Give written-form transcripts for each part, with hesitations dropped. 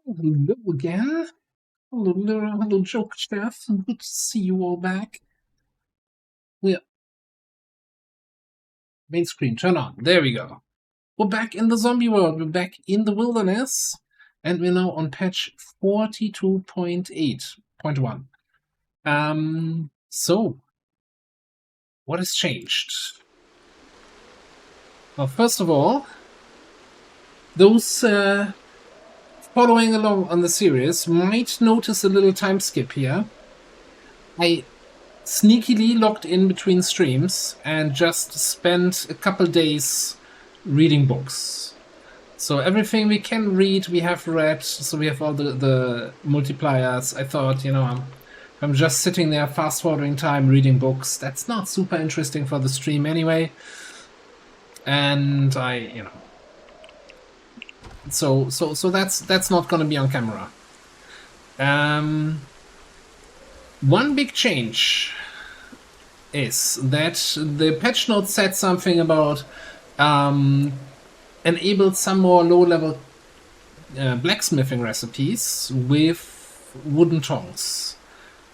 Hello again. Hello, Joke Chef. Good to see you all back. Yeah, main screen, turn on. There we go. We're back in the zombie world. We're back in the wilderness. And we're now on patch 42.8.1. So, what has changed? Well, first of all, those following along on the series might notice a little time skip here. I sneakily logged in between streams and just spent a couple days reading books. So everything we can read, we have read. So we have all the multipliers. I thought, I'm just sitting there fast forwarding time reading books. That's not super interesting for the stream anyway. And so that's not going to be on camera. One big change is that the patch notes said something about enabled some more low-level blacksmithing recipes with wooden tongs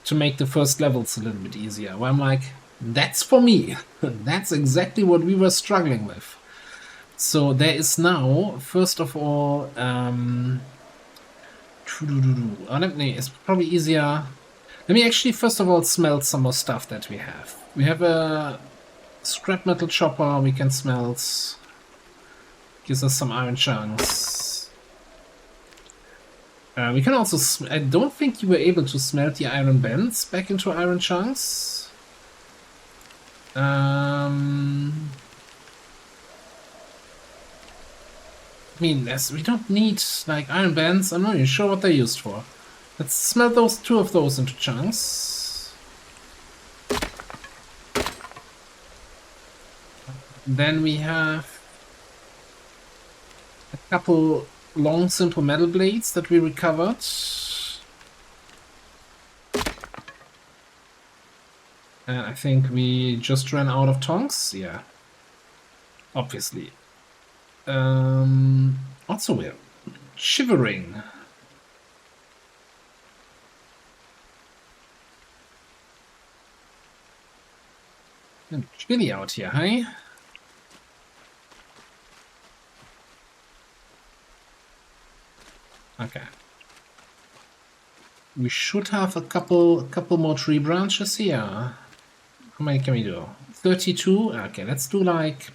to make the first levels a little bit easier. Where I'm like, that's for me. That's exactly what we were struggling with. So there is now, first of all, it's probably easier. Let me actually first of all smelt some more stuff that we have. We have a scrap metal chopper we can smelt. Gives us some iron chunks. We can also... I don't think you were able to smelt the iron bands back into iron chunks. I mean, we don't need like iron bands. I'm not even sure what they're used for. Let's smelt two of those into chunks. Then we have a couple long simple metal blades that we recovered. And I think we just ran out of tongs. Yeah, obviously. Also we're shivering. It's chilly out here, hey? Okay. We should have a couple more tree branches here. How many can we do? 32? Okay, let's do like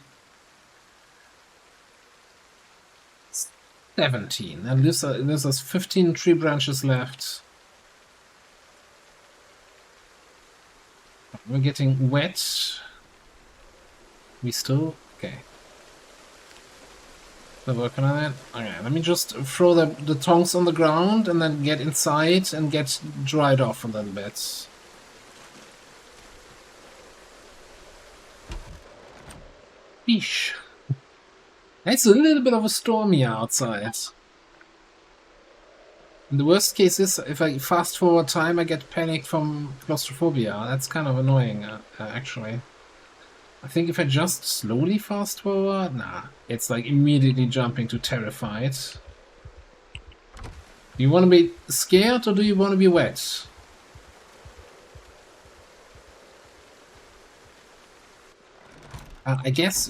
17. And there's us 15 tree branches left. We're getting wet. We still... Okay. We're working on it. Okay, let me just throw the tongs on the ground and then get inside and get dried off a little bit. Yeesh. It's a little bit of a storm here outside. And the worst case is if I fast forward time, I get panicked from claustrophobia. That's kind of annoying, actually. I think if I just slowly fast forward, nah, it's like immediately jumping to terrified. Do you want to be scared or do you want to be wet? I guess,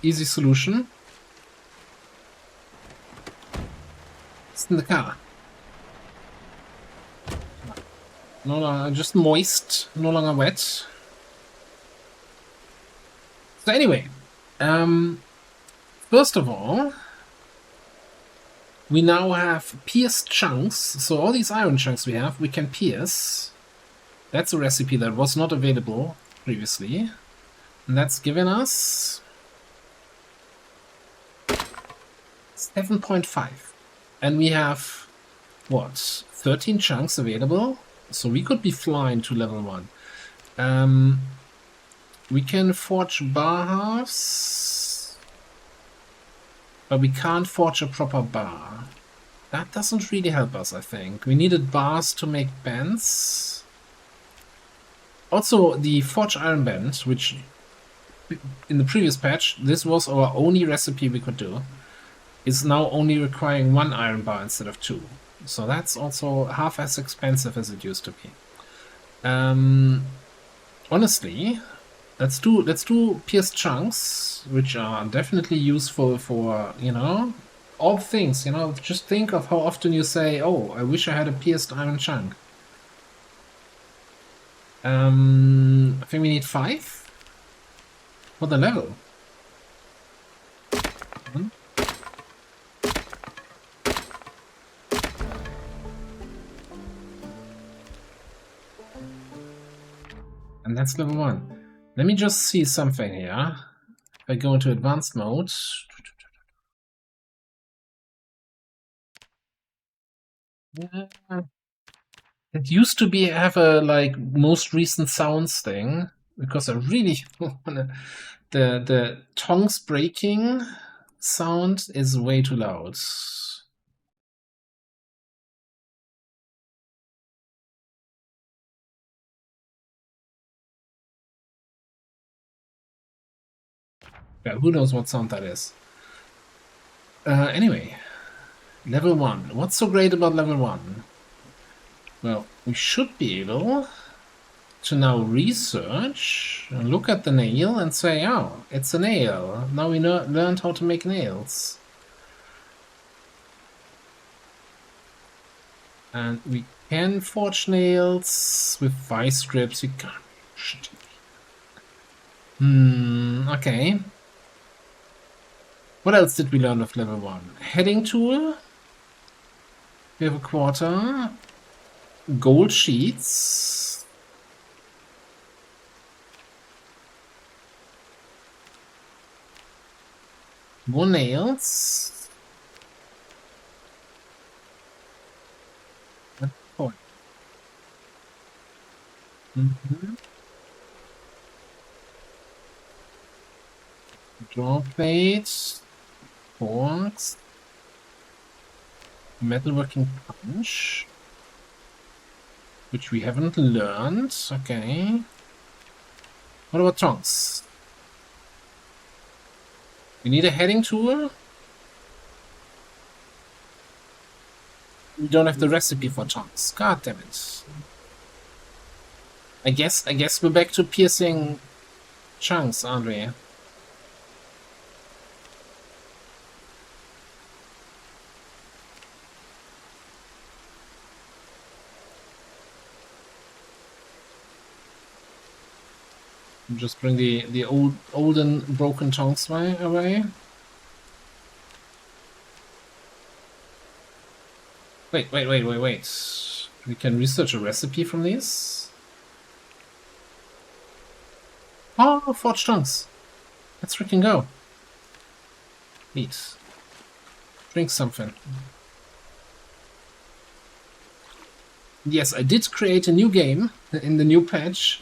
easy solution. It's in the car. No longer just moist, no longer wet. So anyway, first of all, we now have pierced chunks. So all these iron chunks we can pierce. That's a recipe that was not available previously. And that's given us 7.5. And we have, what, 13 chunks available? So we could be flying to level 1. We can forge bar halves, but we can't forge a proper bar. That doesn't really help us, I think. We needed bars to make bands. Also, the forge iron band, which in the previous patch, this was our only recipe we could do. is now only requiring 1 iron bar instead of 2. So that's also half as expensive as it used to be. Honestly, let's do pierced chunks, which are definitely useful for, you know, all things, you know. Just think of how often you say, oh, I wish I had a pierced iron chunk. I think we need 5 for the level. And that's level 1. Let me just see something here. If I go into advanced mode. It used to be have a like most recent sounds thing, because I really wanna, the tongs breaking sound is way too loud. Yeah, who knows what sound that is. Anyway, level 1. What's so great about level 1? Well, we should be able to now research and look at the nail and say, oh, it's a nail. Now we learned how to make nails. And we can forge nails with vice grips. We can't. Okay. What else did we learn with level 1? Heading tool. We have a quarter. Gold sheets. More nails. And point. Draw plates. Forks. Metalworking punch. Which we haven't learned. Okay. What about tongs? We need a heading tool. We don't have the recipe for tongs. God damn it. I guess we're back to piercing chunks, aren't we? Just bring the olden broken tongs away. Wait. We can research a recipe from these. Oh, forged tongs. Let's freaking go. Eat. Drink something. Yes, I did create a new game in the new patch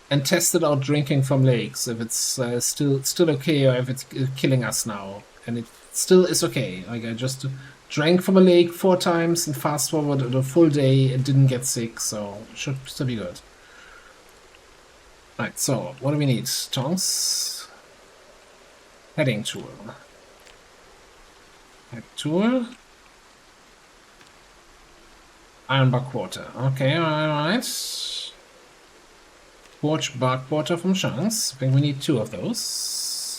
and tested out drinking from lakes, if it's still okay or if it's killing us now. And it still is okay. Like, I just drank from a lake 4 times and fast forwarded a full day and didn't get sick, so it should still be good. Right, so what do we need? Tongs. Heading tool. Head tool. Iron bar quarter. Okay, alright. Forge bar quarter from chunks. I think we need 2 of those.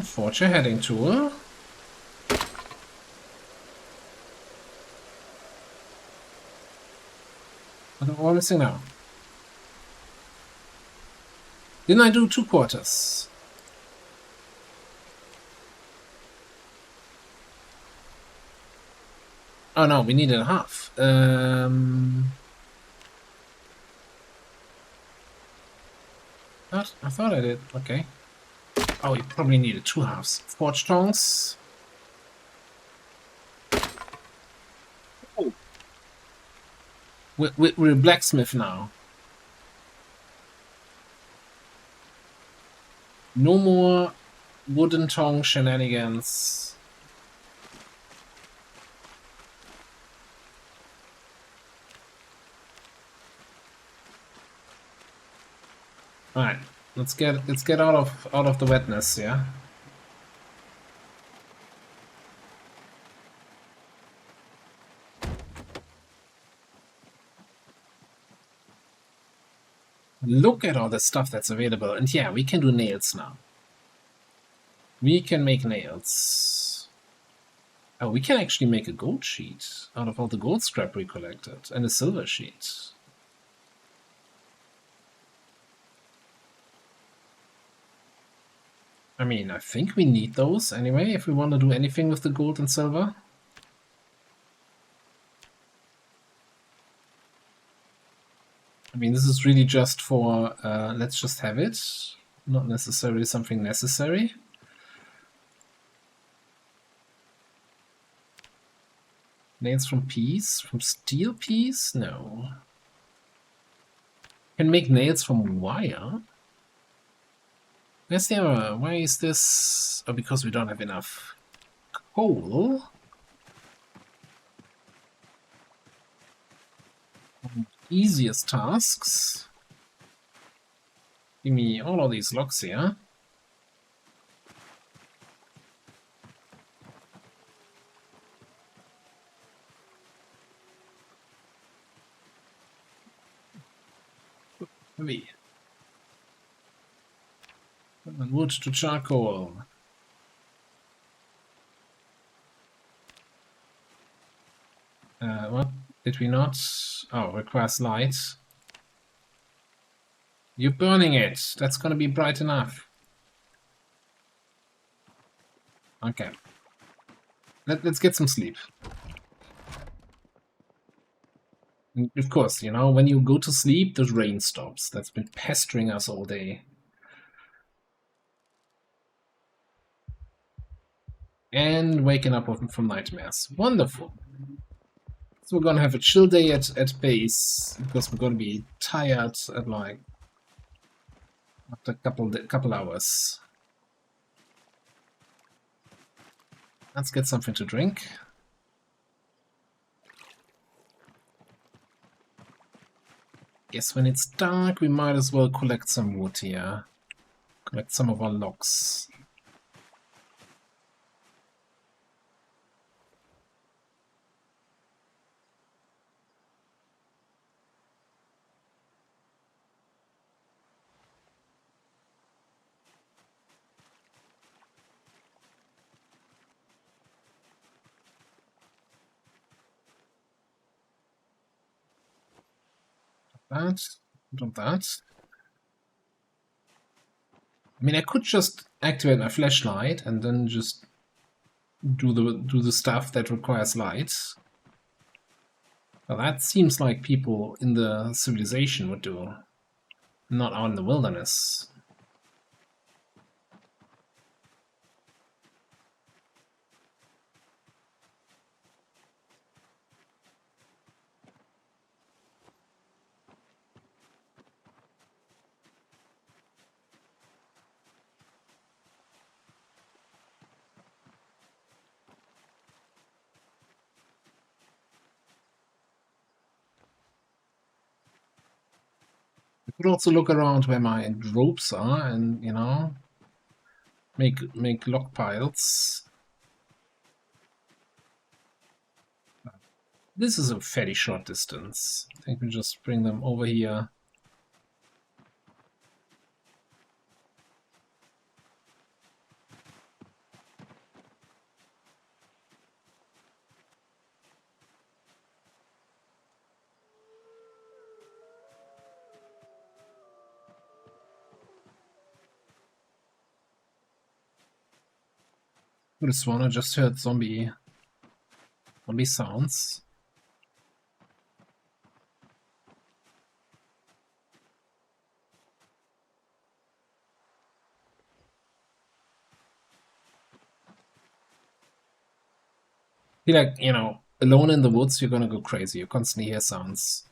Forge a heading tool. What am I missing now? Didn't I do 2 quarters? Oh no, we needed a half. I thought I did. Okay. Oh, we probably needed 2 halves. Forge tongs. Oh. We're a blacksmith now. No more wooden tong shenanigans. All right, let's get out of the wetness, yeah. Look at all the stuff that's available. And yeah, we can do nails now. We can make nails. Oh, we can actually make a gold sheet out of all the gold scrap we collected, and a silver sheet. I mean, I think we need those anyway, if we want to do anything with the gold and silver. I mean, this is really just for, let's just have it, not necessarily something necessary. Nails from peas? From steel peas? No. Can make nails from wire? Where's the error? Why is this? Oh, because we don't have enough coal. Easiest tasks. Give me all of these logs here. Heavy. And wood to charcoal. What did we not? Oh, requires light. You're burning it. That's gonna be bright enough. Okay. Let's get some sleep. And of course, you know, when you go to sleep, the rain stops. That's been pestering us all day. And waking up from nightmares. Wonderful. So we're gonna have a chill day at base, because we're gonna be tired at like after a couple hours. Let's get something to drink. Guess when it's dark, we might as well collect some wood here. Collect some of our logs. That, don't that. I mean, I could just activate my flashlight and then just do the stuff that requires light. Well, that seems like people in the civilization would do, not out in the wilderness. I could also look around where my ropes are and, you know, make log piles. This is a fairly short distance. I think we just bring them over here. This one, I just heard zombie sounds. I feel like, you know, alone in the woods, you're gonna go crazy. You constantly hear sounds.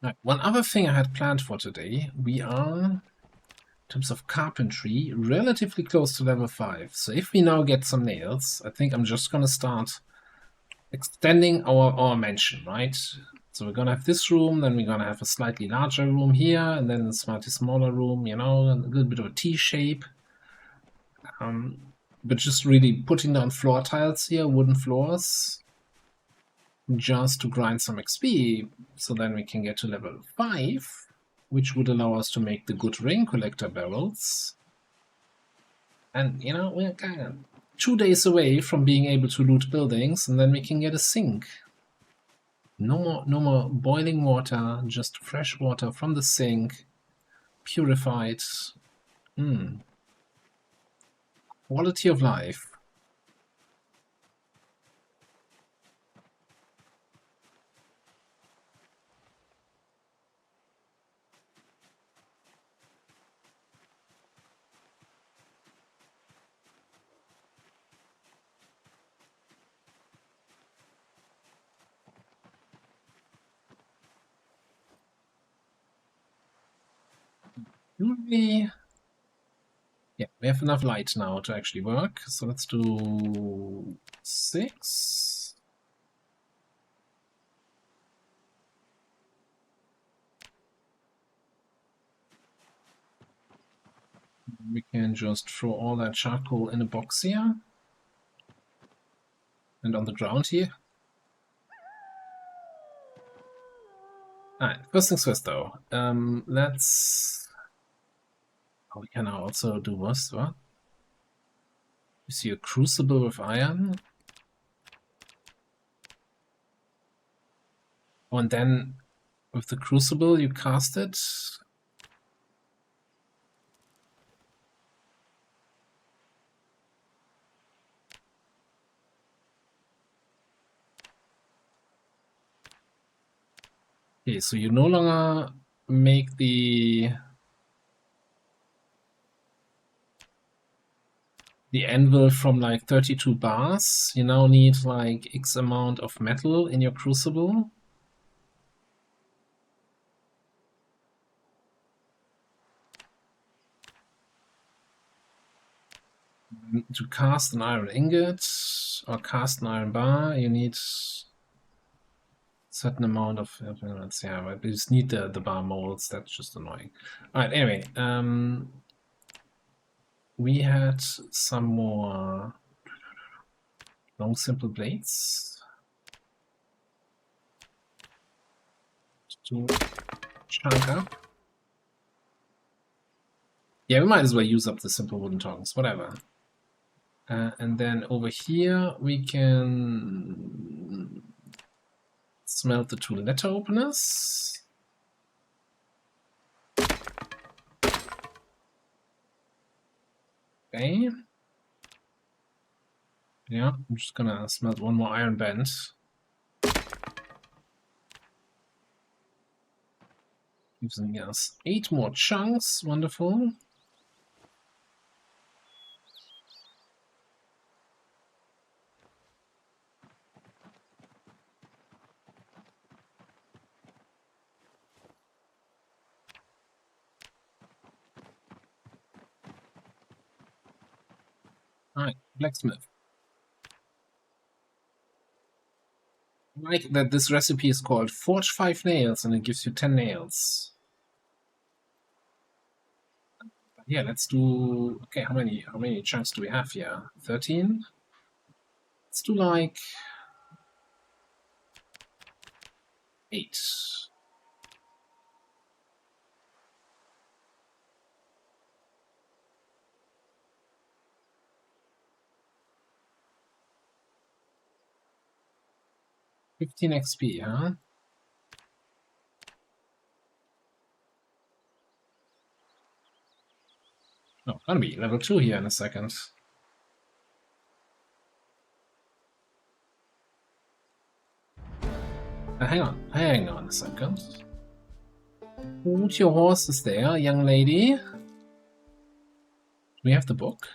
Right, one other thing I had planned for today, we are, in terms of carpentry, relatively close to level 5. So if we now get some nails, I think I'm just gonna start extending our mansion, right? So we're gonna have this room, then we're gonna have a slightly larger room here, and then a slightly smaller room, you know, a little bit of a T-shape. But just really putting down floor tiles here, wooden floors, just to grind some XP, so then we can get to level 5, which would allow us to make the good rain collector barrels. And, you know, we're kind of 2 days away from being able to loot buildings, and then we can get a sink. No more boiling water, just fresh water from the sink, purified. Quality of life. Usually, yeah, we have enough light now to actually work. So let's do 6. We can just throw all that charcoal in a box here. And on the ground here. Alright, first things first though. Let's... Oh, we can now also do what? You see a crucible with iron. Oh, and then with the crucible you cast it. Okay, so you no longer make the anvil from like 32 bars. You now need like X amount of metal in your crucible. To cast an iron ingot or cast an iron bar, you need certain amount of let's yeah, but we just need the bar molds. That's just annoying. All right, anyway, we had some more long simple blades to chunk up. Yeah, we might as well use up the simple wooden tongs, whatever. And then over here we can smelt the 2 letter openers. Okay. Yeah, I'm just gonna smelt 1 more iron band. Using us 8 more chunks. Wonderful. Alright, blacksmith. I like that this recipe is called Forge 5 nails and it gives you 10 nails. Yeah, let's do... Okay, how many chunks do we have here? 13? Let's do like... 8. $15 XP, huh? Oh, gonna be level 2 here in a second. Hang on a second. Hold your horses there, young lady. Do we have the book?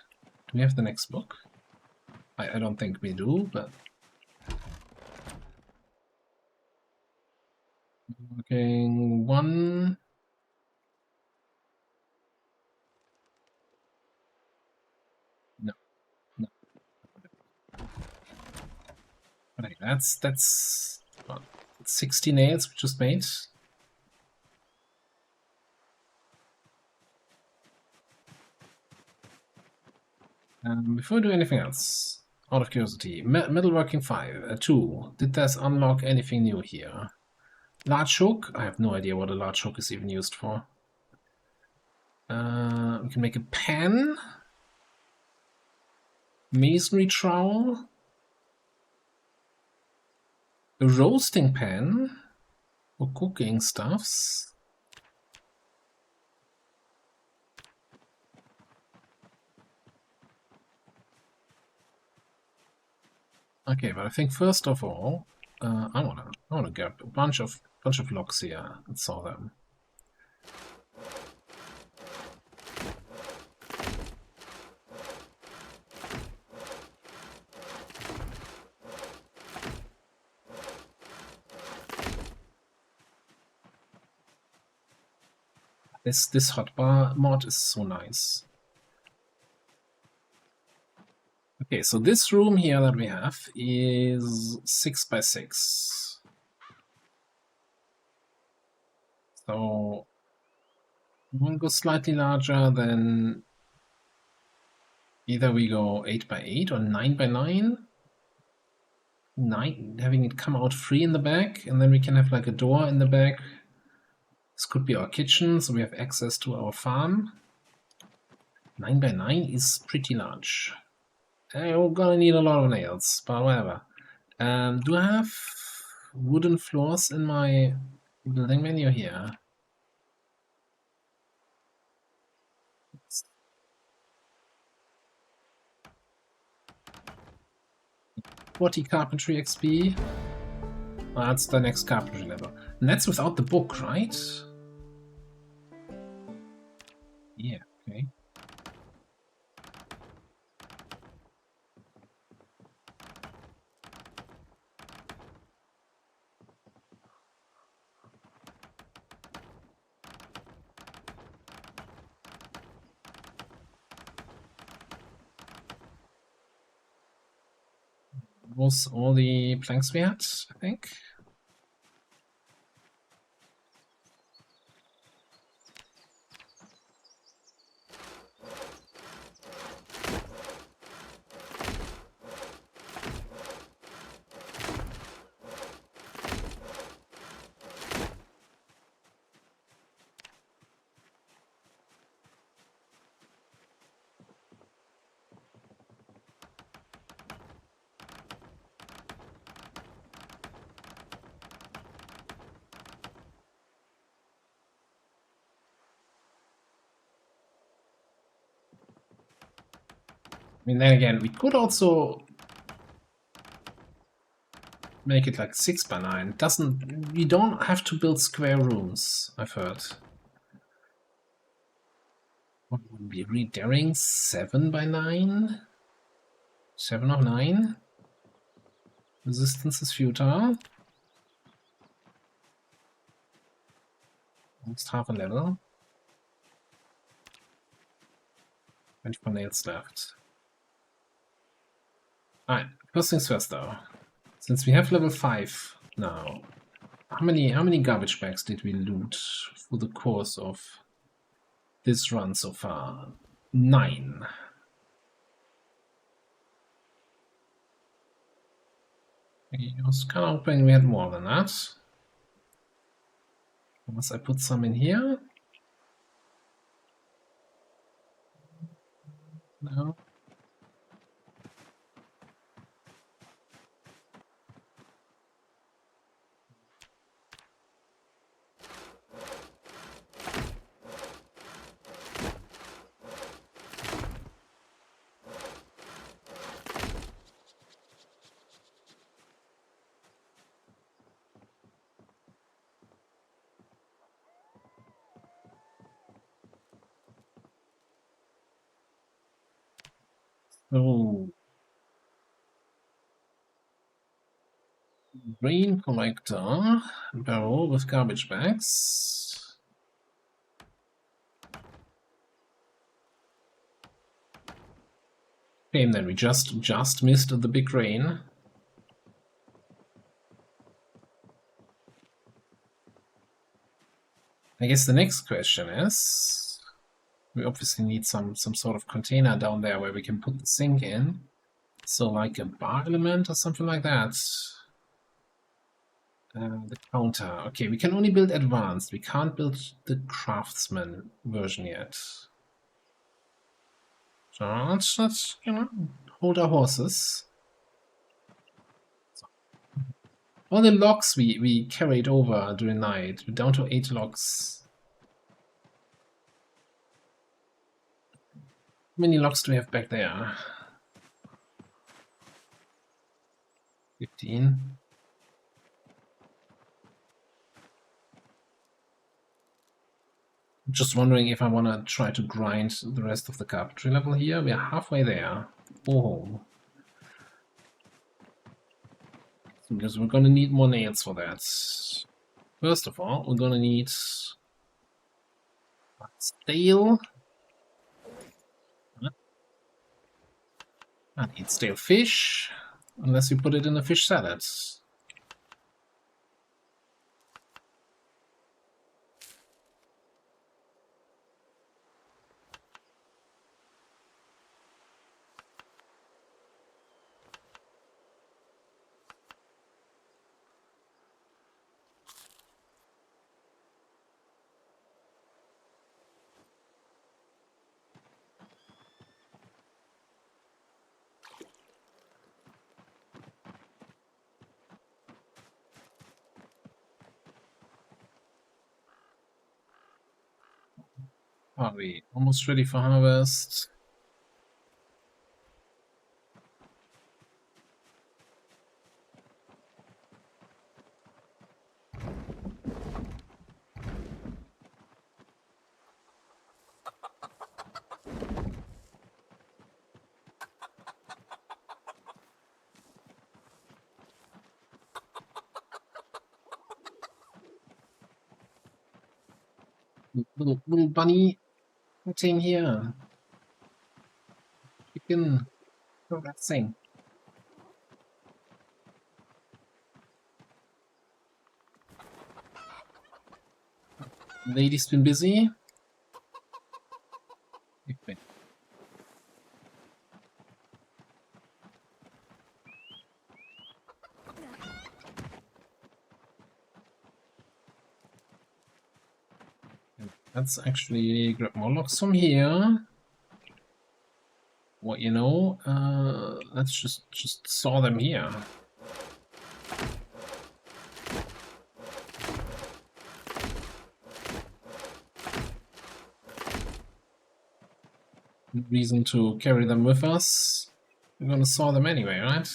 Do we have the next book? I don't think we do, but... Looking 1... No. Okay, that's... Well, 60 nails we just made. Before we do anything else, out of curiosity, metalworking 2. Did this unlock anything new here? Large hook? I have no idea what a large hook is even used for. We can make a pan. Masonry trowel. A roasting pan for cooking stuffs. Okay, but I think first of all, I wanna get a bunch of logs here and saw them. This hotbar mod is so nice. Okay, so this room here that we have is 6 by 6. So we want to go slightly larger, then either we go 8 by 8 or 9 by 9. 9, having it come out free in the back, and then we can have like a door in the back. This could be our kitchen, so we have access to our farm. 9 by 9 is pretty large. We're gonna need a lot of nails, but whatever. Do I have wooden floors in my building menu here? 40 carpentry XP. Well, that's the next carpentry level. And that's without the book, right? Yeah, okay. Was all the planks we had, I think. I mean, then again, we could also make it like 6 by 9. We don't have to build square rooms, I've heard. What would be re-daring? 7 by 9? 7 of 9? Resistance is futile. Almost half a level. 24 nails left. Alright, first things first though. Since we have level 5 now, how many garbage bags did we loot for the course of this run so far? 9. I was kind of hoping we had more than that. Unless I put some in here. No. So, grain collector, barrel with garbage bags. Shame that we just missed the big rain. I guess the next question is, we obviously need some sort of container down there where we can put the sink in. So like a bar element or something like that. The counter. Okay, we can only build advanced. We can't build the craftsman version yet. So let's you know, hold our horses. All the logs we carried over during night. We're down to 8 logs. How many logs do we have back there? 15. Just wondering if I want to try to grind the rest of the carpentry level here. We are halfway there. Oh. Because we're gonna need more nails for that. First of all, we're gonna need stale. I need stale fish, unless you put it in a fish salad. Are we almost ready for harvest? Little bunny thing here. Chicken. Oh, that thing. Lady's been busy. Okay. Let's actually grab more logs from here. What you know? Let's just saw them here. No reason to carry them with us. We're gonna saw them anyway, right?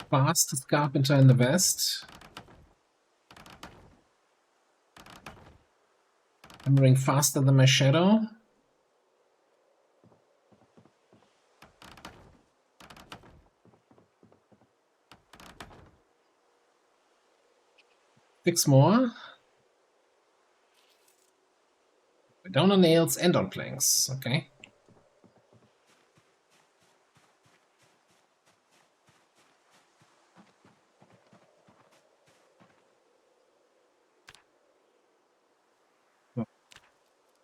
Fastest carpenter in the West. Hammering faster than my shadow. Six more. We're down on nails and on planks. Okay.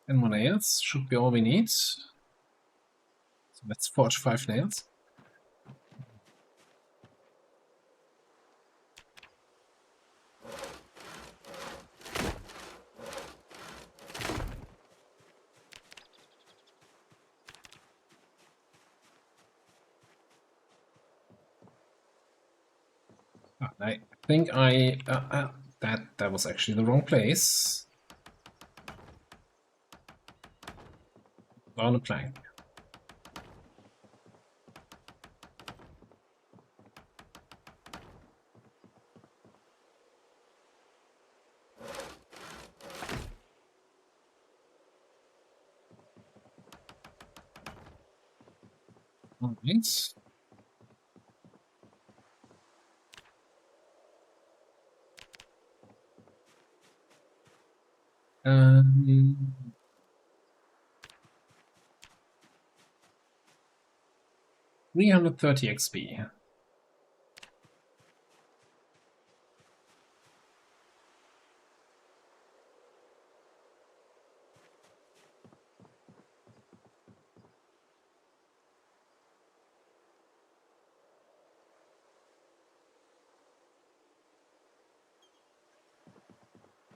And more nails should be all we need. So let's forge 5 nails. I think that was actually the wrong place. On a plank. All right. Um, 330 XP.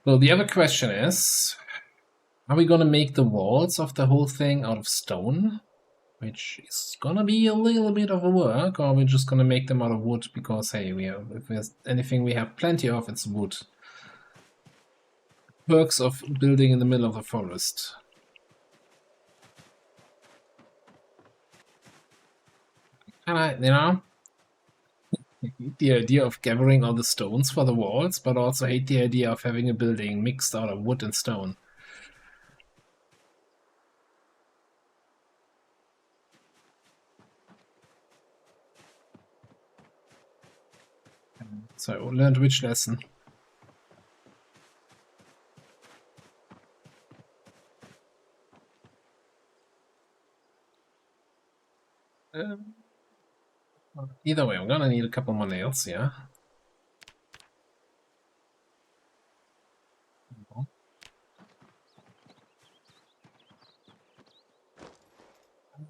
So the other question is, are we gonna make the walls of the whole thing out of stone? Which is gonna be a little bit of a work, or we're just gonna make them out of wood because hey, if there's anything we have plenty of, it's wood. Perks of building in the middle of the forest. And I hate the idea of gathering all the stones for the walls, but also hate the idea of having a building mixed out of wood and stone. So, learned which lesson? Either way, I'm gonna need a couple more nails, yeah.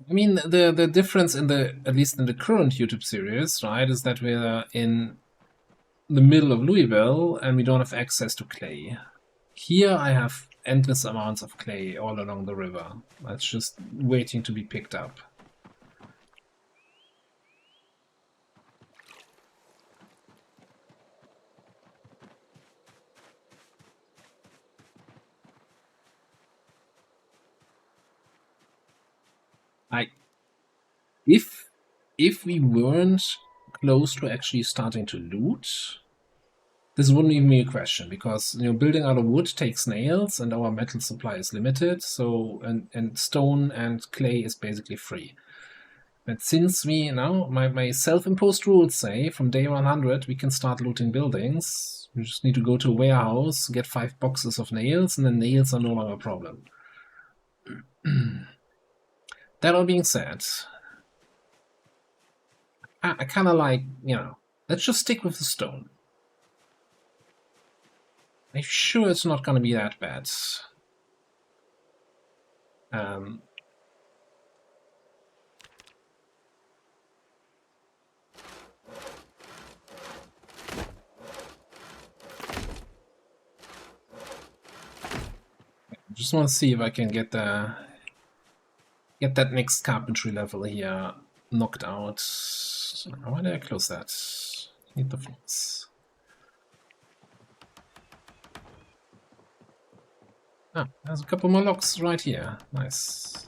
I mean, the difference in at least in the current YouTube series, right, is that we're in the middle of Louisville and we don't have access to clay. Here I have endless amounts of clay all along the river. That's just waiting to be picked up. If we weren't close to actually starting to loot, this wouldn't even be a question, because building out of wood takes nails and our metal supply is limited, so and stone and clay is basically free. But since we my self-imposed rules say from day 100 we can start looting buildings, we just need to go to a warehouse, get 5 boxes of nails, and then nails are no longer a problem. That all being said, I kind of like, let's just stick with the stone. I'm sure it's not going to be that bad. Just want to see if I can get that next carpentry level here knocked out. Why did I close that? Need the floors. Ah, there's a couple more locks right here. Nice.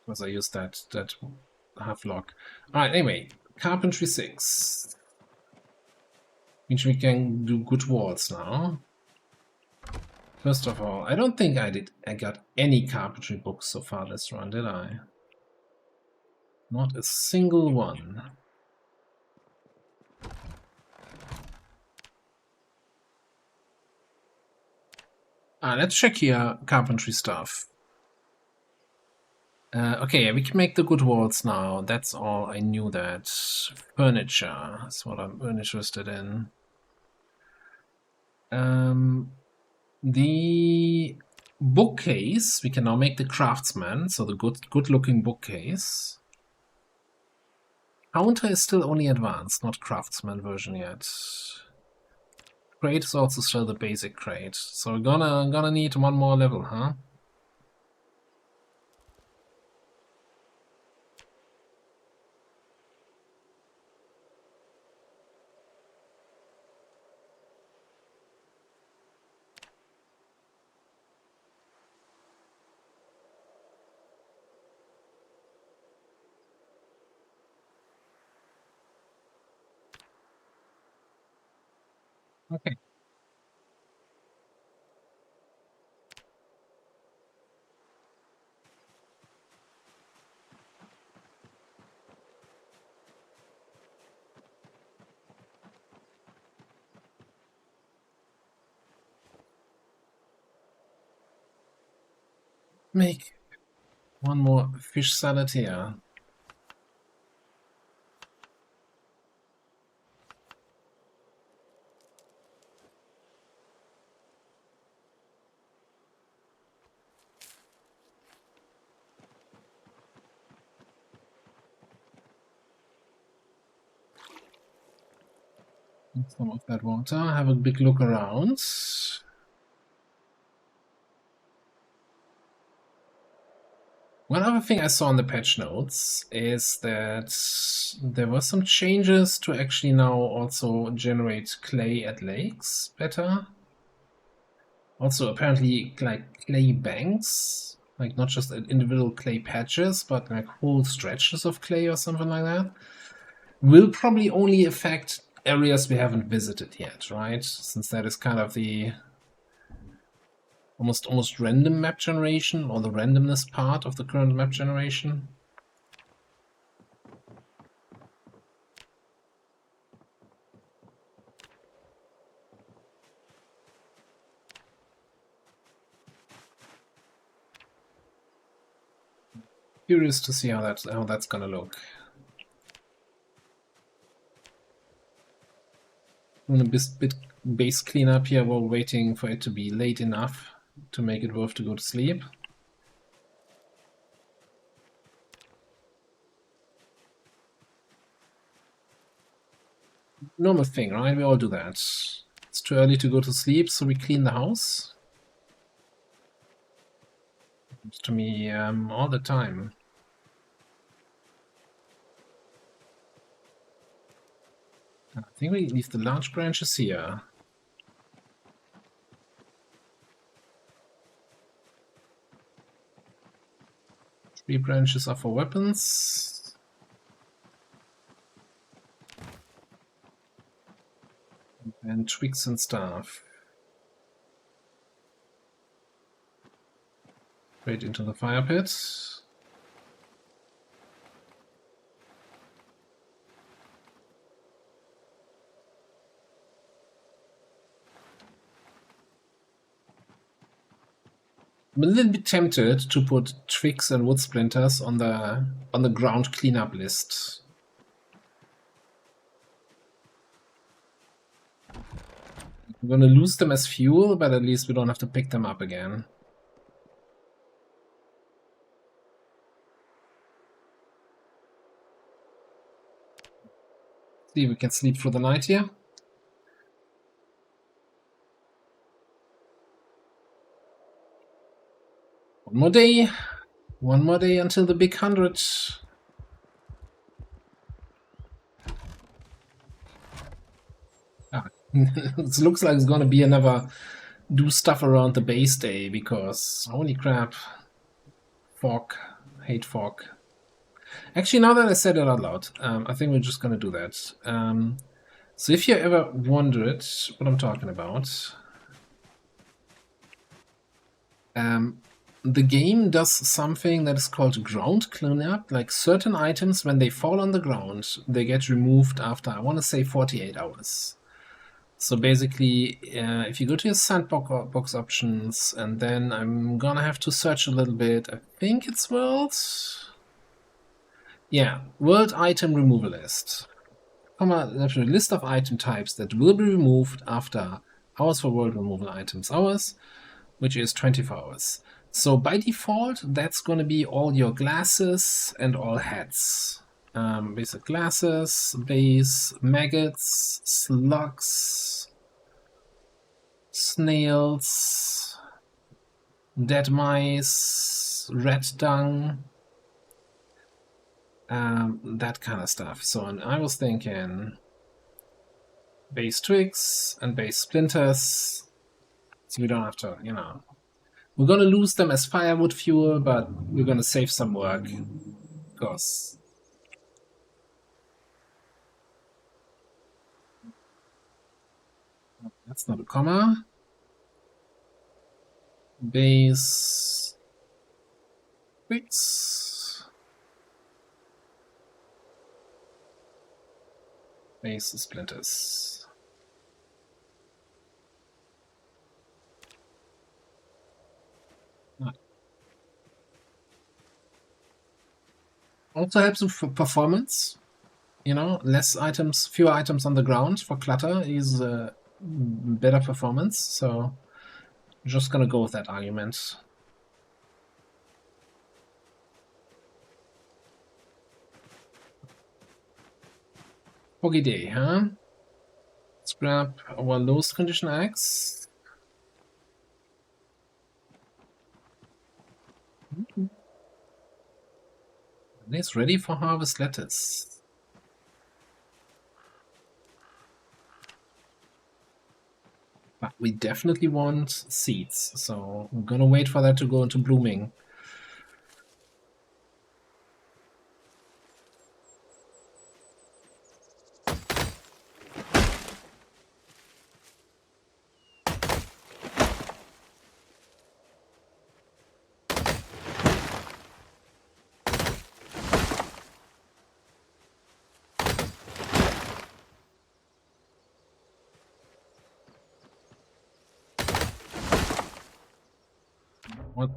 Because I used that half lock. Alright, anyway, carpentry 6. Which we can do good walls now. First of all, I don't think I got any carpentry books so far this run, did I? Not a single one. Let's check here carpentry stuff. Okay, we can make the good walls now. That's all. I knew that. Furniture is what I'm interested in. The bookcase, we can now make the craftsman, so the good-looking bookcase. Counter is still only advanced, not craftsman version yet. Crate is also still the basic crate, so we're gonna need one more level, huh? Okay. Make one more fish salad here. Some of that water. Have a big look around. One other thing I saw in the patch notes is that there were some changes to actually now also generate clay at lakes better. Also, apparently, like clay banks, like not just individual clay patches, but like whole stretches of clay or something like that, will probably only affect areas we haven't visited yet, right? Since that is kind of the almost random map generation, or the randomness part of the current map generation. Curious to see how that's gonna look. Doing a bit base cleanup here while waiting for it to be late enough to make it worth to go to sleep. Normal thing, right? We all do that. It's too early to go to sleep, so we clean the house. Happens to me all the time. I think we leave the large branches here. Tree branches are for weapons. And twigs and stuff. Straight into the fire pit. I'm a little bit tempted to put twigs and wood splinters on the ground cleanup list. We're gonna lose them as fuel, but at least we don't have to pick them up again. See if we can sleep through the night here. One more day. One more day until the big 100. It looks like it's gonna be another do stuff around the base day, because holy crap. Fog. Hate fog. Actually, now that I said it out loud, I think we're just gonna do that. So if you ever wondered what I'm talking about, the game does something that is called ground cleanup. Like certain items, when they fall on the ground, they get removed after, I want to say, 48 hours. So basically, if you go to your sandbox options, and then I'm gonna have to search a little bit. I think it's world. Yeah, world item removal list. There's a list of item types that will be removed after hours for world removal items hours, which is 24 hours. So by default, that's going to be all your glasses and all hats. Basic glasses, base, maggots, slugs, snails, dead mice, rat dung, that kind of stuff. So and I was thinking base twigs and base splinters, so we don't have to, we're gonna lose them as firewood fuel, but we're gonna save some work, because That's not a comma. Base bricks. Base splinters. Also helps with performance. You know, less items, fewer items on the ground for clutter is better performance. So I'm just gonna go with that argument. Foggy day, huh? Let's grab our lowest condition axe. And it's ready for harvest lettuce. But we definitely want seeds, so I'm gonna wait for that to go into blooming.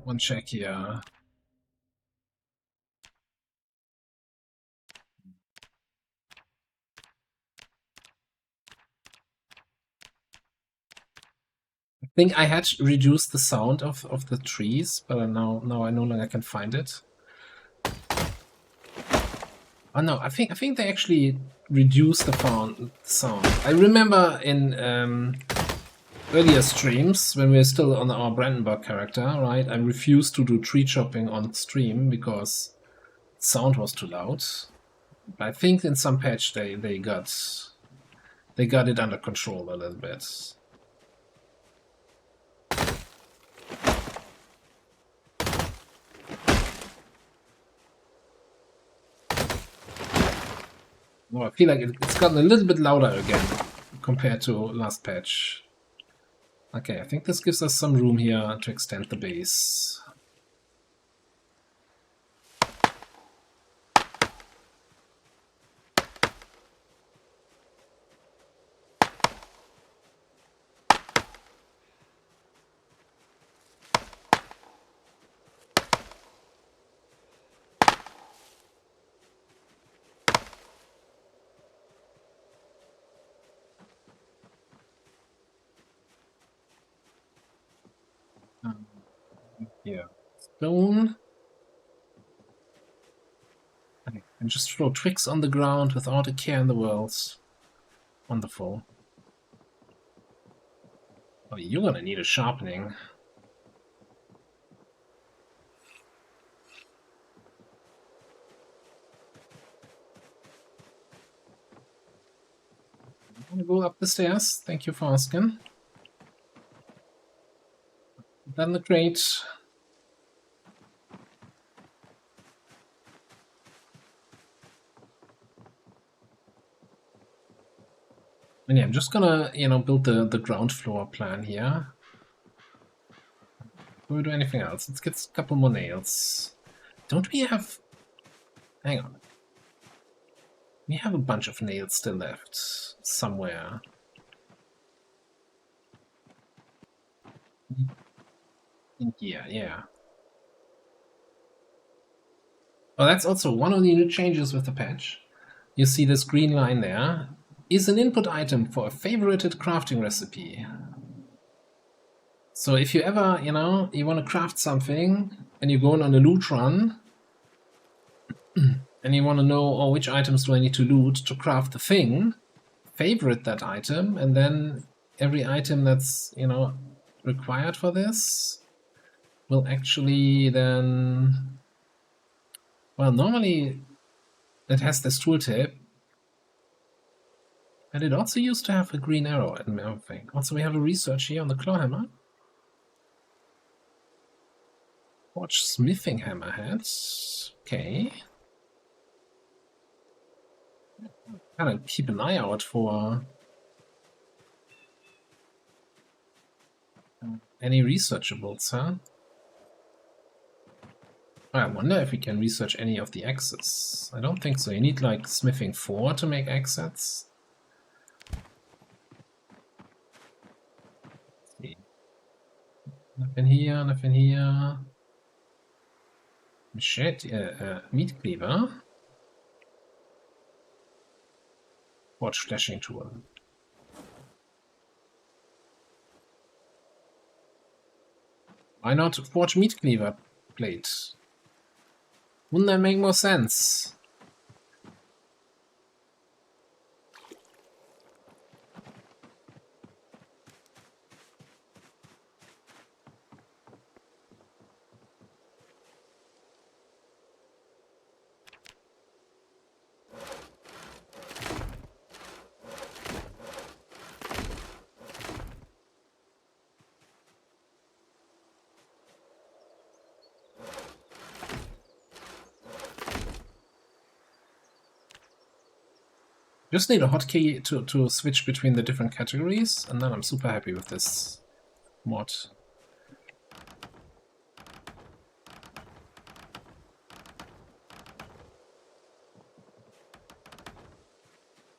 One check here. I think I had reduced the sound of the trees, but now I no longer can find it. Oh no, I think they actually reduced the sound. I remember in earlier streams when we were still on our Brandenburg character, right? I refused to do tree chopping on stream because sound was too loud. But I think in some patch they got it under control a little bit. No, I feel like it's gotten a little bit louder again compared to last patch. Okay, I think this gives us some room here to extend the base. Here, stone. And just throw tricks on the ground without a care in the world. Wonderful. Oh, you're gonna need a sharpening. I'm gonna go up the stairs. Thank you for asking. Then the crate. And yeah, I'm just gonna, build the ground floor plan here. Before we do anything else, let's get a couple more nails. Don't we have... Hang on. We have a bunch of nails still left somewhere. In here, yeah. Oh, that's also one of the new changes with the patch. You see this green line there is an input item for a favorited crafting recipe. So if you ever, you want to craft something and you're going on a loot run and you want to know, oh, which items do I need to loot to craft the thing, favorite that item, and then every item that's, required for this will actually then... Well, normally it has this tooltip, and it also used to have a green arrow and everything. Also, we have a research here on the clawhammer. Watch smithing hammerheads. Okay. Gotta keep an eye out for Any researchables, huh? I wonder if we can research any of the axes. I don't think so. You need like smithing 4 to make axe sets. Let's see. Nothing here, nothing here. Shit, meat cleaver. Forge flashing tool. Why not forge meat cleaver plate? Wouldn't that make more sense? Just need a hotkey to switch between the different categories, and then I'm super happy with this mod.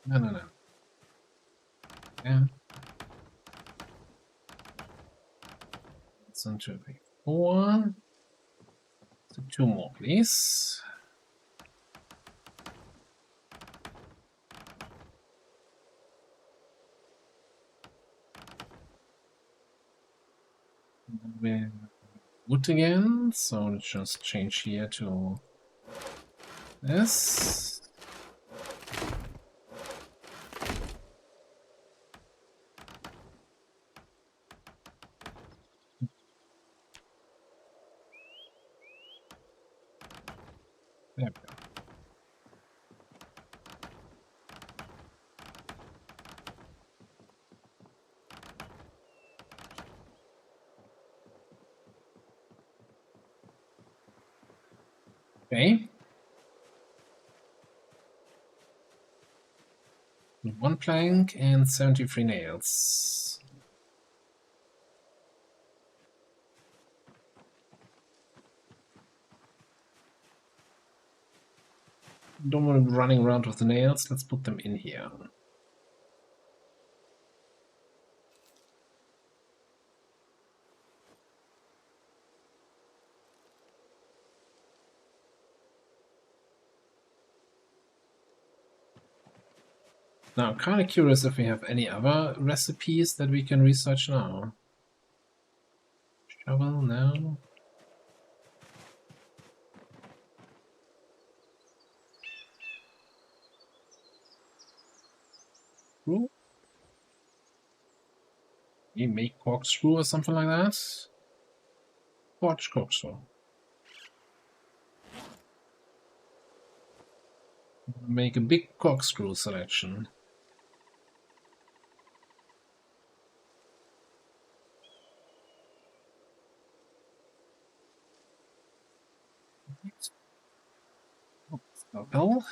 No. Yeah. That's 1, 2, 3, 4. So 2 more, please. Wood again, so just change here to this. There we go. Okay. 1 plank and 73 nails. Don't want to running around with the nails. Let's put them in here. Now, I'm kind of curious if we have any other recipes that we can research now. Shovel, no. Screw? You make corkscrew or something like that? Forge corkscrew. Make a big corkscrew selection. Scalpel.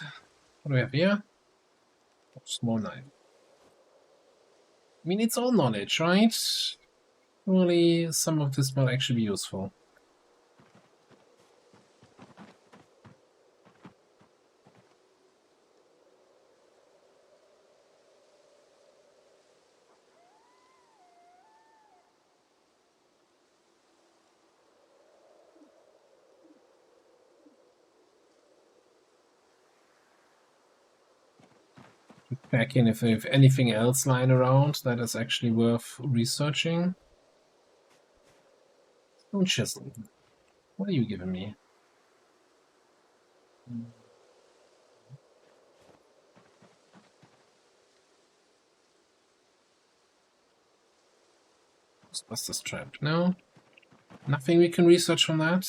What do we have here? Small knife. I mean, it's all knowledge, right? Surely some of this might actually be useful. Check in if we have anything else lying around that is actually worth researching. Stone chisel. What are you giving me? Ghostbusters trap. No? Nothing we can research from that?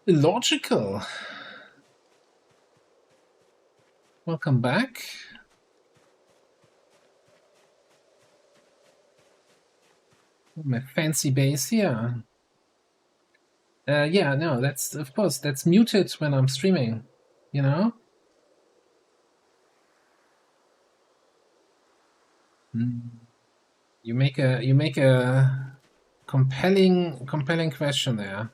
Illogical. Welcome back. My fancy base here. Yeah, no, that's, of course, that's muted when I'm streaming, you know? You make a compelling question there.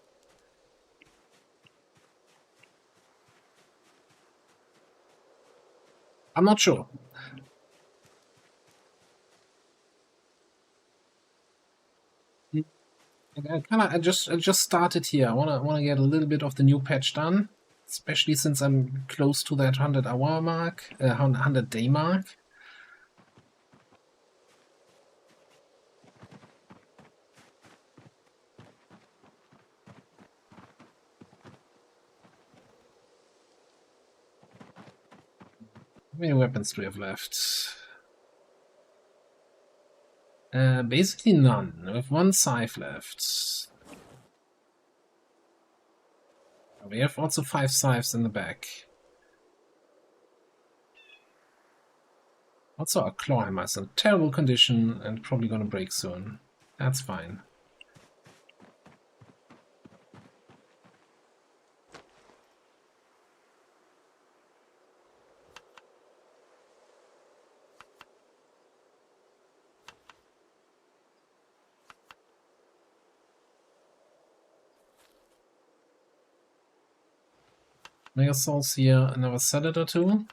I'm not sure. I just started here. I wanna get a little bit of the new patch done, especially since I'm close to that 100-hour mark, 100-day mark. How many weapons do we have left? Basically none. We have one scythe left. We have also 5 scythes in the back. Also, our claw hammer is in terrible condition and probably gonna break soon. That's fine. Mega Souls here, another salad or two.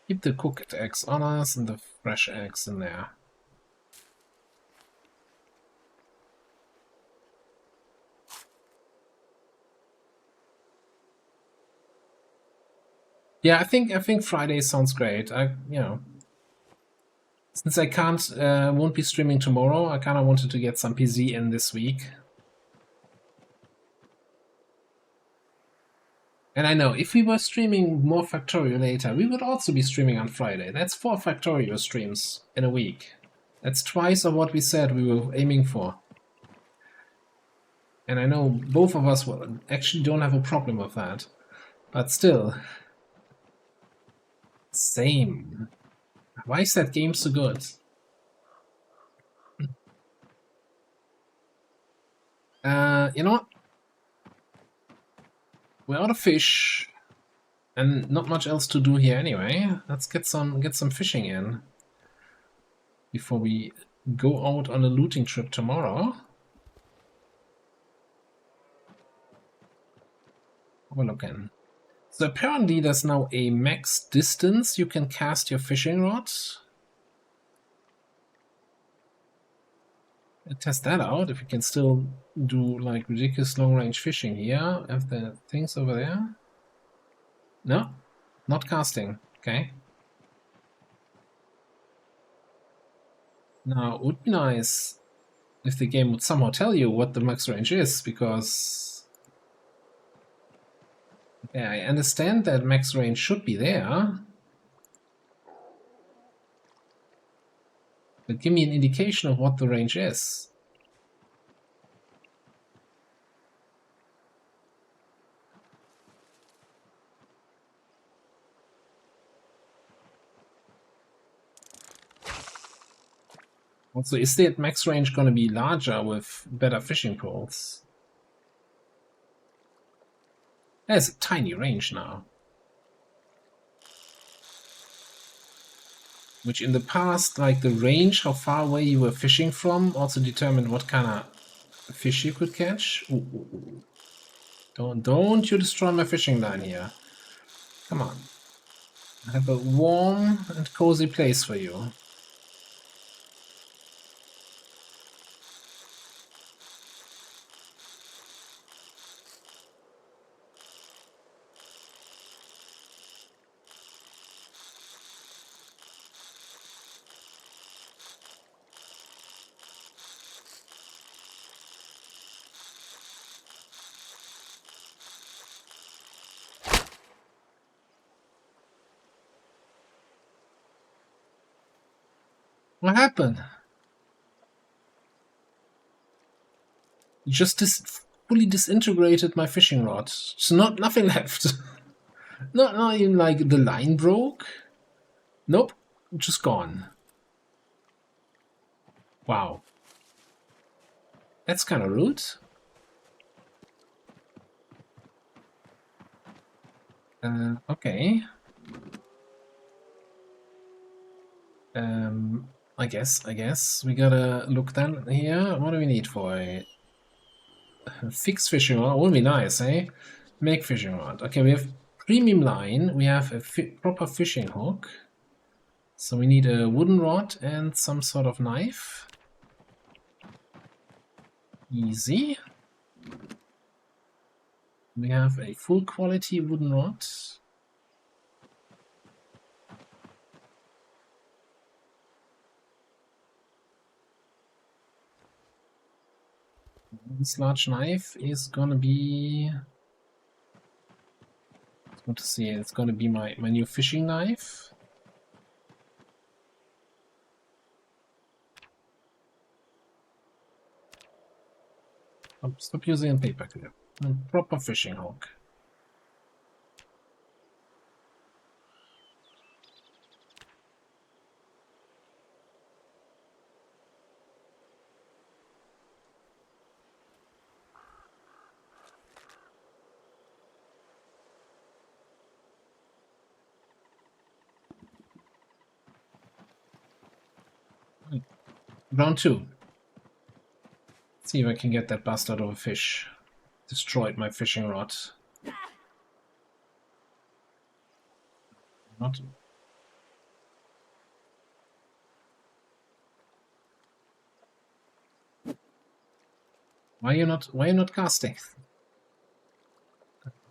Keep the cooked eggs on us and the fresh eggs in there. Yeah, I think Friday sounds great. Since I won't be streaming tomorrow, I kind of wanted to get some PZ in this week. And I know if we were streaming more Factorio later, we would also be streaming on Friday. That's 4 Factorio streams in a week. That's twice of what we said we were aiming for. And I know both of us actually don't have a problem with that. But still. Same. Why is that game so good? You know what? We're out of fish. And not much else to do here anyway. Let's get some fishing in before we go out on a looting trip tomorrow. Have a look in. So apparently there's now a max distance you can cast your fishing rod. Test that out if we can still do like ridiculous long range fishing here. Have the things over there? No, not casting. Okay. Now, it would be nice if the game would somehow tell you what the max range is, because yeah, I understand that max range should be there. But give me an indication of what the range is. Also, is that max range going to be larger with better fishing poles? There's a tiny range now. Which in the past, like the range, how far away you were fishing from, also determined what kind of fish you could catch. Ooh. Don't you destroy my fishing line here. Come on. I have a warm and cozy place for you. What happened? You just fully disintegrated my fishing rod. So nothing left. not even like the line broke. Nope, just gone. Wow. That's kind of rude. Okay. I guess we gotta look then here. What do we need for a fixed fishing rod? Would be nice, eh? Make fishing rod. Okay, we have premium line. We have a proper fishing hook. So we need a wooden rod and some sort of knife. Easy. We have a full quality wooden rod. This large knife is gonna be... I want to see, it's gonna be my new fishing knife. Stop using paper clip. A proper fishing hook. Round 2. Let's see if I can get that bastard of a fish. Destroyed my fishing rod. Not. Why are you not casting?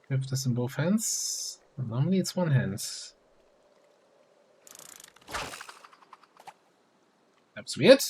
Grip this in both hands. Normally it's one hand. That's weird.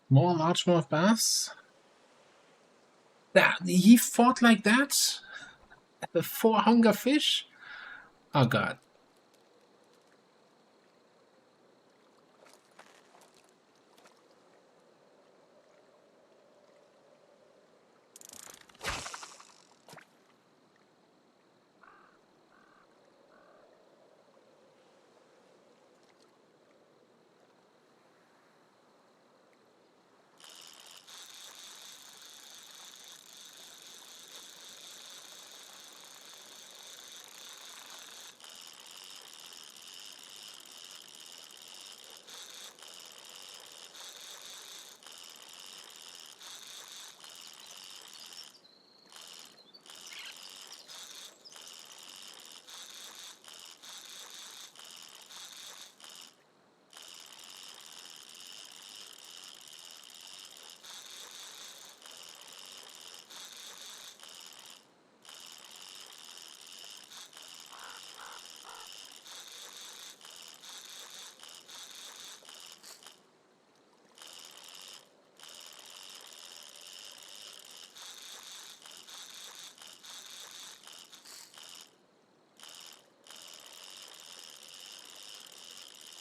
More largemouth bass. That he fought like that? The 4 hunger fish? Oh god.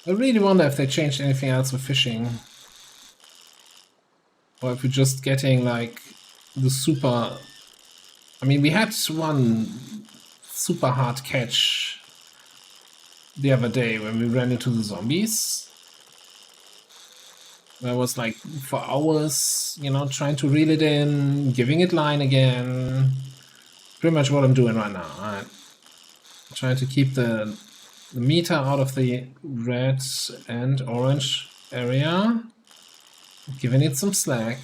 I really wonder if they changed anything else with fishing. Or if we're just getting like the super... I mean, we had one super hard catch the other day when we ran into the zombies. I was like for hours, you know, trying to reel it in, giving it line again. Pretty much what I'm doing right now. I'm trying to keep the meter out of the red and orange area. Giving it some slack.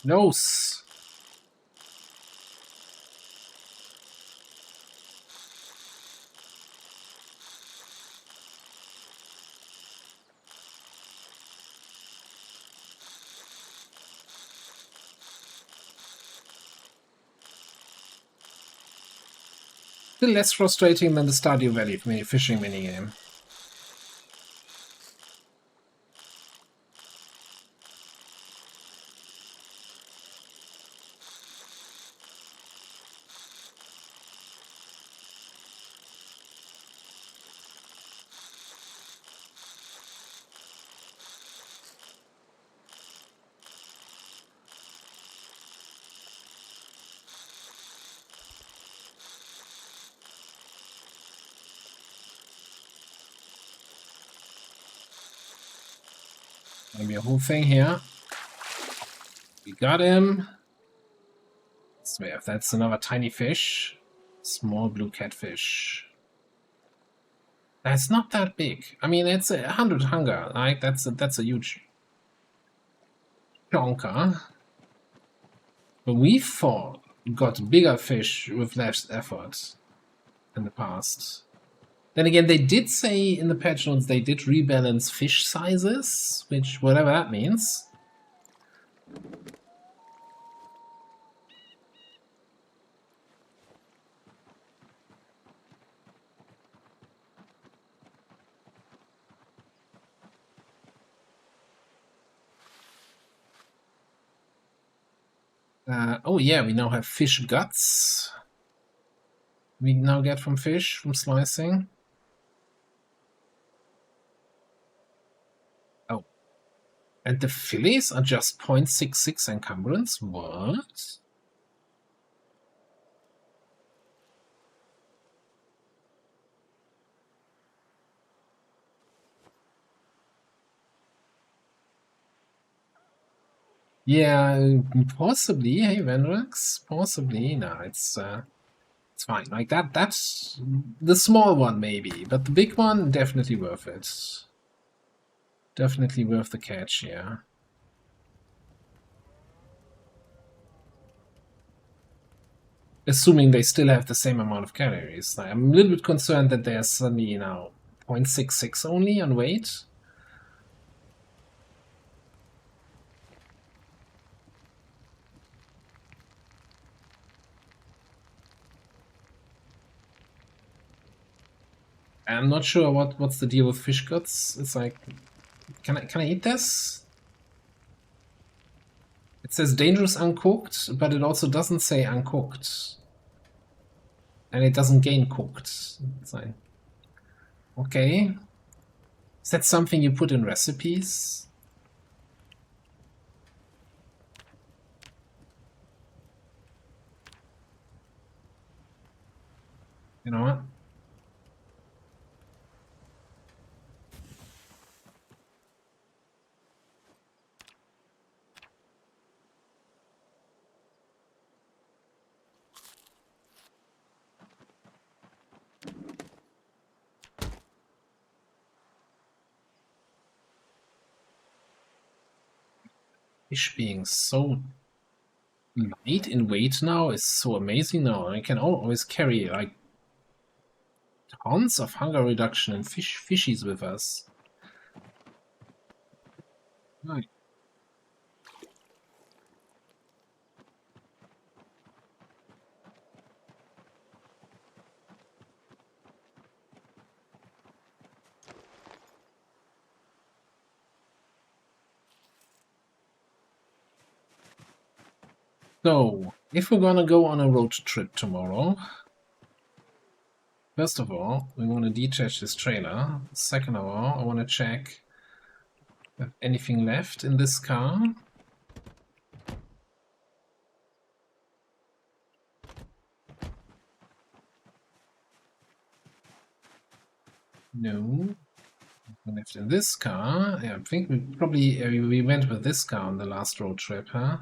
Nose. Still less frustrating than the Stardew Valley fishing minigame. Maybe a whole thing here. We got him. So if that's another tiny fish. Small blue catfish. That's not that big. I mean, it's 100 hunger. Like that's a huge chonker. But we've got bigger fish with less effort in the past. Then again, they did say in the patch notes they did rebalance fish sizes, which whatever that means. Oh yeah, we now have fish guts. We now get from fish, from slicing. Oh. And the fillets are just 0.66 encumbrance? What? Yeah, possibly. Hey, Venrax, possibly. No, it's fine. Like that's the small one maybe, but the big one definitely worth it. Definitely worth the catch, yeah. Assuming they still have the same amount of calories. Like, I'm a little bit concerned that they're suddenly now 0.66 only on weight. I'm not sure what's the deal with fish guts. It's like, can I eat this? It says dangerous uncooked, but it also doesn't say uncooked, and it doesn't gain cooked. It's like, okay, is that something you put in recipes? You know what? Fish being so light in weight now is so amazing now. I can always carry like tons of hunger reduction and fishies with us. Right. So, if we're gonna go on a road trip tomorrow, first of all, we want to detach this trailer. Second of all, I want to check if anything left in this car. No. Nothing left in this car. Yeah, I think we probably we went with this car on the last road trip, huh?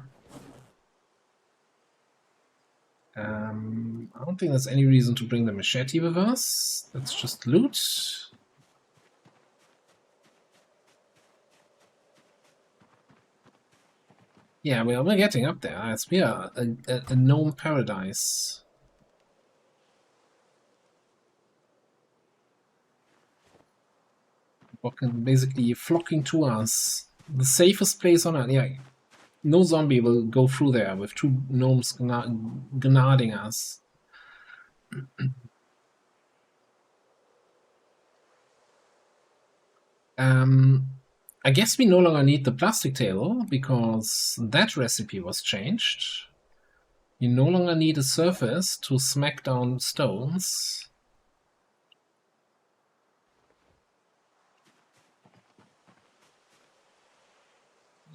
I don't think there's any reason to bring the machete with us. Let's just loot. Yeah, we're getting up there. It's we are a gnome paradise. Basically flocking to us. The safest place on Earth. Yeah, no zombie will go through there with two gnomes gnarding us. I guess we no longer need the plastic table because that recipe was changed. You no longer need a surface to smack down stones.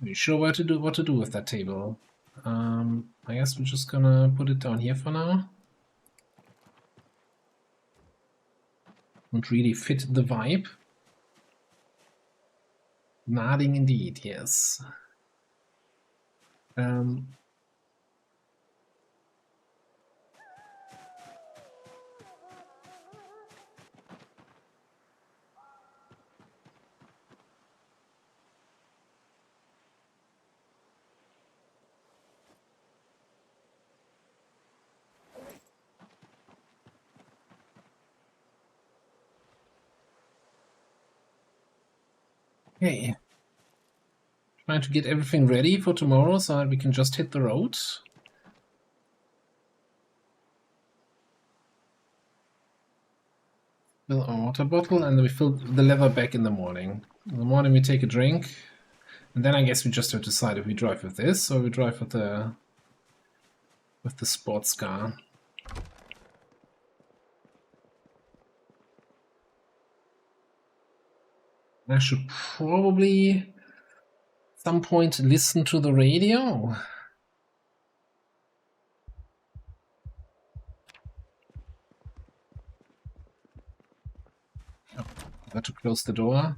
Are you sure what to do with that table? I guess we're just gonna put it down here for now. Won't really fit the vibe. Nodding indeed, yes. Okay. Trying to get everything ready for tomorrow so that we can just hit the road. Fill our water bottle and then we fill the leather back in the morning. In the morning we take a drink. And then I guess we just have to decide if we drive with this or we drive with the sports car. I should probably at some point listen to the radio. Oh, got to close the door.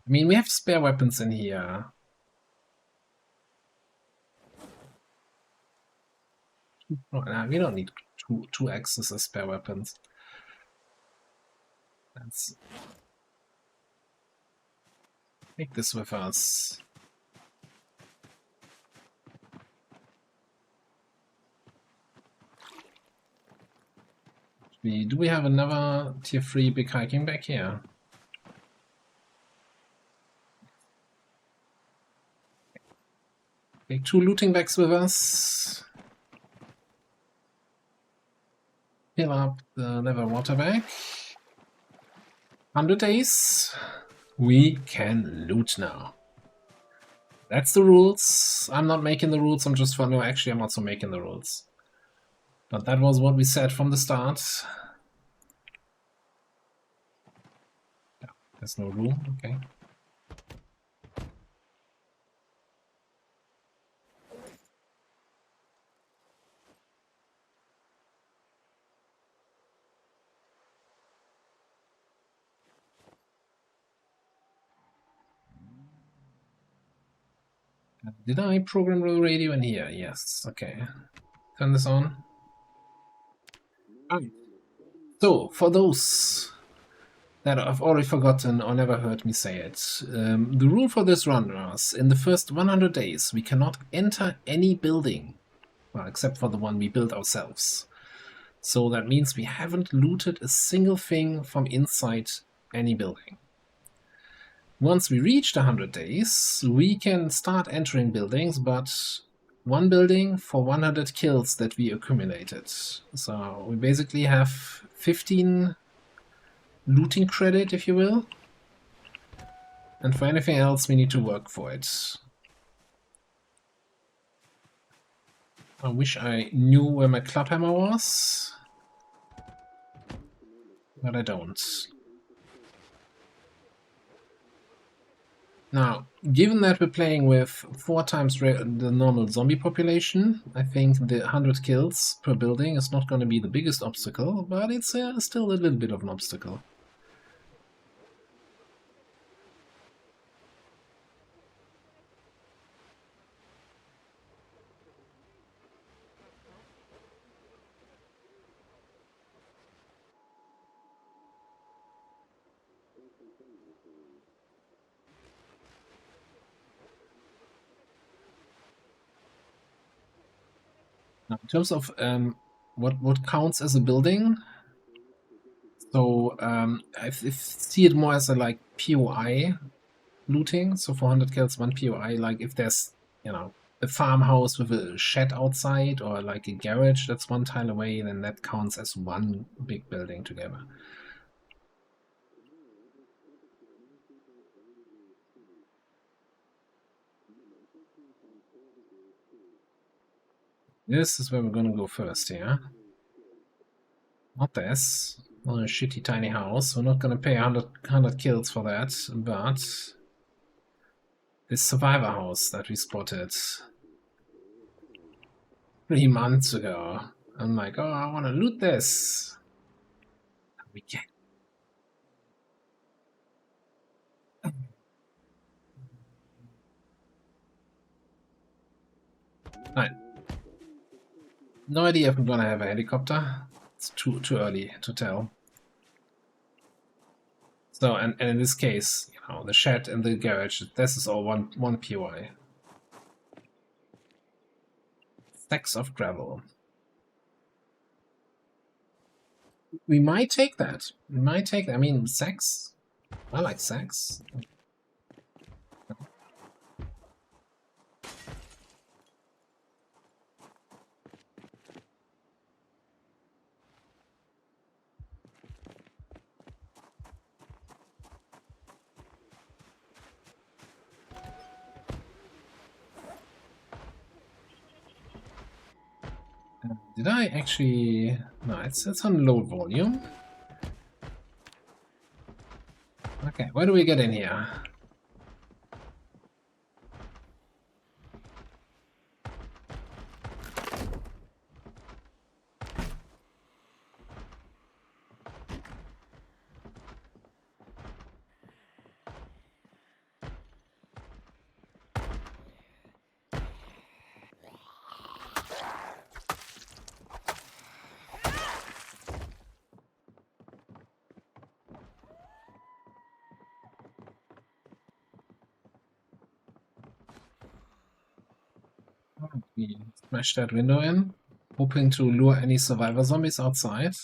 I mean, we have spare weapons in here. Oh, no, we don't need two axes as spare weapons. Let's take this with us. Do we have another tier 3 big hiking back here? Take 2 looting bags with us. Fill up the leather water bag. 100 days. We can loot now. That's the rules. I'm not making the rules, I'm just no, actually I'm also making the rules. But that was what we said from the start. Yeah, there's no room, okay. Did I program the radio in here? Yes, okay. Turn this on. So, for those that have already forgotten or never heard me say it, the rule for this run was, in the first 100 days, we cannot enter any building, well, except for the one we built ourselves. So that means we haven't looted a single thing from inside any building. Once we reach 100 days, we can start entering buildings, but one building for 100 kills that we accumulated. So we basically have 15 looting credit, if you will. And for anything else, we need to work for it. I wish I knew where my clubhammer was, but I don't. Now, given that we're playing with 4 times the normal zombie population, I think the 100 kills per building is not going to be the biggest obstacle, but it's still a little bit of an obstacle. Now, in terms of what counts as a building, so I see it more as a like POI looting. So for 100 kills, 1 POI. Like if there's, you know, a farmhouse with a shed outside or like a garage that's 1 tile away, then that counts as 1 big building together. This is where we're gonna go first here. Not this. Not a shitty tiny house. We're not gonna pay 100 kills for that, but this survivor house that we spotted 3 months ago. I'm like, oh, I wanna loot this. We can. Right. No idea if I'm gonna have a helicopter. It's too early to tell. So, and in this case, you know, the shed and the garage, this is all one POI. Stacks of gravel. We might take that. We might take that. I mean, sex. I like sex. Did I actually... No, it's on low volume. Okay, where do we get in here? We smash that window in, hoping to lure any survivor zombies outside.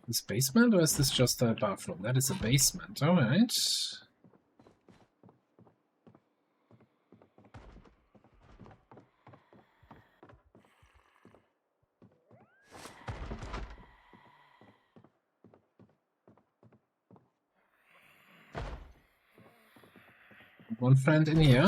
This basement, or is this just a bathroom? That is a basement, alright. One friend in here.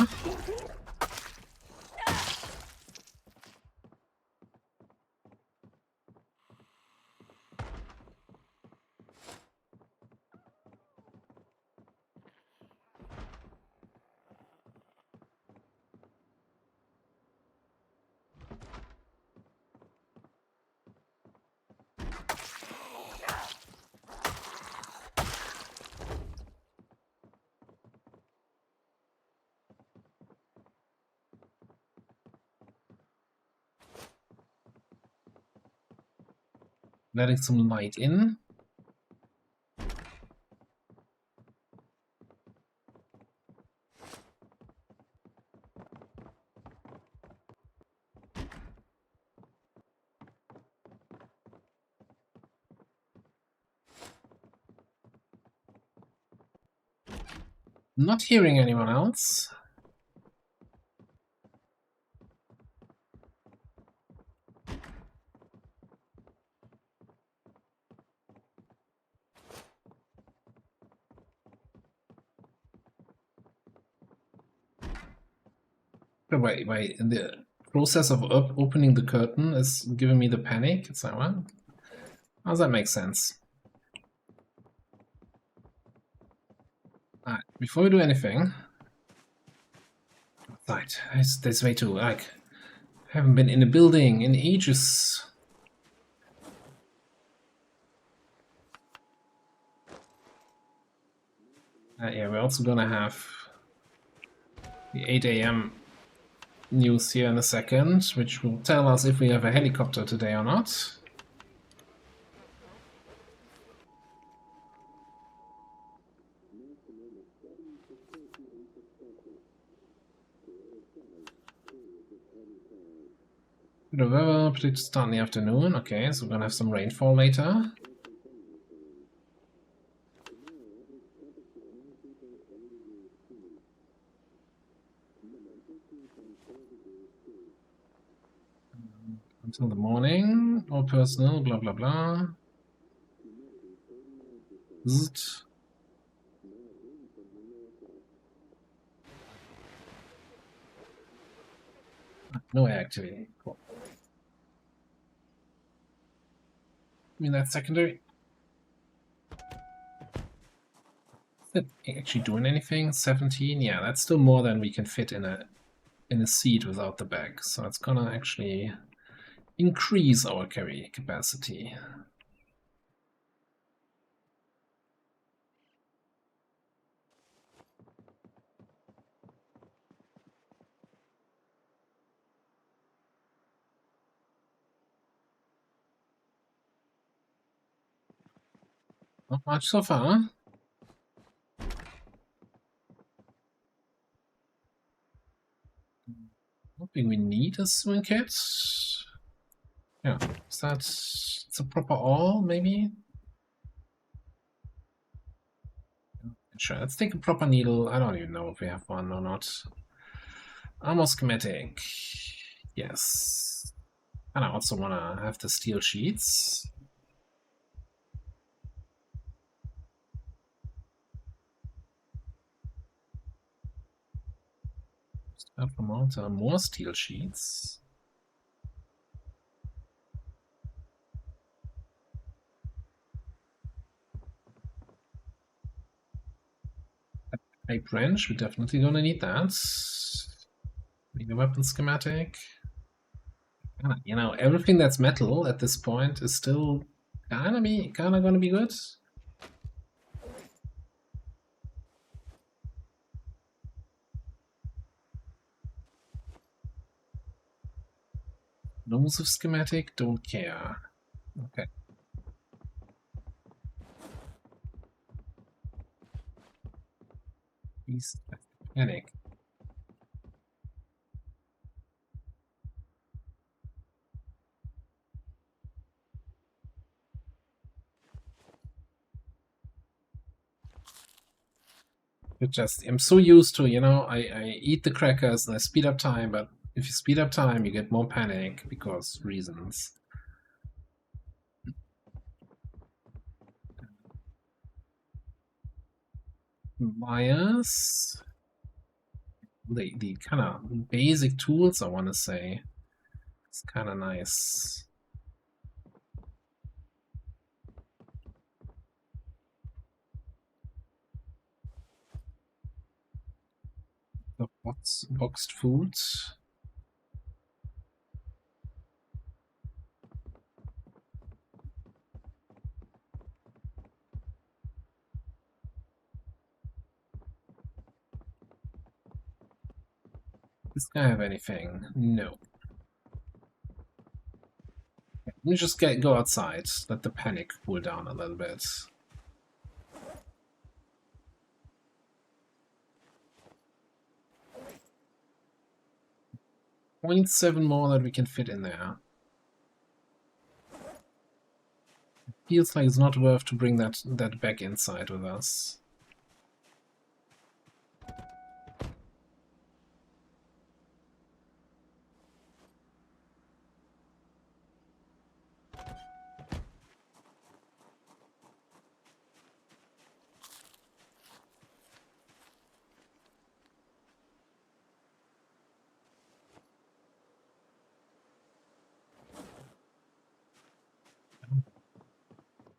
Letting some light in. Not hearing anyone else. Wait, the process of opening the curtain is giving me the panic? It's like, what? How does that make sense? Alright, before we do anything... Right, there's way too, like... Haven't been in a building in ages. Yeah, we're also gonna have the 8 AM news here in a second, which will tell us if we have a helicopter today or not. The weather predicted to start in the afternoon. Okay, so we're gonna have some rainfall later. Until the morning, all personal, blah blah blah. Zzzt. No activity. Cool. I mean, that's secondary. Is that actually doing anything? 17? Yeah, that's still more than we can fit in a seat without the bag. So it's gonna actually increase our carry capacity. Not much so far. Hoping we need a swing kit. Yeah, is that it's a proper all, maybe? Sure, let's take a proper needle. I don't even know if we have one or not. Armor schematic. Yes. And I also want to have the steel sheets. Start from out more steel sheets. A branch, we're definitely gonna need that. Need a weapon schematic. You know, everything that's metal at this point is still kinda gonna be good. Nosive schematic, don't care. Okay. Beast panic. I'm so used to, you know, I eat the crackers and I speed up time, but if you speed up time, you get more panic because reasons. Bias. The kind of basic tools, I want to say. It's kind of nice. The boxed foods. Does this guy have anything? No. Let me just go outside. Let the panic cool down a little bit. 0.7 more that we can fit in there. Feels like it's not worth to bring that back inside with us.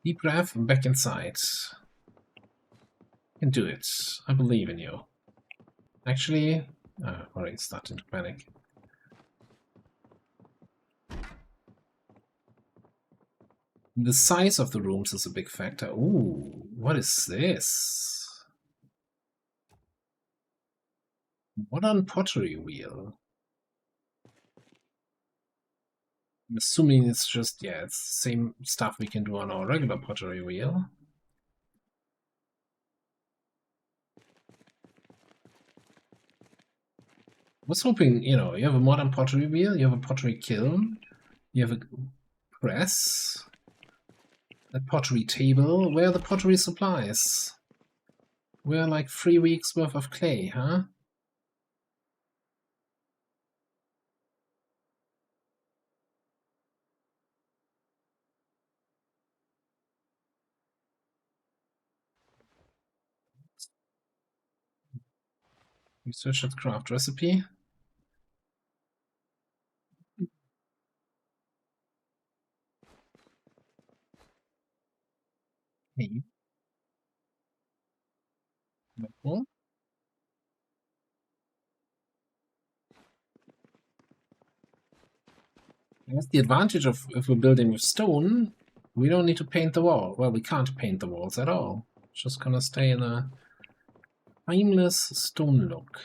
Deep breath, back inside. You can do it. I believe in you. Actually, already starting to panic. The size of the rooms is a big factor. Ooh, what is this? Modern pottery wheel. I'm assuming it's just, yeah, it's the same stuff we can do on our regular pottery wheel. I was hoping, you know, you have a modern pottery wheel, you have a pottery kiln, you have a press, a pottery table. Where are the pottery supplies? We're like 3 weeks worth of clay, huh? Research at craft recipe. Hey. Cool. That's the advantage of if we're building with stone. We don't need to paint the wall. Well, we can't paint the walls at all. It's just gonna stay in a timeless stone look.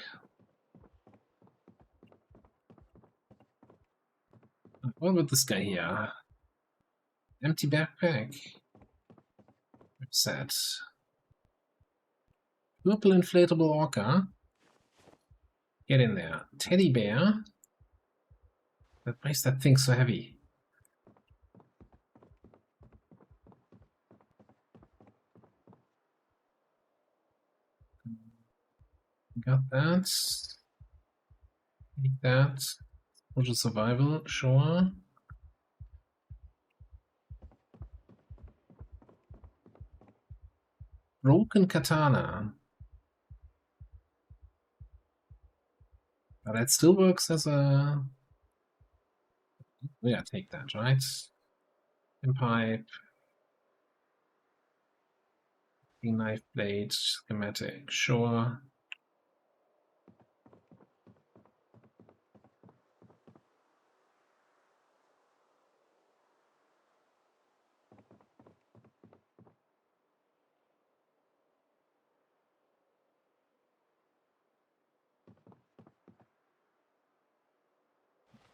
What about this guy here? Empty backpack. Set. Purple inflatable orca. Get in there. Teddy bear. Why is that thing so heavy? Got that. Take that. Social survival, sure. Broken katana. But that still works as a... Yeah, take that, right? Pipe. Knife blade, schematic, sure.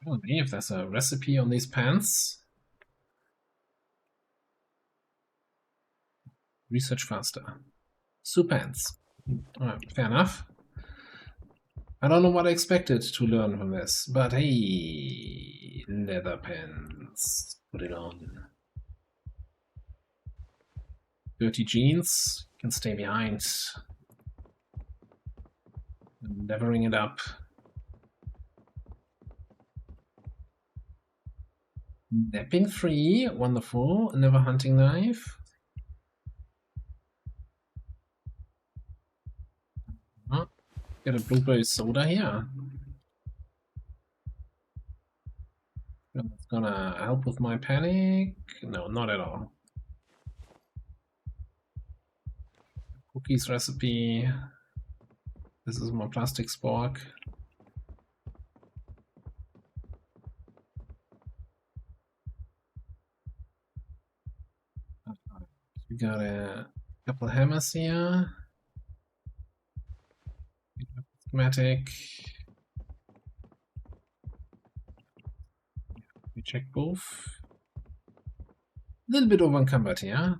I don't know if there's a recipe on these pants. Research faster. Soup pants. Alright, fair enough. I don't know what I expected to learn from this, but hey, leather pants. Put it on. Dirty jeans can stay behind. Levering it up. Napping free, wonderful. Never hunting knife. Get a blueberry soda here. That's gonna help with my panic. No, not at all. Cookies recipe. This is my plastic spork. We got a couple hammers here. Schematic. We check both. A little bit over encumbered here.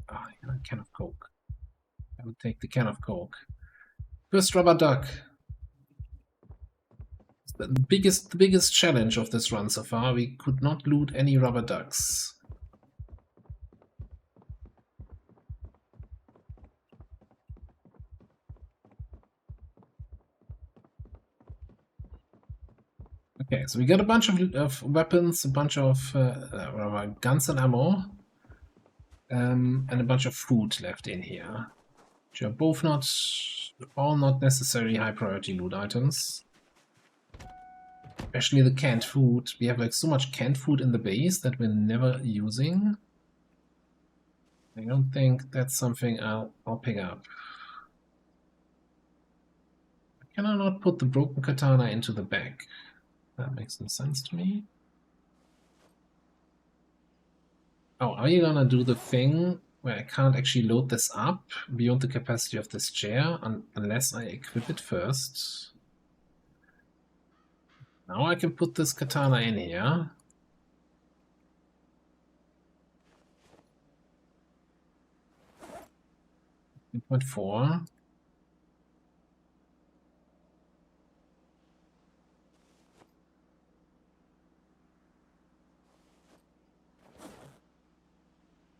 Ah, oh, a can of Coke. I would take the can of Coke. First rubber duck. The biggest challenge of this run so far. We could not loot any rubber ducks. Okay, so we got a bunch of weapons, a bunch of guns and ammo, and a bunch of food left in here, which are both all not necessarily high priority loot items. Especially the canned food. We have like so much canned food in the base that we're never using. I don't think that's something I'll pick up. Can I not put the broken katana into the bag? That makes no sense to me. Oh, are you gonna do the thing where I can't actually load this up beyond the capacity of this chair unless I equip it first? Now I can put this katana in here. Point 4.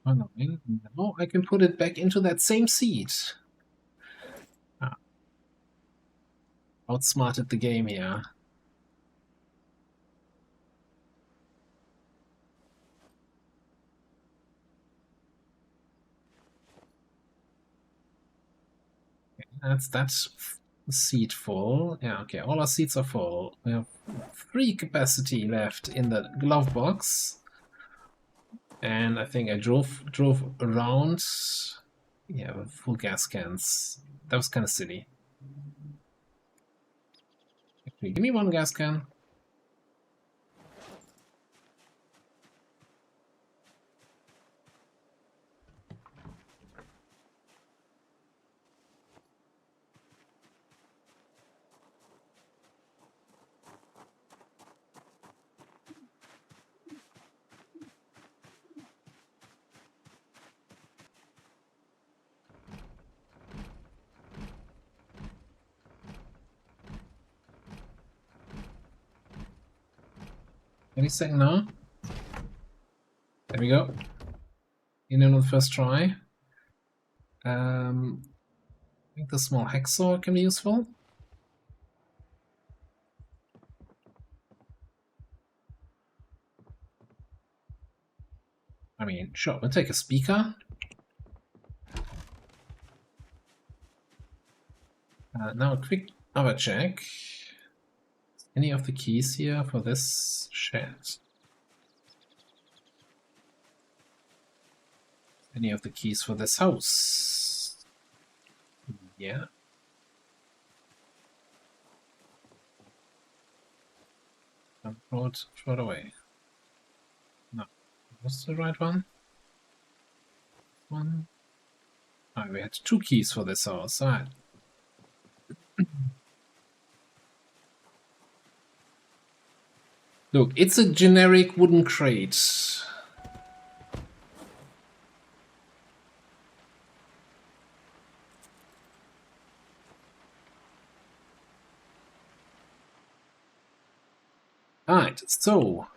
Oh, no, now I can put it back into that same seat. Ah. Outsmarted the game here. Okay, that's seat full. Yeah, okay, all our seats are full. We have 3 capacity left in the glove box. And I think I drove around. Yeah, with full gas cans. That was kind of silly. Actually, give me 1 gas can. Any second now. There we go. In on the first try. I think the small hacksaw can be useful. I mean, sure, we'll take a speaker. Now a quick other check. Any of the keys here for this shed? Any of the keys for this house? Yeah. Throw it away. No. Was the right one? One. Oh, we had 2 keys for this house. Alright. Look, it's a generic wooden crate. Alright, so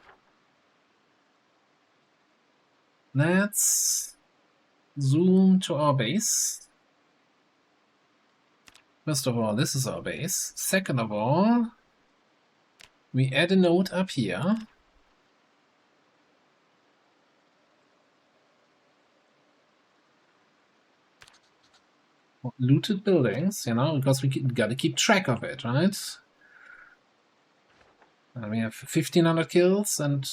let's zoom to our base. First of all, this is our base. Second of all, we add a node up here. Looted buildings, you know, because we gotta keep track of it, right? We have 1,500 kills and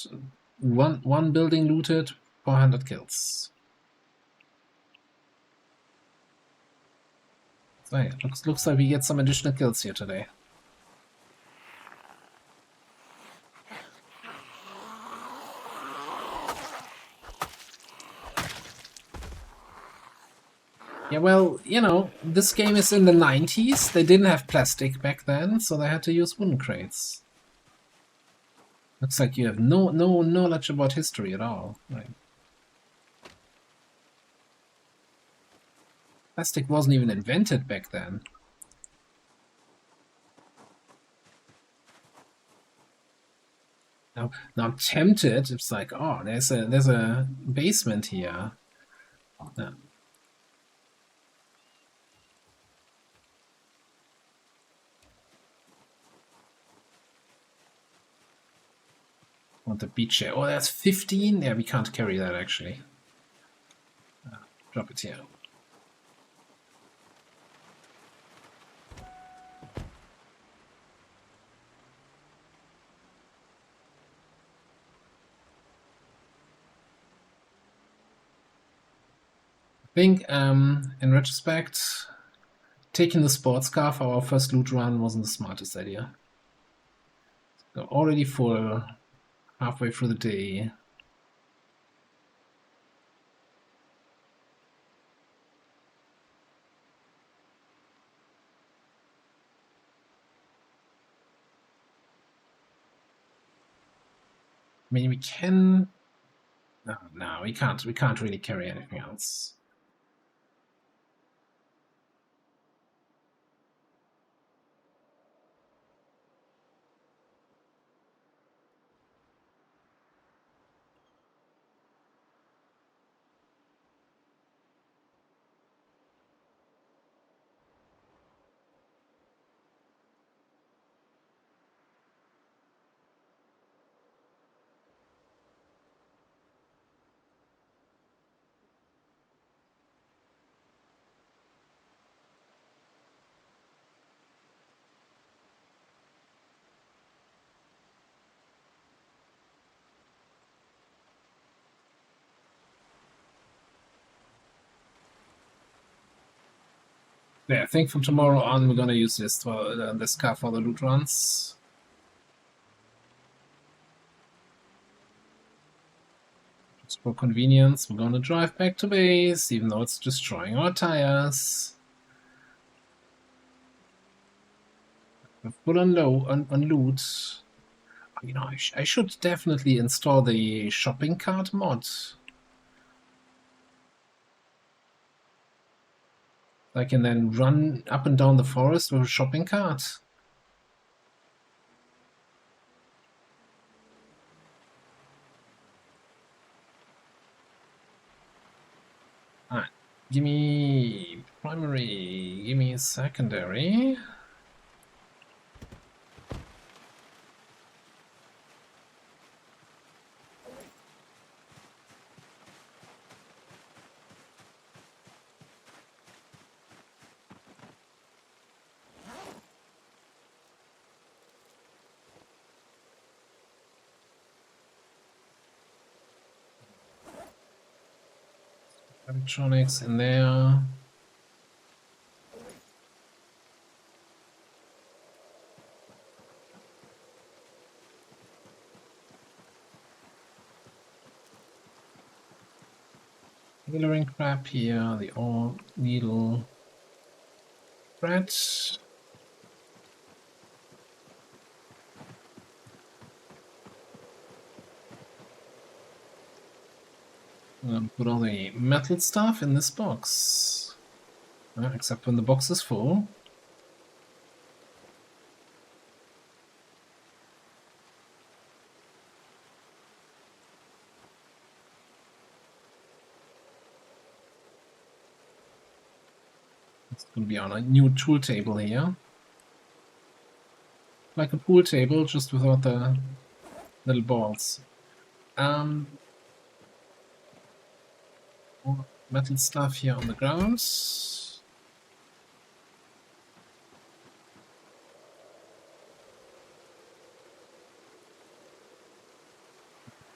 one building looted, 400 kills. So yeah, looks like we get some additional kills here today. Yeah, well, you know, this game is in the 90s. They didn't have plastic back then, so they had to use wooden crates. Looks like you have no knowledge about history at all. Right. Plastic wasn't even invented back then. Now I'm tempted. It's like, oh, there's a basement here. No. Want the beach chair? Oh, that's 15. Yeah, we can't carry that actually. Drop it here. I think, in retrospect, taking the sports car for our first loot run wasn't the smartest idea. So already full, halfway through the day. I mean, we can. No, we can't. We can't really carry anything else. Yeah, I think from tomorrow on we're gonna use this this car for the loot runs. Just for convenience, we're gonna drive back to base, even though it's destroying our tires. We're full on loot. You know, I should definitely install the shopping cart mod. I can then run up and down the forest with a shopping cart. Alright, give me primary, give me secondary. Electronics in there. Tailoring crap here, the ore needle thread. Put all the metal stuff in this box. Except when the box is full. It's going to be on a new tool table here. Like a pool table, just without the little balls. More metal stuff here on the ground.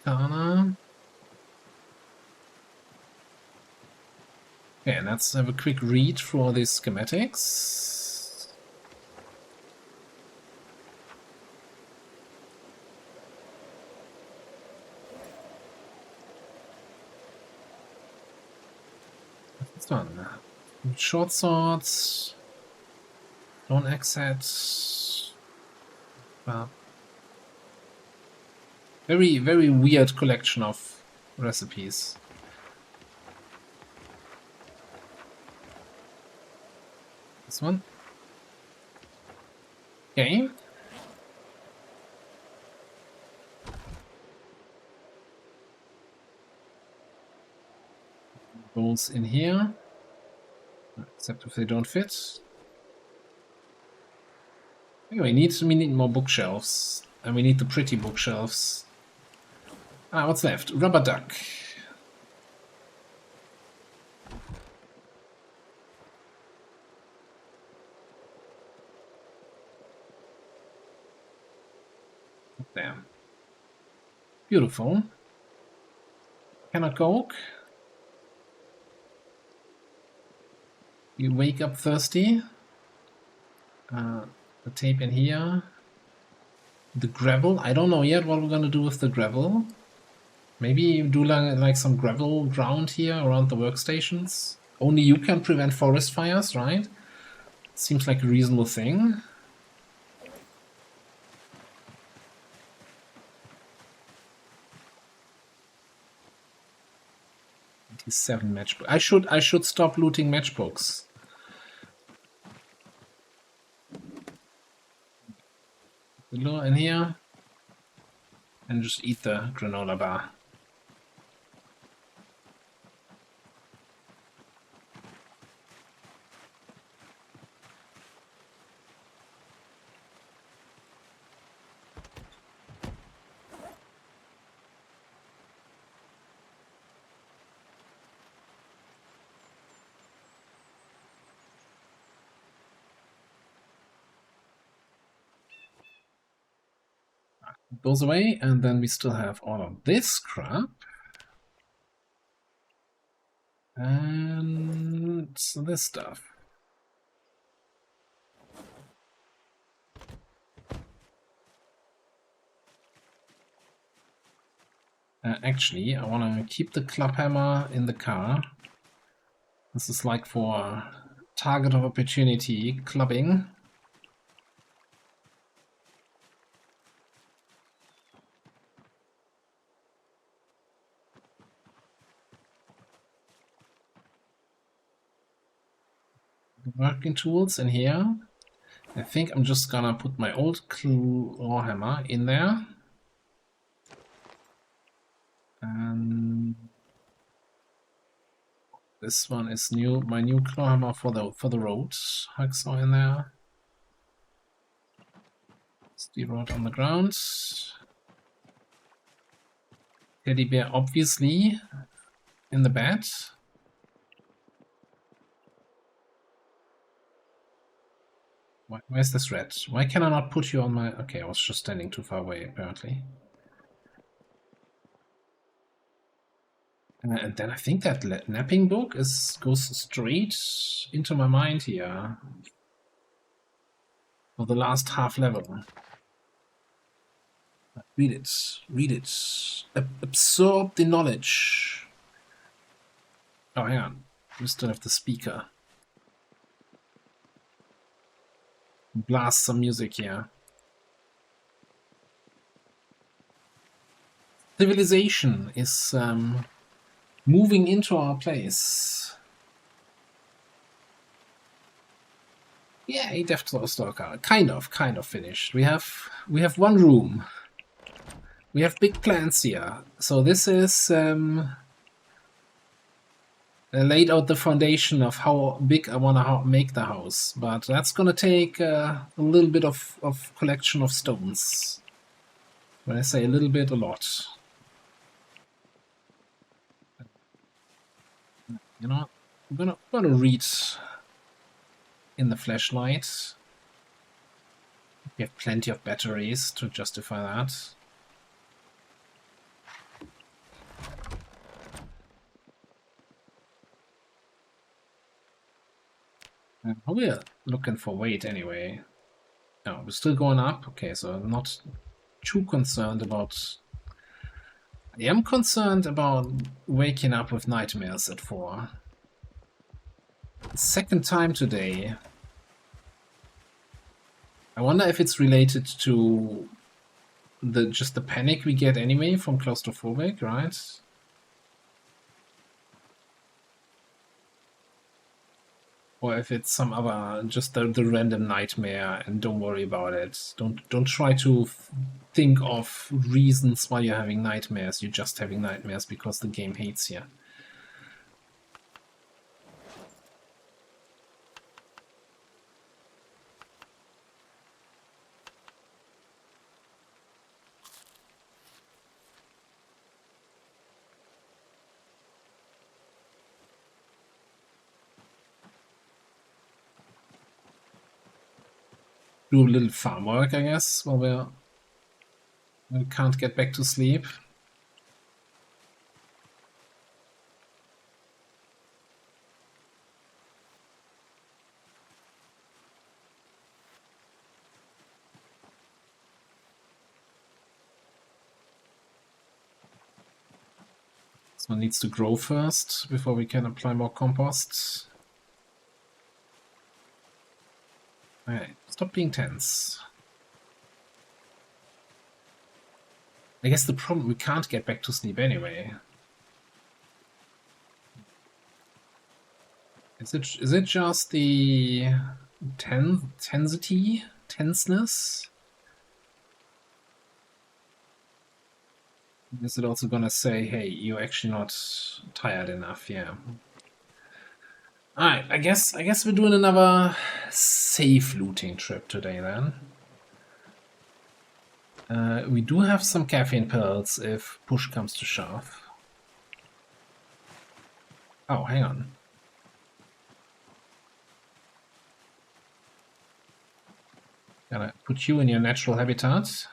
Katana. Okay, let's have a quick read through all these schematics. What's this one? Short swords. Don't exit. Very, very weird collection of recipes. This one. Okay. Those in here. Except if they don't fit. Anyway, we need more bookshelves. And we need the pretty bookshelves. What's left? Rubber duck. There. Beautiful. Cannot coke. You wake up thirsty. The tape in here. The gravel. I don't know yet what we're gonna do with the gravel. Maybe do like some gravel ground here around the workstations. Only you can prevent forest fires, right? Seems like a reasonable thing. Seven matchbooks. I should stop looting matchbooks. The lure in here, and just eat the granola bar. Goes away, and then we still have all of this crap. And this stuff. Actually, I want to keep the club hammer in the car. This is like for target of opportunity clubbing. Working tools in here. I think I'm just gonna put my old claw hammer in there. And this one is new. My new claw hammer for the road. Hacksaw in there. Steel rod on the ground. Teddy bear obviously in the bed. Where's this red? Why can I not put you on my... Okay, I was just standing too far away, apparently. And then I think that napping book goes straight into my mind here. For the last half level. Read it. Read it. Absorb the knowledge. Oh, hang on. We still have the speaker. Blast some music here. Civilization is moving into our place. Yeah, Death Stalker. Kind of finished. We have one room. We have big plans here. So this is laid out the foundation of how big I want to make the house. But that's gonna take a little bit of collection of stones. When I say a little bit, a lot. You know, I'm gonna read in the flashlight. We have plenty of batteries to justify that. We're looking for weight anyway. No, we're still going up. Okay, so I'm not too concerned about... I am concerned about waking up with nightmares at 4. Second time today. I wonder if it's related to just the panic we get anyway from claustrophobic, right? Or if it's some other, just the random nightmare, and don't worry about it. Don't try to think of reasons why you're having nightmares. You're just having nightmares because the game hates you. Do a little farm work, I guess, while we can't get back to sleep. This one needs to grow first before we can apply more compost. Alright, stop being tense. I guess the problem, we can't get back to sleep anyway. Is it just the tenseness? Is it also gonna say, hey, you're actually not tired enough? Yeah. Alright, I guess we're doing another safe looting trip today then. We do have some caffeine pills if push comes to shove. Oh, hang on. Gotta put you in your natural habitat.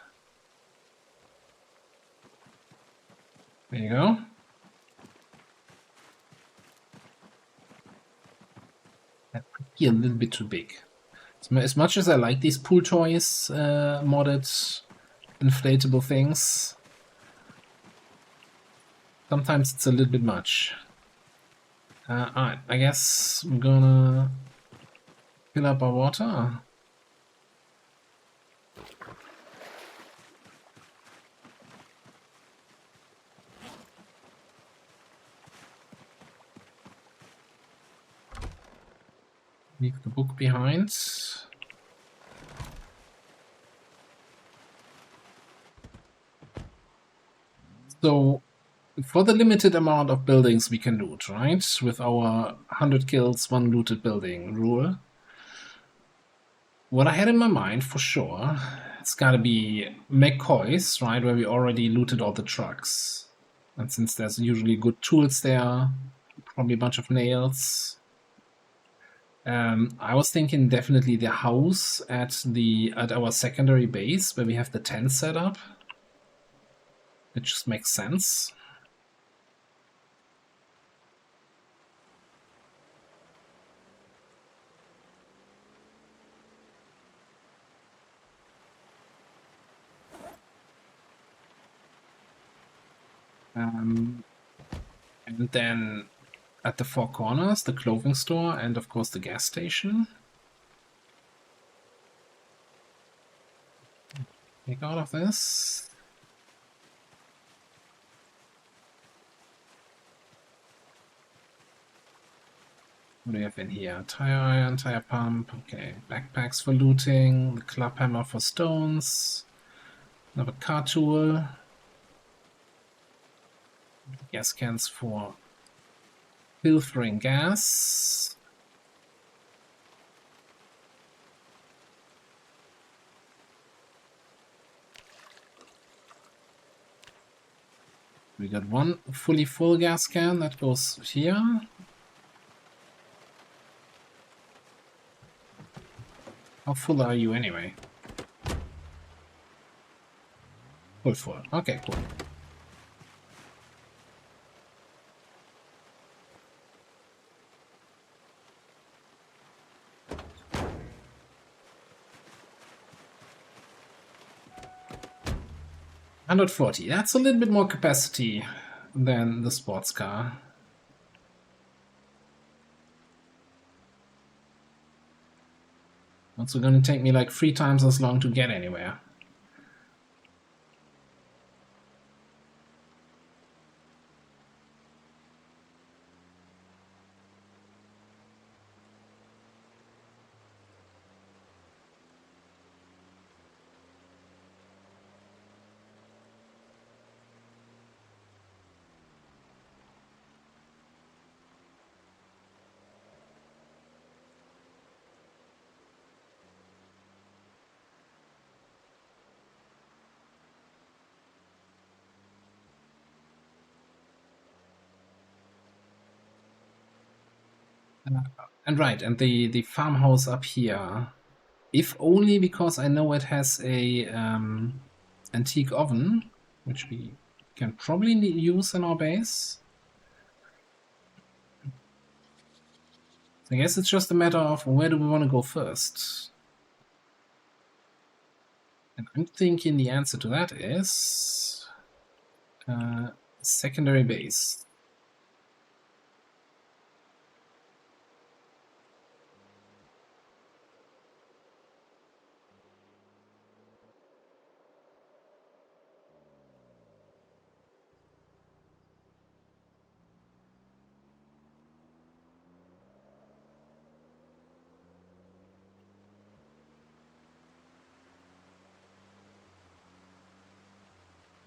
There you go. That could be a little bit too big. As much as I like these pool toys, modded inflatable things, Sometimes it's a little bit much. Alright, I guess we're gonna fill up our water. Leave the book behind. So, for the limited amount of buildings we can loot, right? With our 100 kills, 1 looted building rule. What I had in my mind, for sure, it's gotta be McCoy's, right? Where we already looted all the trucks. And since there's usually good tools there, probably a bunch of nails. I was thinking definitely the house at our secondary base where we have the tent set up. It just makes sense. And then at the Four Corners, the clothing store, and of course the gas station. Take all of this. What do we have in here? Tire iron, tire pump, okay. Backpacks for looting, the club hammer for stones, another car tool, gas cans for filtering gas. We got one fully full gas can that goes here. How full are you anyway? Full. Okay, cool. $140. That's a little bit more capacity than the sports car. Also gonna take me like 3 times as long to get anywhere. And right, and the farmhouse up here, if only because I know it has a antique oven, which we can probably use in our base. I guess it's just a matter of where do we want to go first. And I'm thinking the answer to that is secondary base.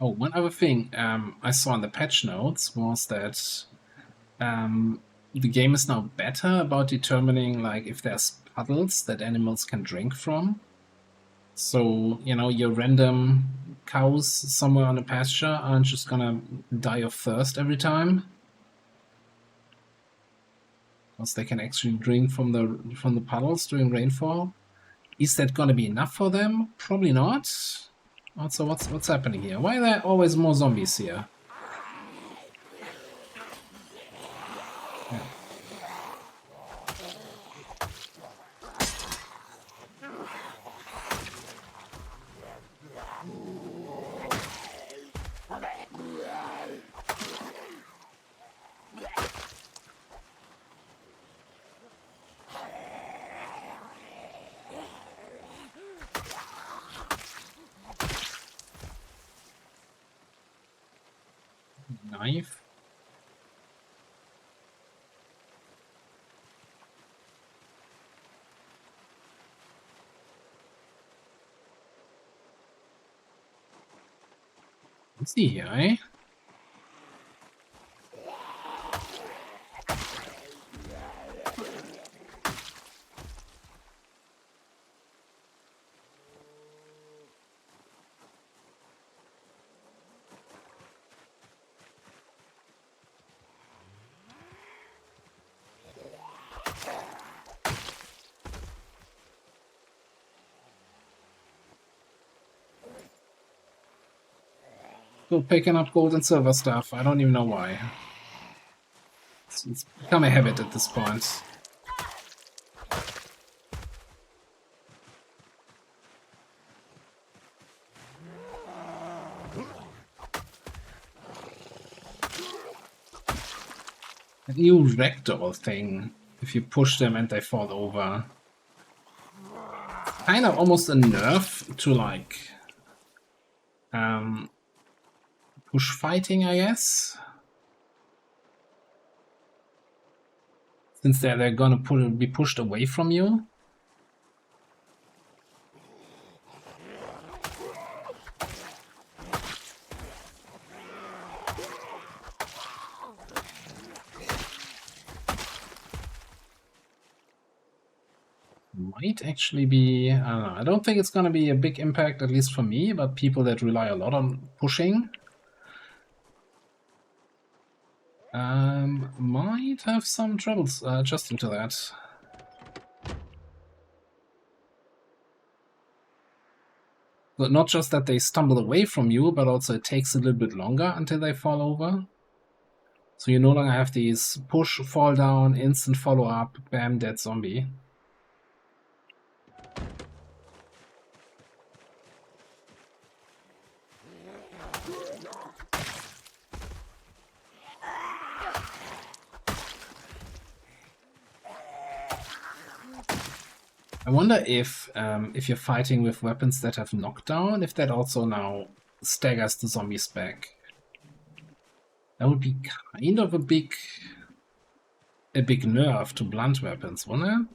Oh, one other thing I saw in the patch notes was that the game is now better about determining like if there's puddles that animals can drink from. So, you know, your random cows somewhere on a pasture aren't just gonna die of thirst every time. Because they can actually drink from the puddles during rainfall. Is that gonna be enough for them? Probably not. Also, what's happening here? Why are there always more zombies here? Yeah. knife. Let's see here, eh? Still picking up gold and silver stuff. I don't even know why. It's become a habit at this point. That new ragdoll thing. If you push them and they fall over. Kind of almost a nerf to like push fighting, I guess. Since they're gonna be pushed away from you. Might actually be, I don't know, I don't think it's gonna be a big impact, at least for me, but people that rely a lot on pushing might have some troubles adjusting to that. But not just that they stumble away from you, but also it takes a little bit longer until they fall over. So you no longer have these push, fall down, instant follow-up, bam, dead zombie. I wonder if you're fighting with weapons that have knockdown, if that also now staggers the zombies back. That would be kind of a big nerf to blunt weapons, wouldn't it?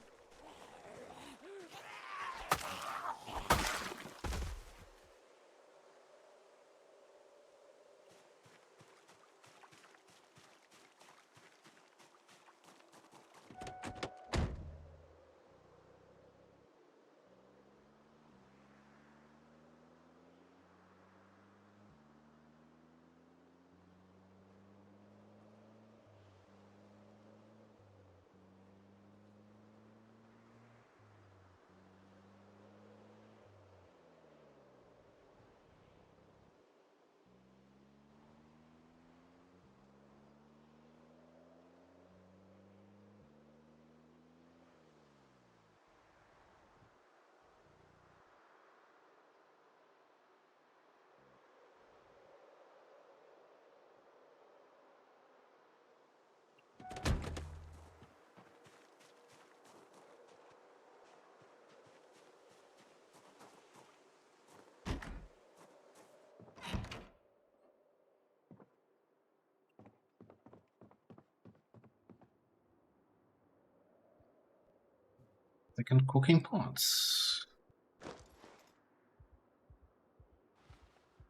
Second cooking pots.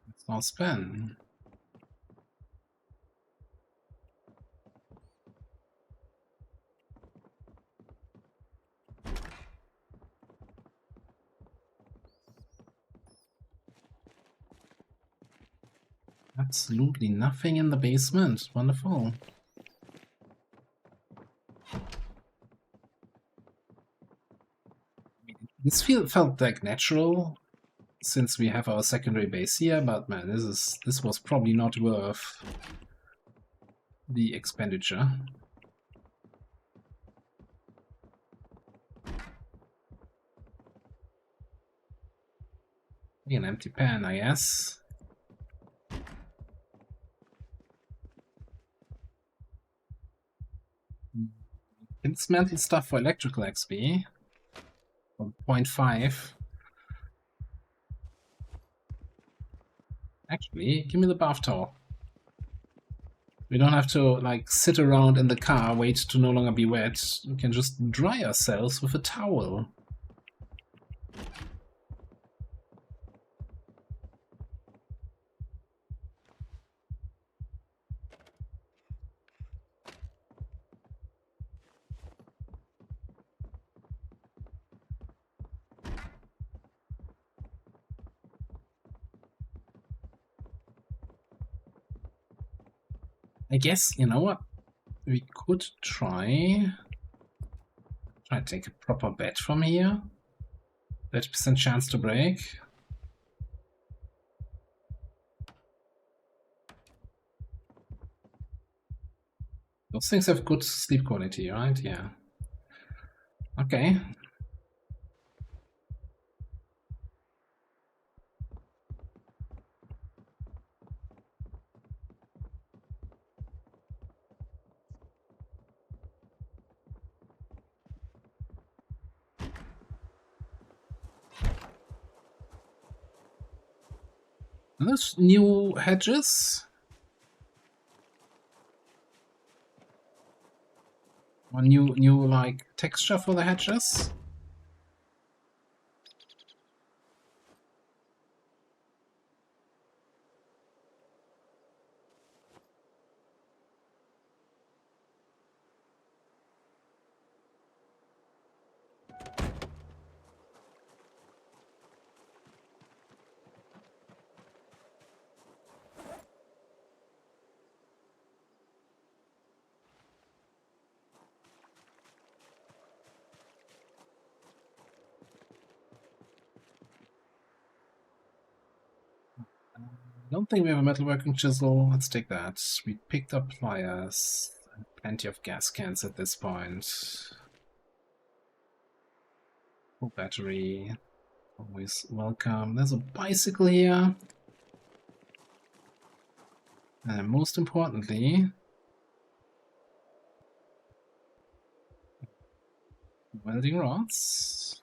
Let's not spend. Absolutely nothing in the basement. Wonderful. This felt like natural since we have our secondary base here, but man, this was probably not worth the expenditure. An empty pan, I guess. Can dismantle stuff for electrical XP. 0.5. Actually, give me the bath towel. We don't have to like sit around in the car, wait to no longer be wet. We can just dry ourselves with a towel. I guess, you know what? We could try to take a proper bet from here. 30% chance to break. Those things have good sleep quality, right? Yeah. Okay. Are those new hedges? Or new like texture for the hedges? I don't think we have a metalworking chisel. Let's take that. We picked up pliers and plenty of gas cans at this point. Full battery. Always welcome. There's a bicycle here. And most importantly, welding rods.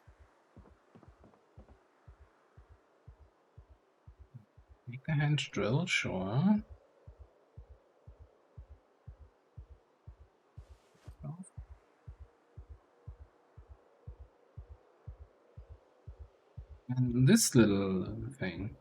Make a hand drill, sure. And this little thing.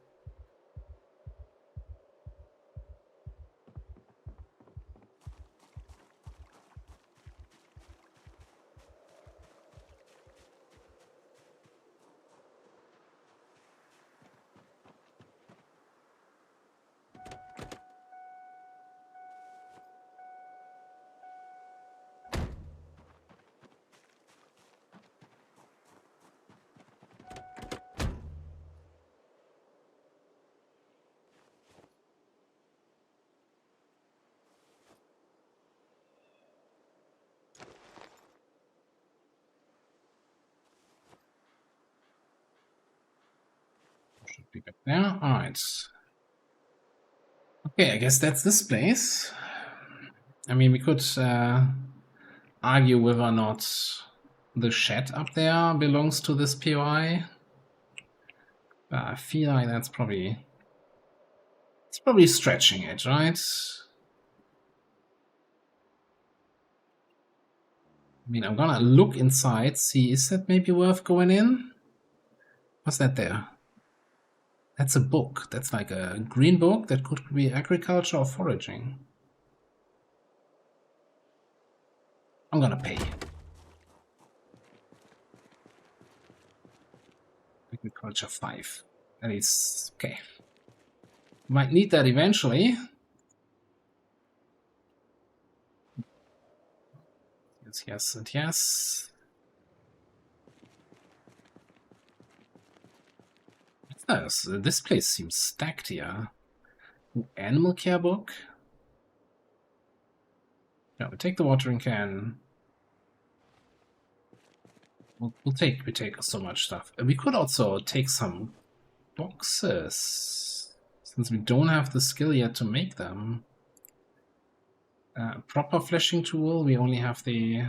Should be back there. Alright. Okay, I guess that's this place. I mean, we could argue whether or not the shed up there belongs to this POI. But I feel like that's probably... It's probably stretching it, right? I mean, I'm gonna look inside, see, is that maybe worth going in? What's that there? That's a book. That's like a green book that could be agriculture or foraging. I'm gonna pay. Agriculture 5. That is okay. Might need that eventually. Yes, yes, and yes. Yes, this place seems stacked here. Animal care book. No, we take the watering can. We take so much stuff. We could also take some boxes, since we don't have the skill yet to make them. Proper fleshing tool, we only have the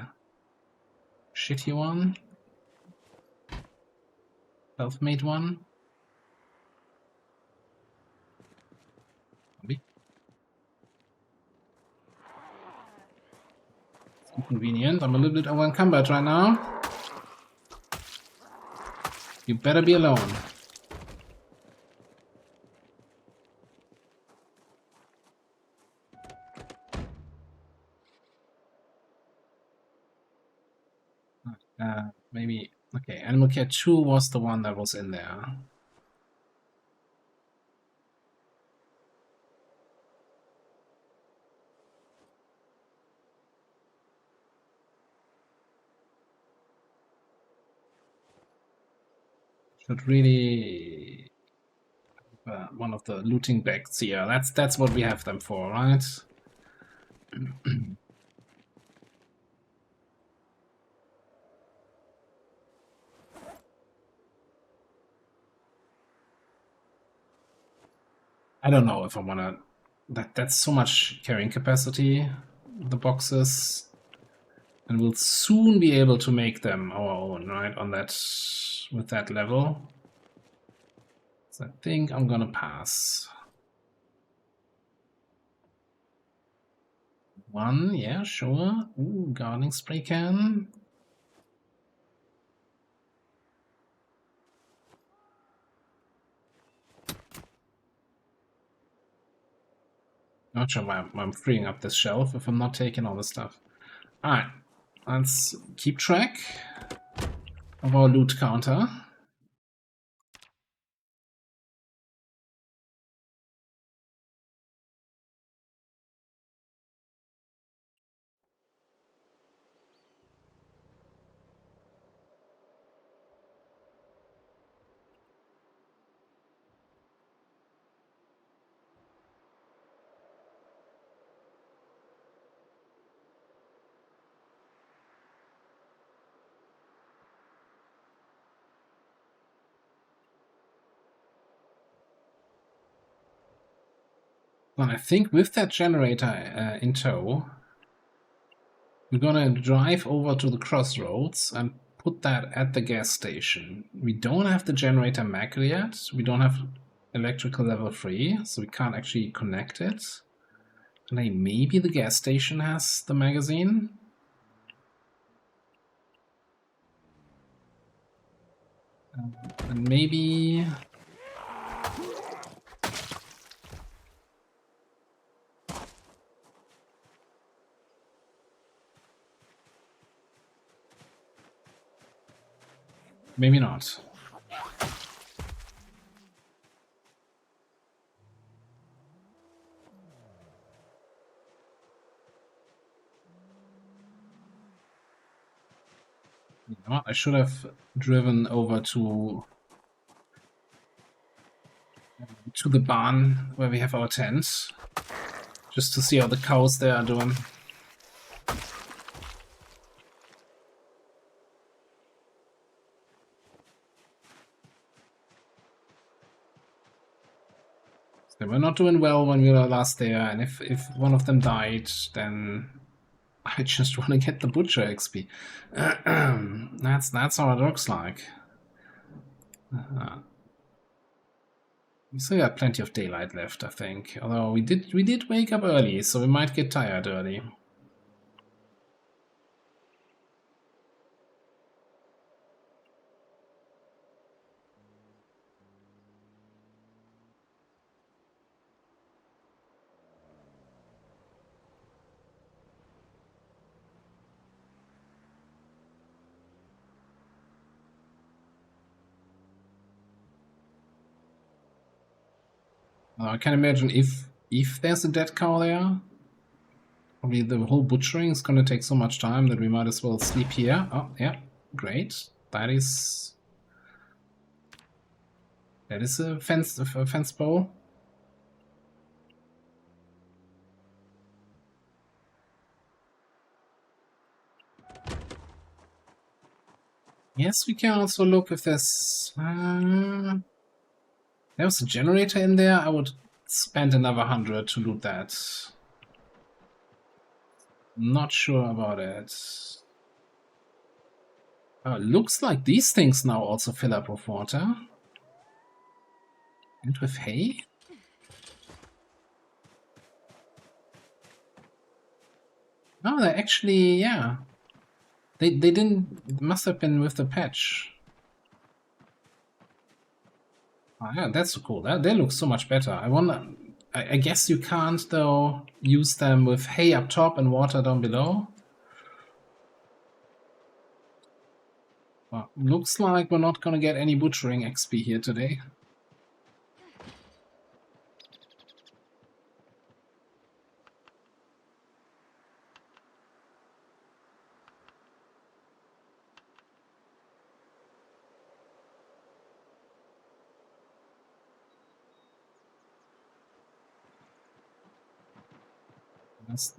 shitty one. Self-made one. Inconvenient. I'm a little bit over encumbered right now. You better be alone. Maybe. Okay, Animal Care 2 was the one that was in there. Should really one of the looting bags here. That's what we have them for, right? I don't know if I wanna. That's so much carrying capacity. The boxes, and we'll soon be able to make them our own, right? On that, with that level. So I think I'm gonna pass. One, yeah, sure. Ooh, gardening spray can. Not sure why I'm freeing up this shelf if I'm not taking all the stuff. Alright, let's keep track of our loot counter. And I think with that generator in tow, we're gonna drive over to the crossroads and put that at the gas station. We don't have the generator Mac yet. We don't have electrical level 3, so we can't actually connect it. And maybe the gas station has the magazine. And maybe... maybe not. You know what? I should have driven over to the barn where we have our tents, just to see how the cows there are doing. They were not doing well when we were last there, and if one of them died, then I just want to get the butcher XP. That's how it looks like. We still got plenty of daylight left, I think. Although we did wake up early, so we might get tired early. I can imagine if there's a dead cow there, probably the whole butchering is going to take so much time that we might as well sleep here. Oh, yeah, great. That is a fence bow. Yes, we can also look if there's... there was a generator in there. I would spend another 100 to loot that. Not sure about it. Looks like these things now also fill up with water. And with hay? Oh, they actually, yeah. They didn't, must have been with the patch. Oh, yeah, that's cool. They look so much better. I wonder, I guess you can't, though, use them with hay up top and water down below. Well, looks like we're not gonna get any butchering XP here today.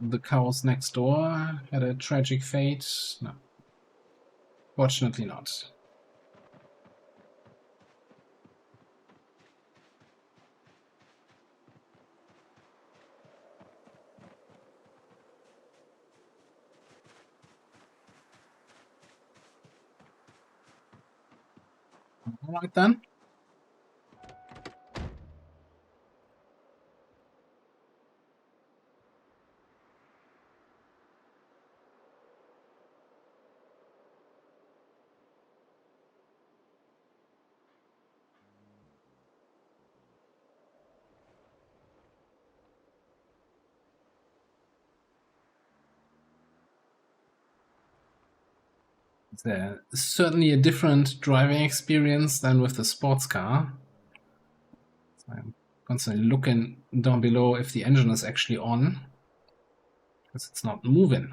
The cows next door had a tragic fate. No, fortunately not. All right then. It's certainly a different driving experience than with the sports car. So I'm constantly looking down below if the engine is actually on, because it's not moving.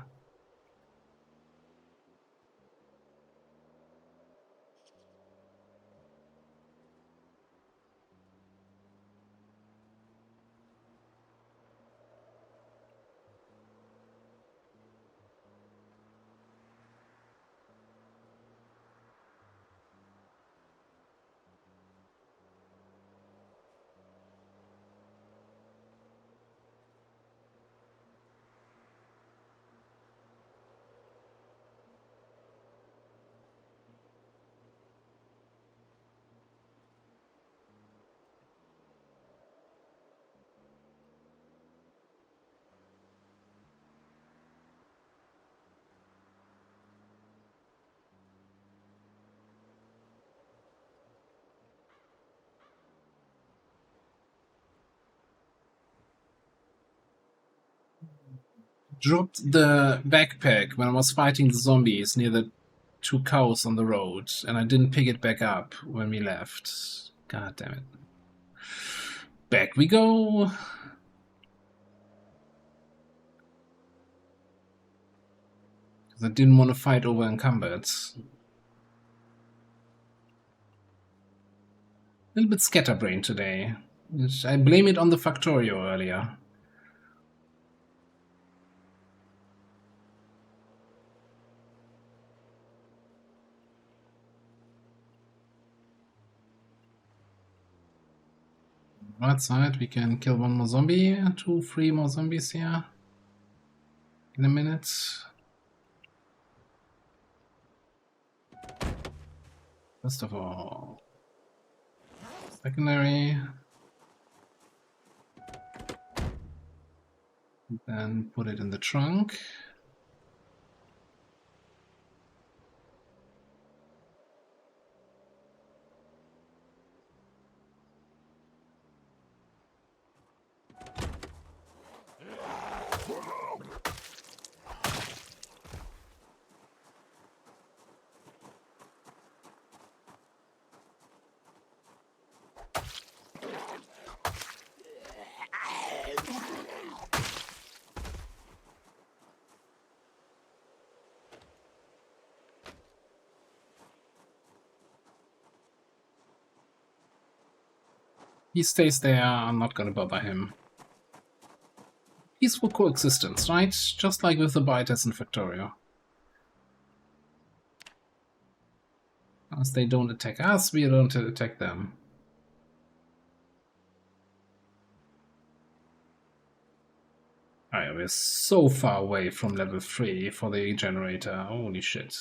Dropped the backpack when I was fighting the zombies near the two cows on the road, and I didn't pick it back up when we left. God damn it. Back we go. Because I didn't want to fight over encumbered. A little bit scatterbrained today. I blame it on the Factorio earlier. Right side, we can kill one more zombie, 2, 3 more zombies here in a minute. First of all, secondary. Then put it in the trunk. He stays there, I'm not gonna bother him. Peaceful coexistence, right? Just like with the Bites and Factorio. As they don't attack us, we don't attack them. Alright, we're so far away from level 3 for the generator. Holy shit.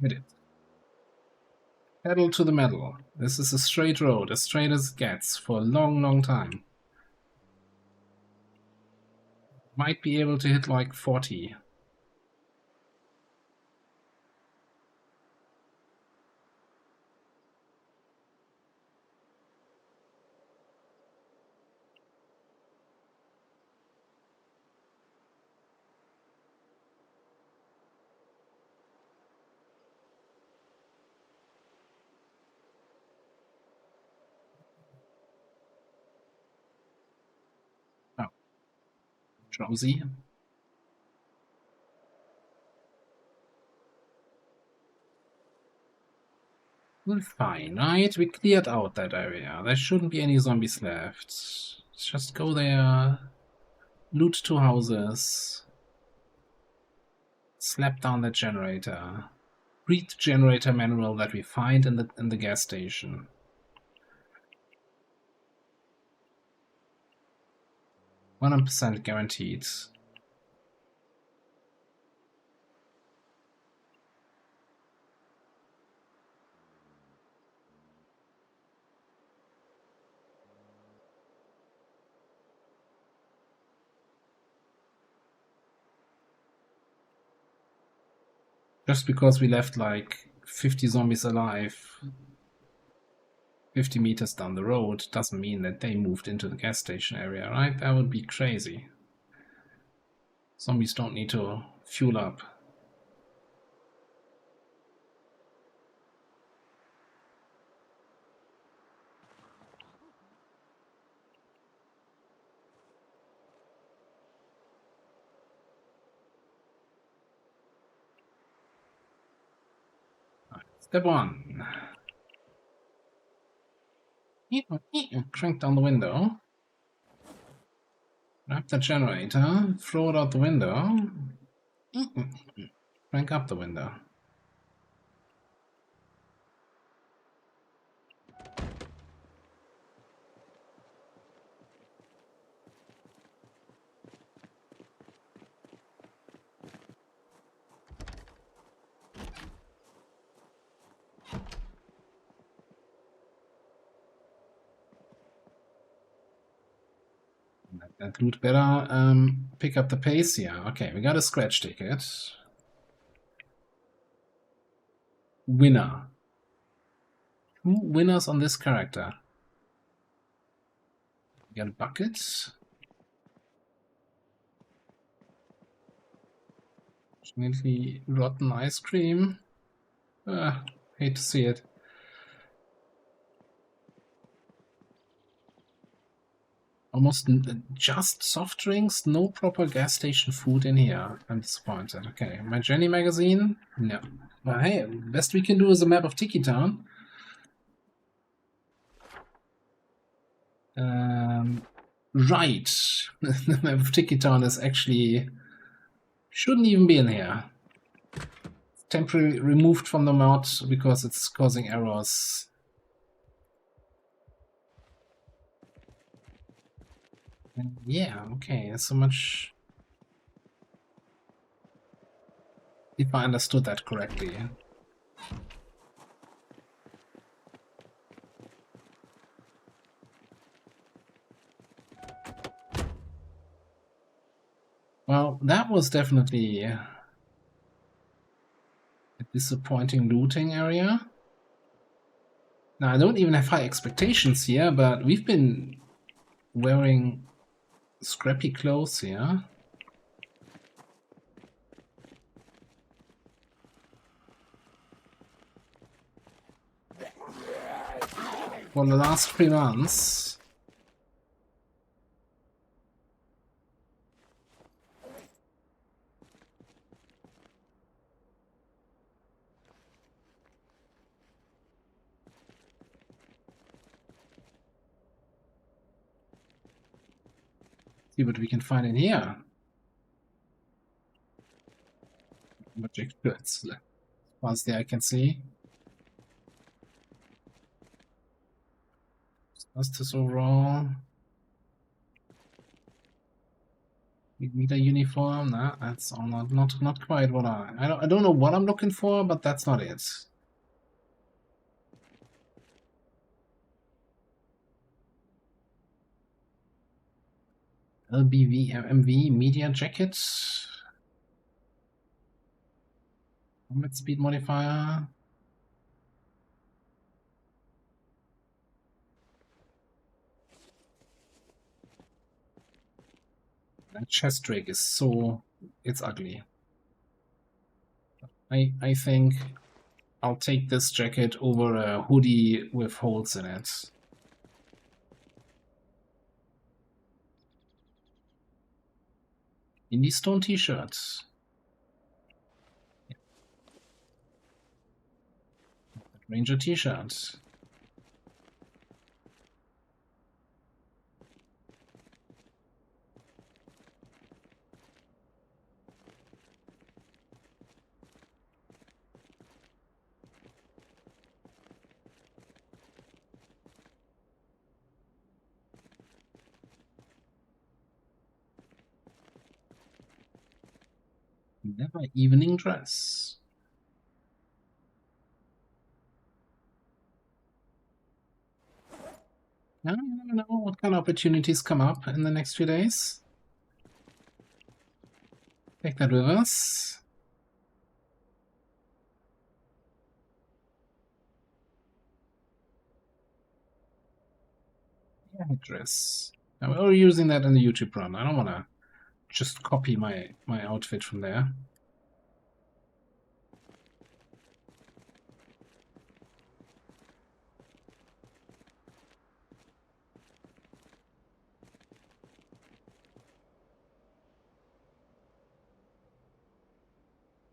Hit it. Pedal to the metal. This is a straight road, as straight as it gets, for a long, long time. Might be able to hit like 40. Oh, drowsy. We're fine, right? We cleared out that area. There shouldn't be any zombies left. Let's just go there, loot 2 houses, slap down the generator, read the generator manual that we find in the gas station. 100% guaranteed. Just because we left like 50 zombies alive 50 meters down the road doesn't mean that they moved into the gas station area, right? That would be crazy. Zombies don't need to fuel up. Step 1. Crank down the window. Grab the generator, throw it out the window. Crank up the window. That loot better pick up the pace here. Okay, we got a scratch ticket. Winner. 2 winners on this character. We got a bucket. Definitely rotten ice cream. Hate to see it. Almost just soft drinks, no proper gas station food in here. I'm disappointed. Okay, my Jenny magazine? No. Well, hey, best we can do is a map of Tiki Town. Right. The map of Tiki Town is actually... shouldn't even be in here. Temporarily removed from the mod because it's causing errors. And yeah, okay, so much... if I understood that correctly. Well, that was definitely a disappointing looting area. Now, I don't even have high expectations here, but we've been wearing scrappy clothes here. For the last 3 months. See what we can find in here. Magic goods. Once there I can see. What's this overall? We need a uniform. Nah, that's all not quite what I don't know what I'm looking for, but that's not it. LBV MV media jacket. Combat speed modifier. That chest drake is so it's ugly. I think I'll take this jacket over a hoodie with holes in it. Indie Stone t-shirts. Ranger t-shirts. Never evening dress. I don't know what kind of opportunities come up in the next few days. Take that with us. Yeah, dress. We're using that in the YouTube run. I don't want to just copy my outfit from there.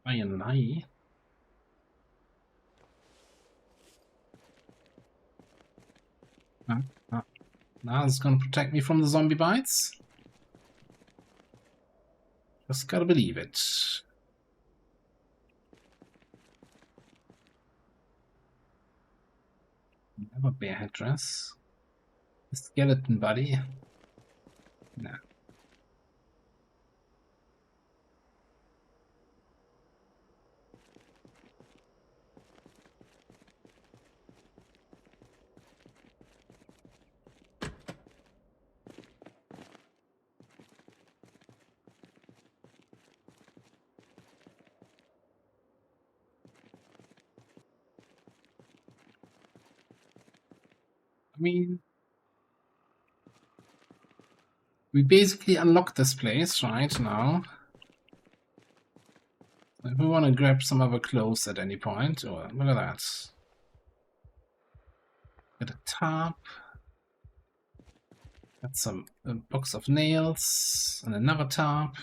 Iron Eye. Now it's gonna protect me from the zombie bites. Just gotta believe it. Have a bear headdress. A skeleton body. Nah. I mean, we basically unlocked this place right now. If we want to grab some other clothes at any point, or look at that. Get a tarp. Got some a box of nails and another tarp.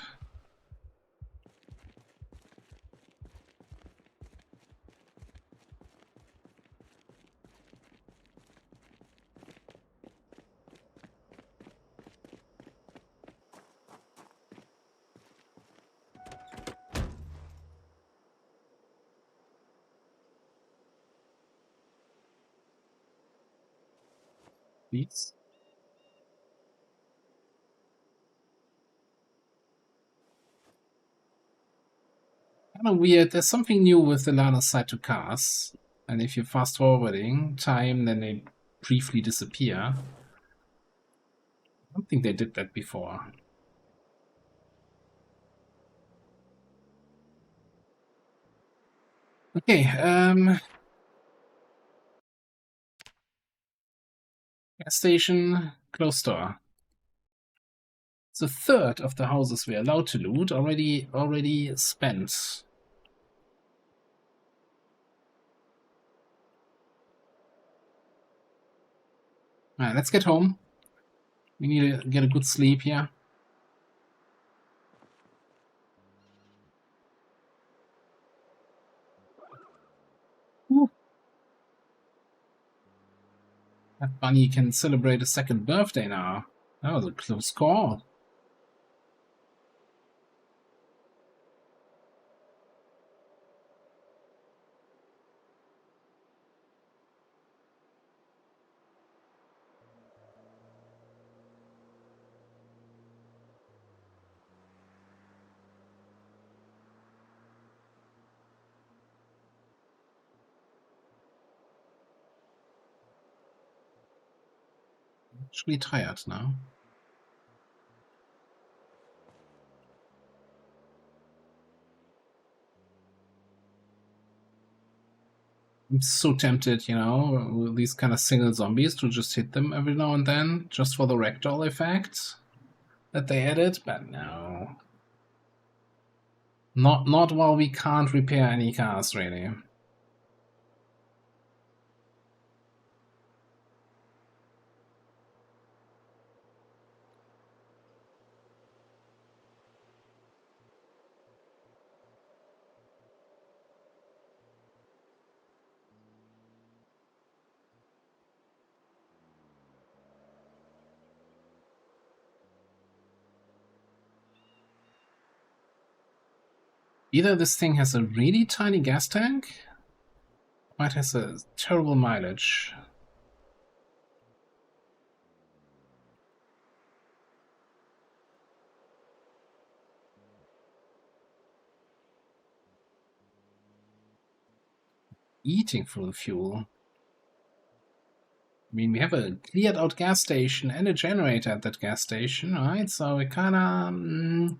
These. Kind of weird. There's something new with the line of sight to cars, and if you're fast forwarding time, then they briefly disappear. I don't think they did that before. Okay, gas station, closed door. It's a third of the houses we're allowed to loot already spent. Alright, let's get home. We need to get a good sleep here. Ooh. That bunny can celebrate a second birthday now. That was a close call. Actually tired now. I'm so tempted, you know, with these kind of single zombies to just hit them every now and then, just for the ragdoll effect that they added, but no. Not while we can't repair any cars, really. Either this thing has a really tiny gas tank, or it has a terrible mileage. Eating full fuel. I mean, we have a cleared out gas station and a generator at that gas station, right? So we're kinda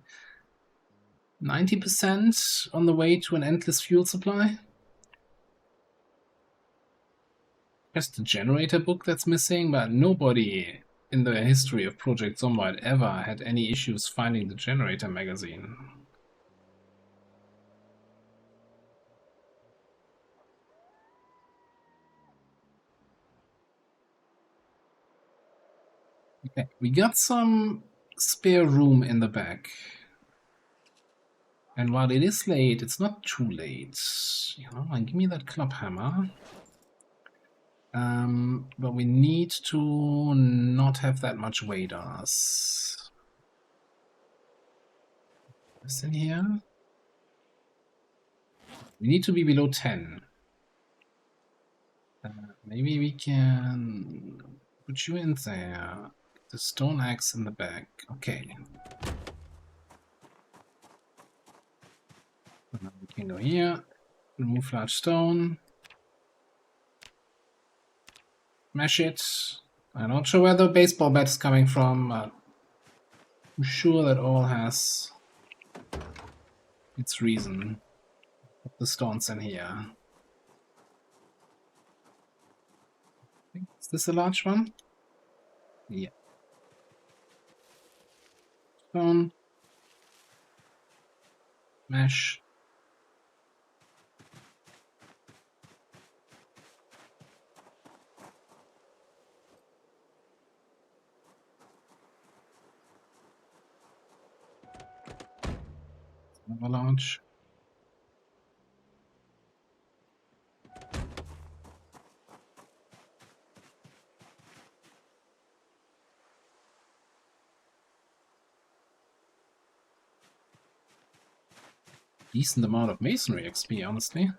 90% on the way to an endless fuel supply. Just the generator book that's missing, but nobody in the history of Project Zomboid ever had any issues finding the generator magazine. Okay, we got some spare room in the back. And while it is late, it's not too late. You know, and give me that club hammer. But we need to not have that much weight on us. What's in here? We need to be below 10. Maybe we can put you in there. The stone axe in the back. Okay. We can go here. Remove large stone. Smash it. I'm not sure where the baseball bat is coming from. I'm sure that all has its reason. Put the stones in here. Is this a large one? Yeah. Stone. Mesh. Avalanche. Decent amount of masonry XP, honestly.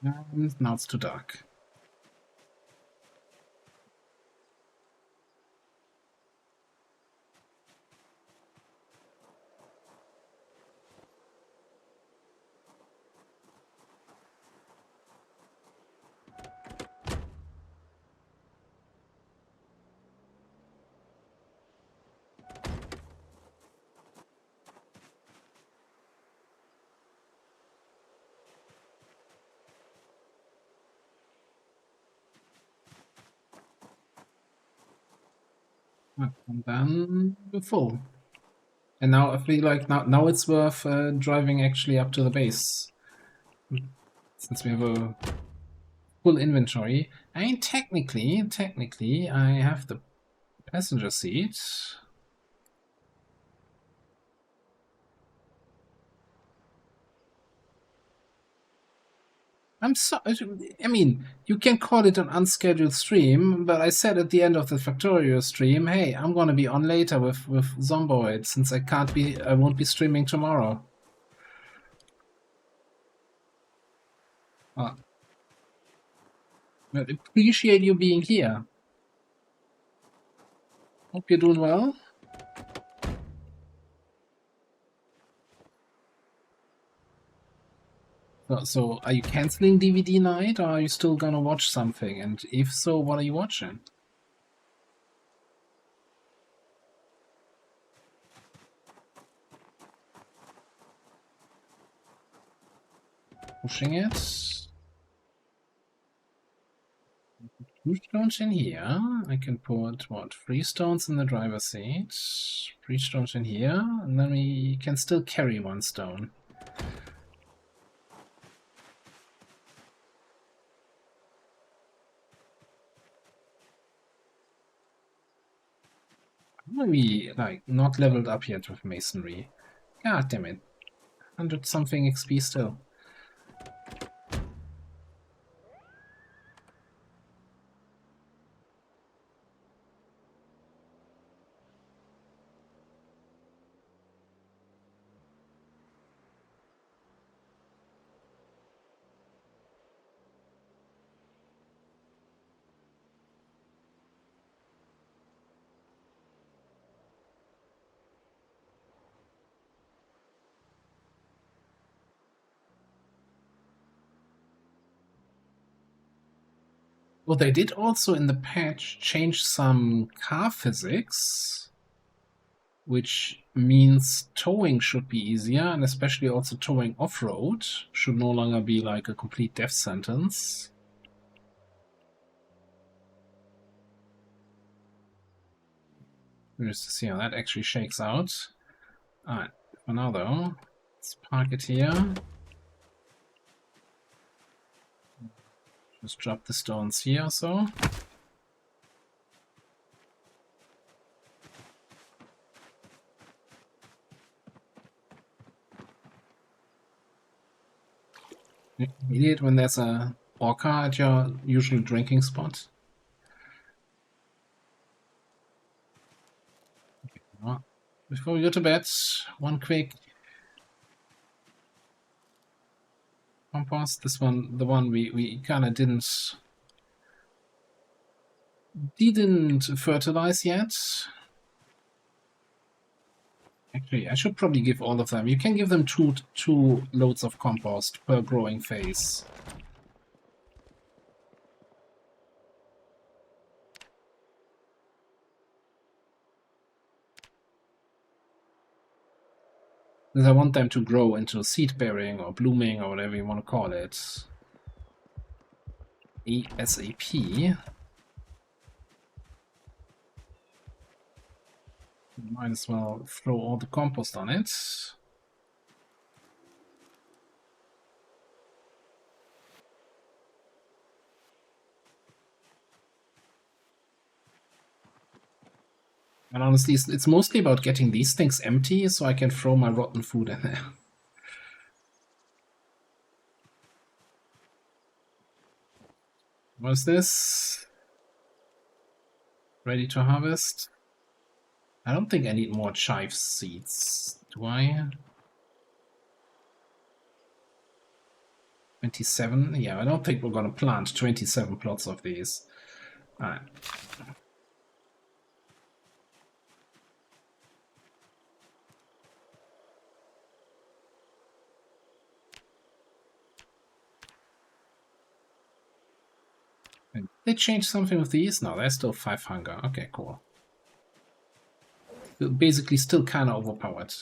And now it's too dark. And then we're full. And now I feel like now it's worth driving actually up to the base. Since we have a full inventory. I mean, technically, I have the passenger seat. I'm sorry. I mean, you can call it an unscheduled stream, but I said at the end of the Factorio stream, hey, I'm gonna be on later with Zomboid since I won't be streaming tomorrow. I appreciate you being here. Hope you're doing well. So, are you canceling DVD night, or are you still gonna watch something? And if so, what are you watching? Pushing it. 2 stones in here. I can put, what, 3 stones in the driver's seat. 3 stones in here. And then we can still carry 1 stone. Maybe, like, not leveled up yet with masonry. God damn it. 100 something XP still. Well, they did also in the patch change some car physics, which means towing should be easier, and especially also towing off-road should no longer be like a complete death sentence. Just to see how that actually shakes out. Alright, for now though, let's park it here. Just drop the stones here or so. Idiot, when there's a orca at your usual drinking spot. Well, before we go to bed, one quick compost. This one, the one we kind of didn't fertilize yet. Actually, I should probably give all of them. You can give them two loads of compost per growing phase. Because I want them to grow into seed bearing or blooming or whatever you want to call it. ASAP. Might as well throw all the compost on it. And honestly, it's mostly about getting these things empty so I can throw my rotten food in there. What is this? Ready to harvest? I don't think I need more chive seeds, do I? 27? Yeah, I don't think we're gonna plant 27 plots of these. Alright. They changed something with these? No, they're still 5 hunger. Okay, cool. Basically still kinda overpowered.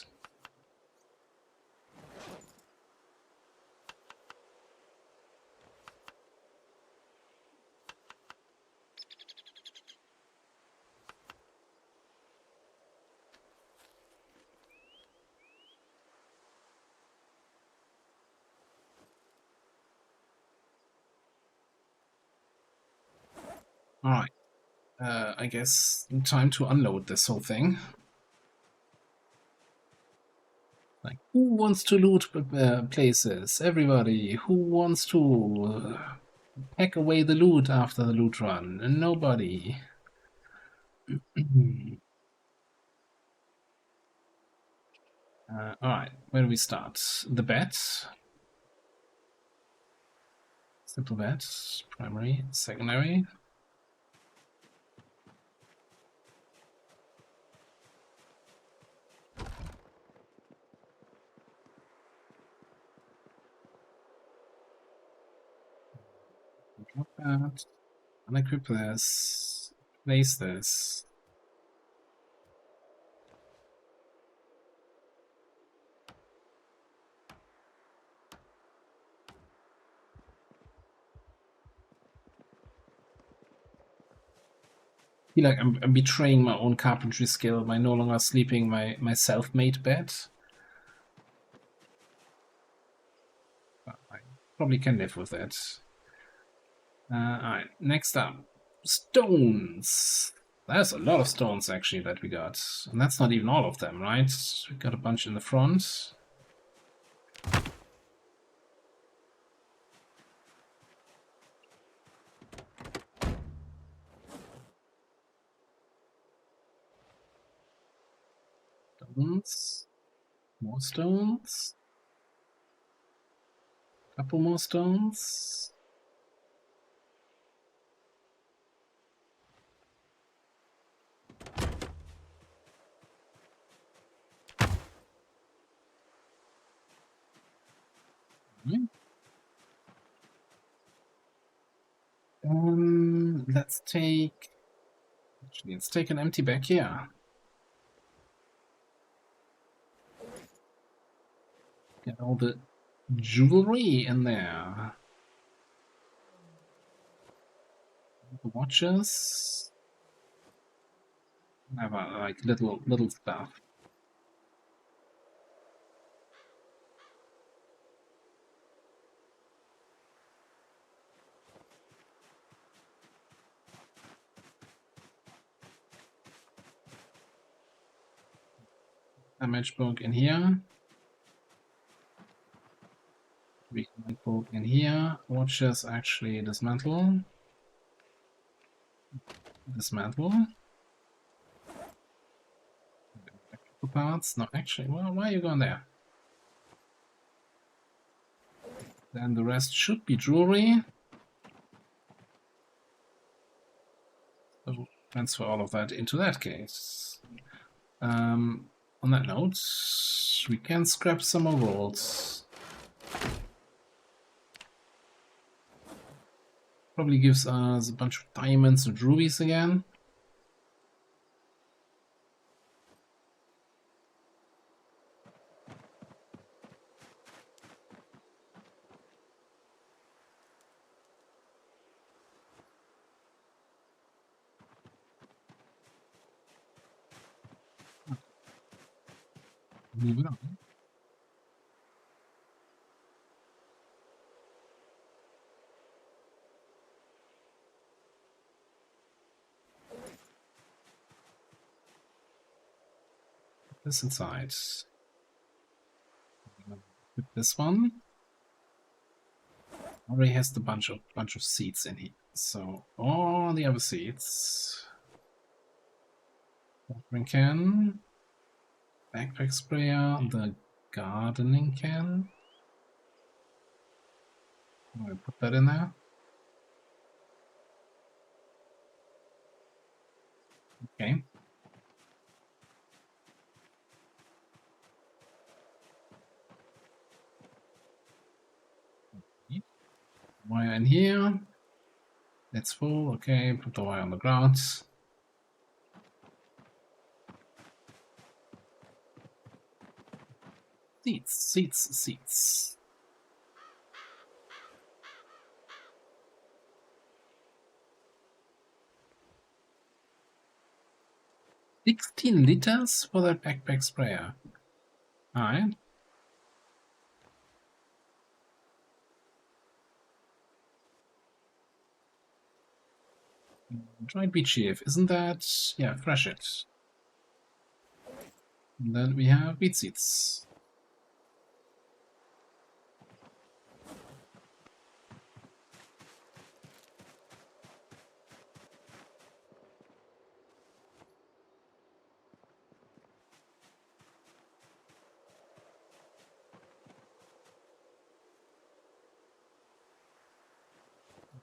Alright. I guess time to unload this whole thing. Like, who wants to loot places? Everybody. Who wants to pack away the loot after the loot run? Nobody. Alright, where do we start? The bet. Simple bet. Primary, secondary. Drop that. Unequip this. Place this. I feel like I'm betraying my own carpentry skill by no longer sleeping my self-made bed. But I probably can live with it. Alright, next up. Stones. There's a lot of stones, actually, that we got. And that's not even all of them, right? We got a bunch in the front. Stones. More stones. Couple more stones. Let's take... Actually, let's take an empty bag here. Get all the jewelry in there. The watches. Never like little stuff. Damage book in here. Weak book in here. Watches actually dismantle. Dismantle. Parts. No, actually, well, why are you going there? Then the rest should be jewelry. So transfer all of that into that case. On that note, we can scrap some more rolls. Probably gives us a bunch of diamonds and rubies again. Move it on. This inside. With this one. Already has the bunch of seeds in here. So all the other seeds. Watering can. Backpack sprayer. The gardening can. I'm gonna put that in there. Okay. Wire in here. That's full. Okay, put the wire on the ground. Seeds. 16 liters for that backpack sprayer. Alright. Dried beet sheaf, isn't that? Yeah, fresh it. And then we have beet seeds.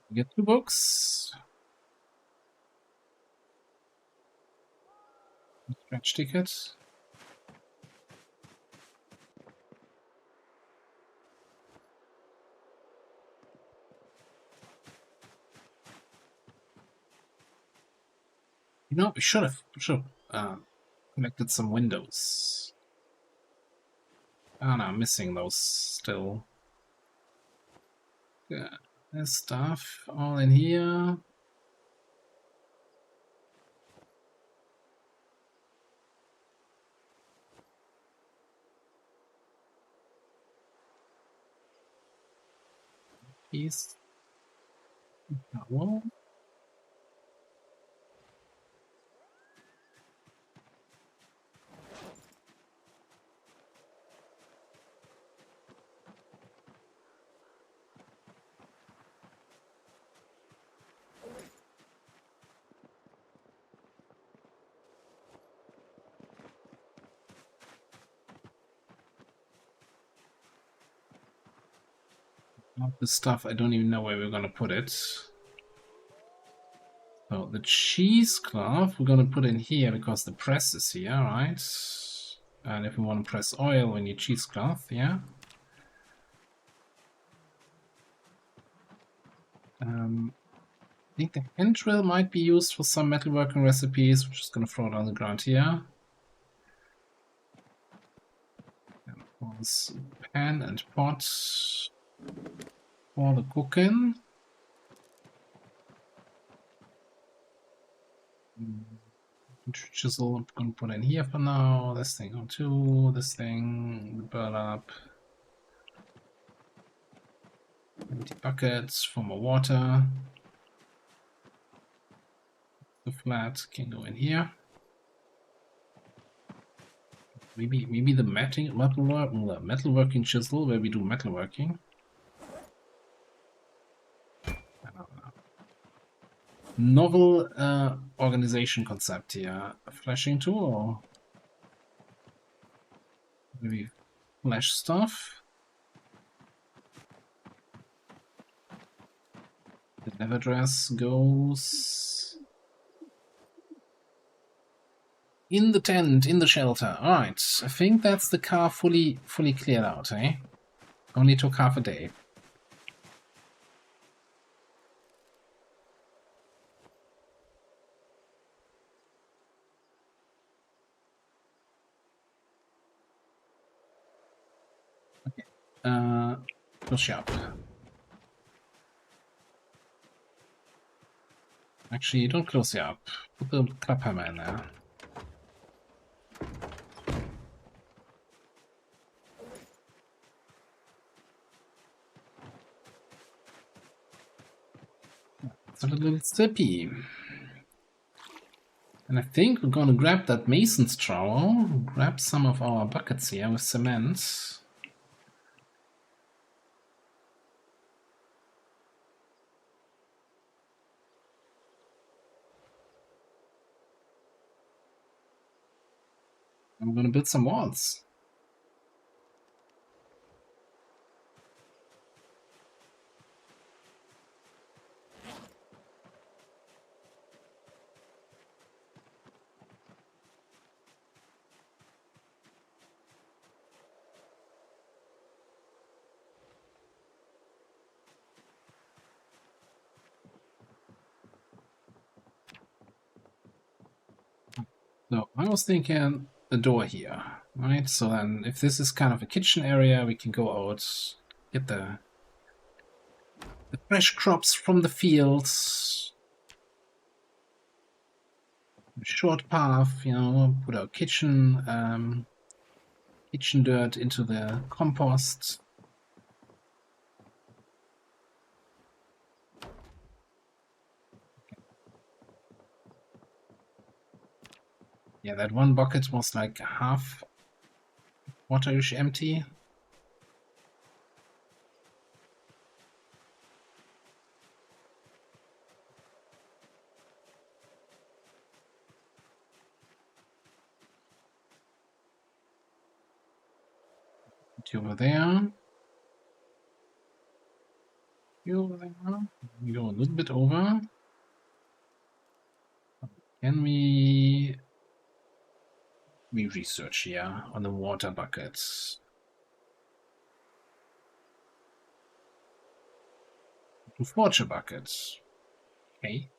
We get 2 books. Stretch ticket. No, we should have connected some windows. Oh no, I'm missing those still. Yeah, there's stuff all in here. Piece. Well, all this stuff, I don't even know where we're gonna put it. So the cheesecloth we're gonna put in here because the press is here, right? And if we want to press oil, we need cheesecloth, yeah. I think the hand drill might be used for some metalworking recipes. We're just gonna throw it on the ground here. And of course, pan and pot for the cooking. Chisel I'm gonna put in here for now. This thing on two. This thing burn up. Empty buckets for more water. The flat can go in here. Maybe the metalworking chisel where we do metalworking. I don't know. Novel organization concept here. A flashing tool or maybe flash stuff. The lever dress goes in the tent, in the shelter. Alright, I think that's the car fully cleared out, eh? Only took half a day. Okay. Close shop. Actually, don't close it up. Put the club hammer in there. It's a little slippy. And I think we're gonna grab that mason's trowel, grab some of our buckets here with cement. I'm gonna build some walls. So I was thinking the door here, right? So then if this is kind of a kitchen area, we can go out, get the fresh crops from the fields. Short path, you know, put our kitchen dirt into the compost. Yeah, that one bucket was like half waterish empty. Put you over there. You over there. We go a little bit over. Can we research here on the water buckets? To forge a bucket. Okay.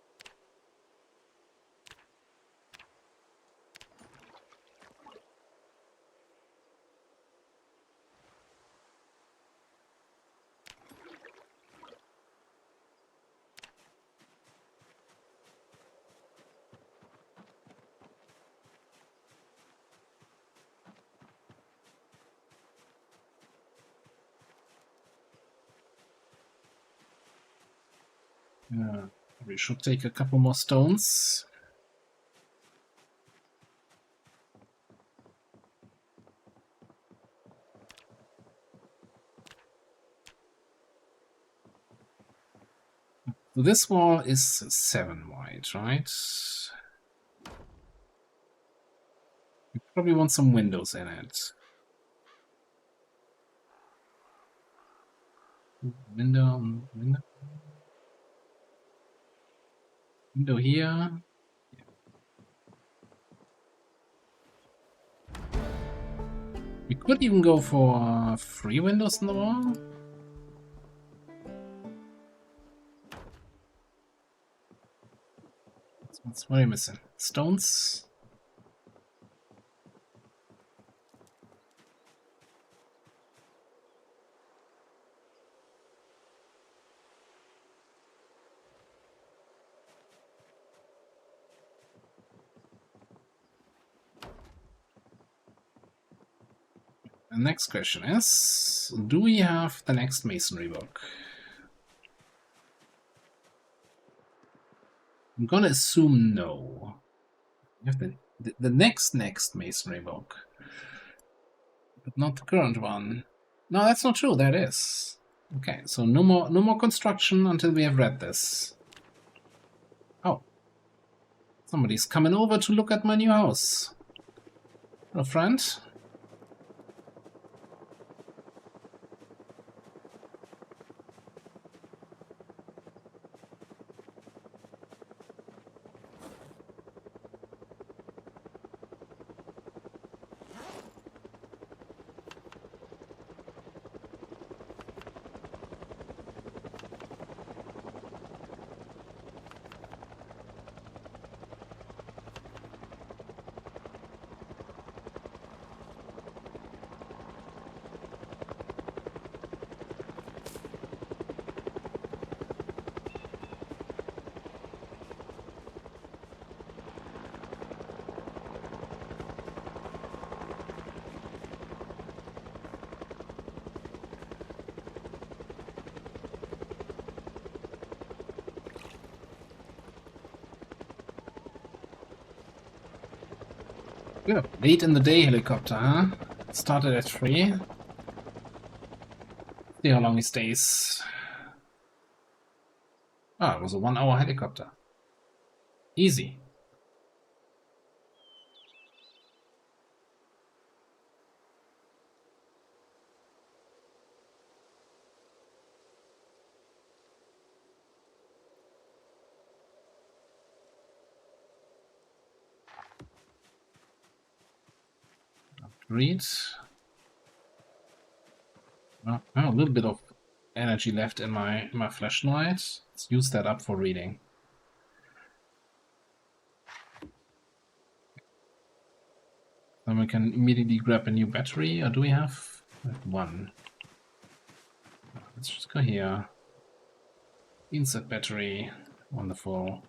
We should take a couple more stones. So this wall is 7 wide, right? We probably want some windows in it. Window here. We could even go for 3 windows in the wall. What are you missing? Stones? The next question is, do we have the next masonry book? I'm gonna assume no. We have the next masonry book, but not the current one. No, that's not true. That is. Okay, so no more construction until we have read this. Oh, somebody's coming over to look at my new house. Hello, friend. Yeah, late in the day helicopter, huh? Started at 3. See how long he stays. Ah, it was a 1-hour helicopter. Easy. Read. Oh, a little bit of energy left in my flashlight. Let's use that up for reading. Then we can immediately grab a new battery, or do we have 1? Let's just go here. Insert battery. Wonderful.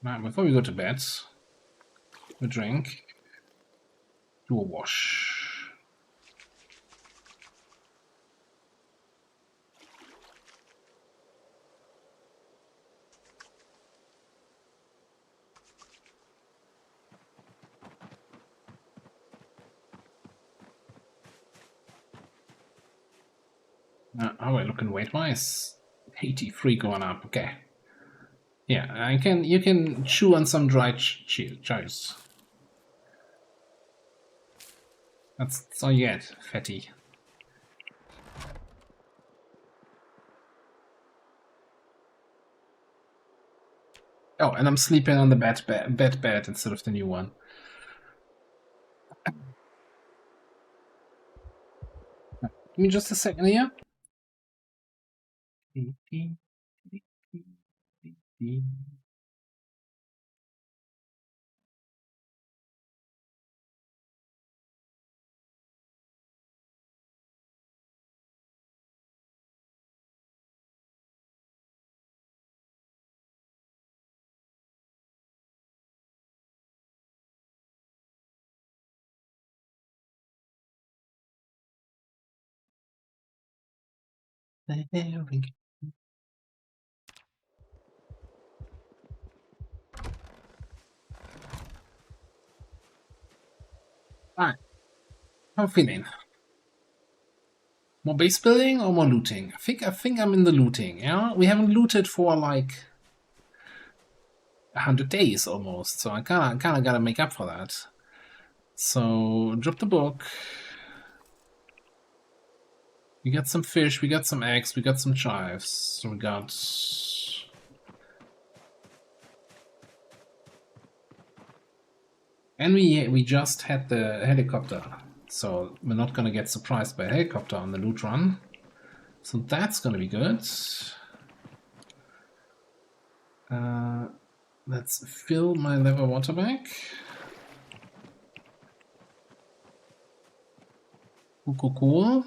Now, before we go to bed, we drink, do a wash. How are we looking weight-wise? 83 going up. Okay. Yeah, you can chew on some dried cheese. That's all you get, fatty. Oh, and I'm sleeping on the bed instead of the new one. Give me just a second here. There we go. Alright. How am I feeling? More base building or more looting? I think I'm in the looting, yeah? We haven't looted for like 100 days almost, so I kinda gotta make up for that. So drop the book. We got some fish, we got some eggs, we got some chives. So we got... And we just had the helicopter. So we're not gonna get surprised by a helicopter on the loot run. So that's gonna be good. Let's fill my leather water bag. Cool.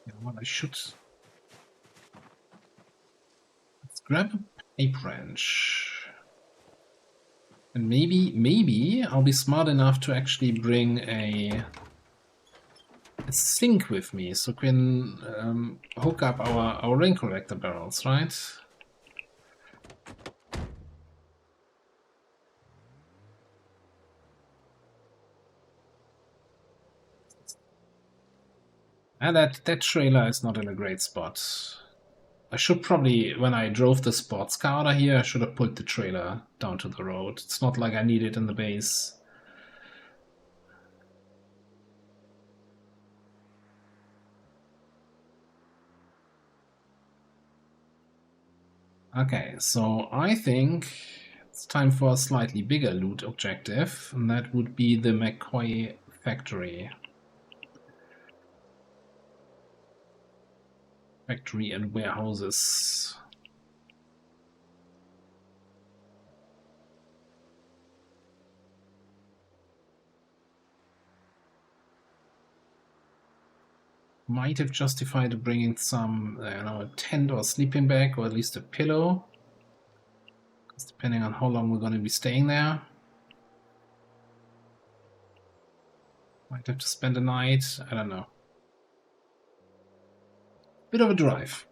You know what, I should... Let's grab a paper wrench. And maybe I'll be smart enough to actually bring a sink with me, so we can hook up our rain collector barrels, right? And that trailer is not in a great spot. I should probably, when I drove the sports car out of here, I should have put the trailer down to the road. It's not like I need it in the base. Okay, so I think it's time for a slightly bigger loot objective, and that would be the McCoy factory. Factory and warehouses. Might have justified bringing some, I don't know, a tent or a sleeping bag, or at least a pillow. Because depending on how long we're going to be staying there. Might have to spend a night, I don't know. Bit of a drive.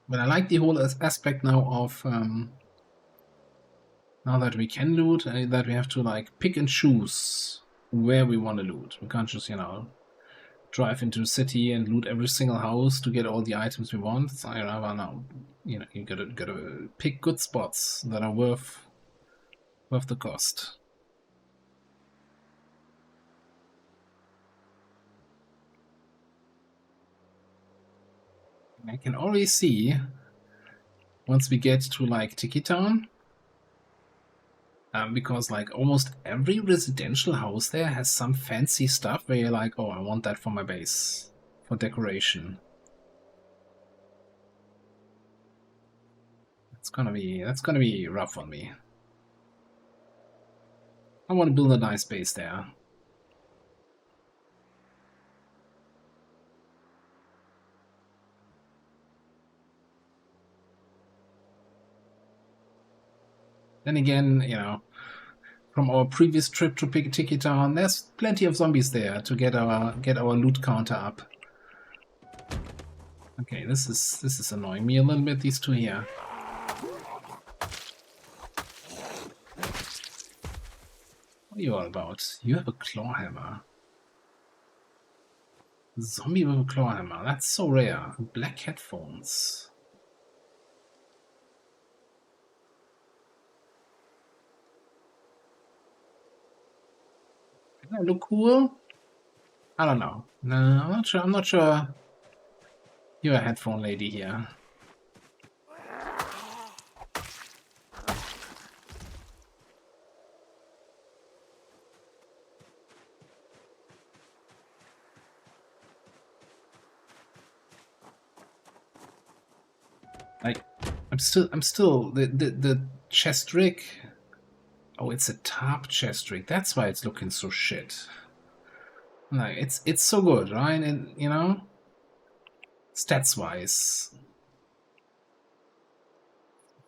But I like the whole aspect now of now that we can loot, that we have to like pick and choose where we want to loot. We can't just, you know, drive into the city and loot every single house to get all the items we want. So I rather now, you know, you gotta pick good spots that are worth the cost. I can already see once we get to like Tiki Town, because like almost every residential house there has some fancy stuff where you're like, oh, I want that for my base, for decoration. That's gonna be rough on me. I want to build a nice base there. Then again, you know, from our previous trip to Tiki Town, there's plenty of zombies there to get our loot counter up. Okay, this is annoying me a little bit, these two here. What are you all about? You have a claw hammer. Zombie with a claw hammer. That's so rare. Black headphones. Does that look cool? I don't know. No, I'm not sure. You're a headphone lady here. Like, I'm still the chest rig. Oh, it's a top chest rig. That's why it's looking so shit. Like it's so good, right? And you know, stats wise,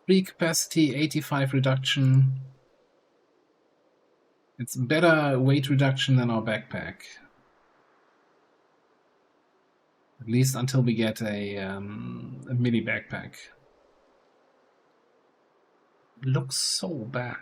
free capacity, 85 reduction. It's better weight reduction than our backpack. At least until we get a mini backpack. Looks so bad.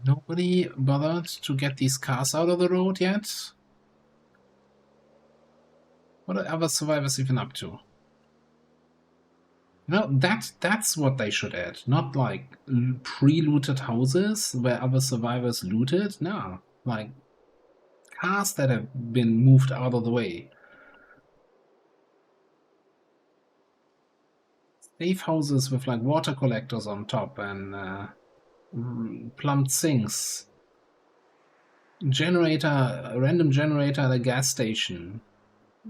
Nobody bothered to get these cars out of the road yet? What are other survivors even up to? No, that's what they should add. Not like pre-looted houses where other survivors looted. No, like cars that have been moved out of the way. Safe houses with like water collectors on top and plumbed sinks. Generator, a random generator at a gas station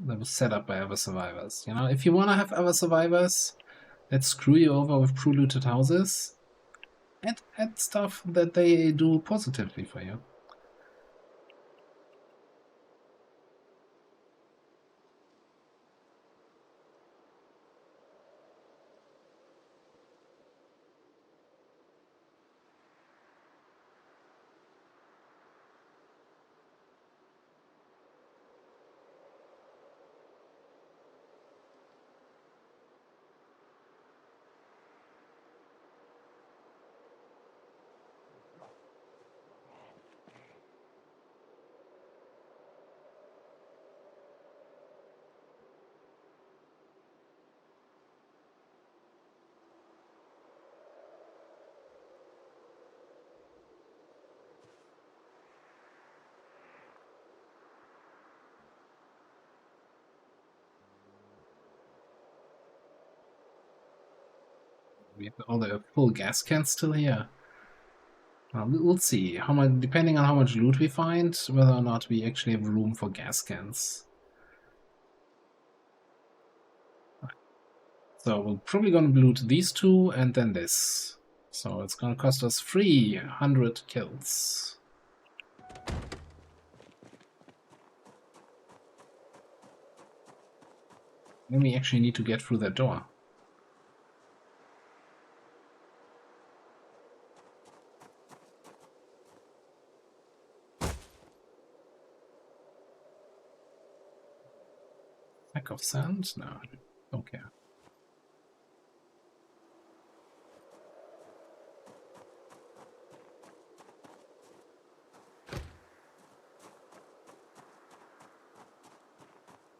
that was set up by other survivors. You know, if you want to have other survivors that screw you over with pre-looted houses, add stuff that they do positively for you. We have all the full gas cans still here. We'll see how much, depending on how much loot we find, whether or not we actually have room for gas cans. So we're probably gonna loot these two and then this. So it's gonna cost us 300 kills. Then we actually need to get through that door. Sack of sand? No, don't care.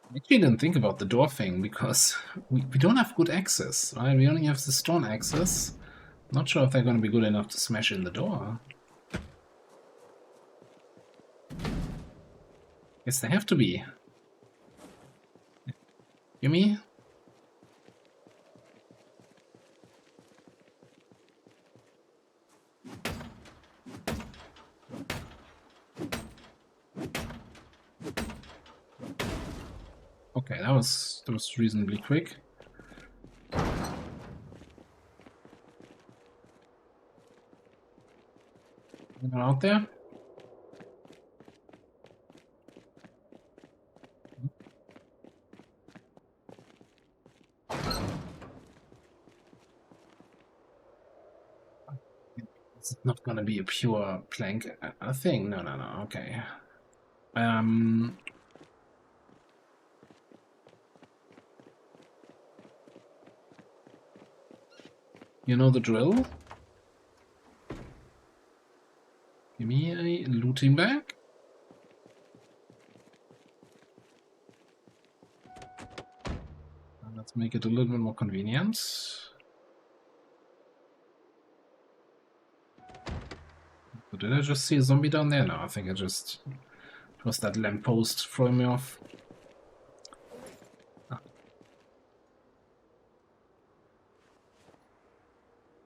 I actually didn't think about the door thing because we don't have good access, right? We only have the stone access. Not sure if they're going to be good enough to smash in the door. Guess they have to be. Gimme? Okay, that was reasonably quick. Anyone out there? It's not gonna be a pure plank thing. No, no, no. Okay. You know the drill? Give me a looting bag. Let's make it a little bit more convenient. Did I just see a zombie down there? No, I think it was that lamppost throwing me off. Ah.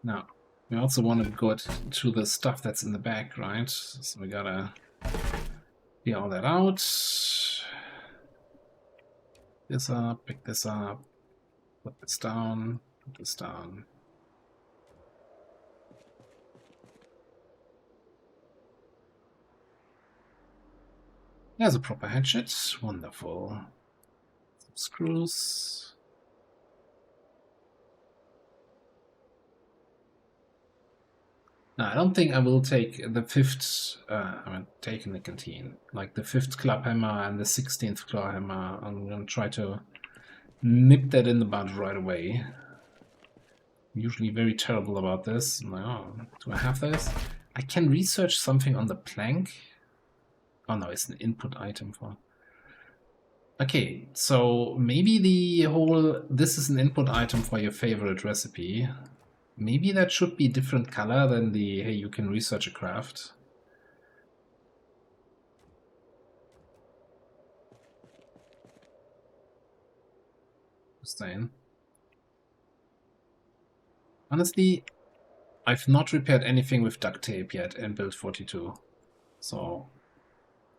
Now, we also want to go to the stuff that's in the back, right? So we gotta clear all that out. This up, pick this up, put this down, put this down. There's a proper hatchet. Wonderful. Some screws. No, I don't think I will take the fifth. I'm taking the canteen, like the 5th club hammer and the 16th claw hammer. I'm gonna try to nip that in the bud right away. I'm usually very terrible about this. No, do I have this? I can research something on the plank. Oh no, it's an input item for... Okay, so maybe the whole... This is an input item for your favorite recipe. Maybe that should be different color than the, hey, you can research a craft. Staying. Honestly, I've not repaired anything with duct tape yet in build 42. So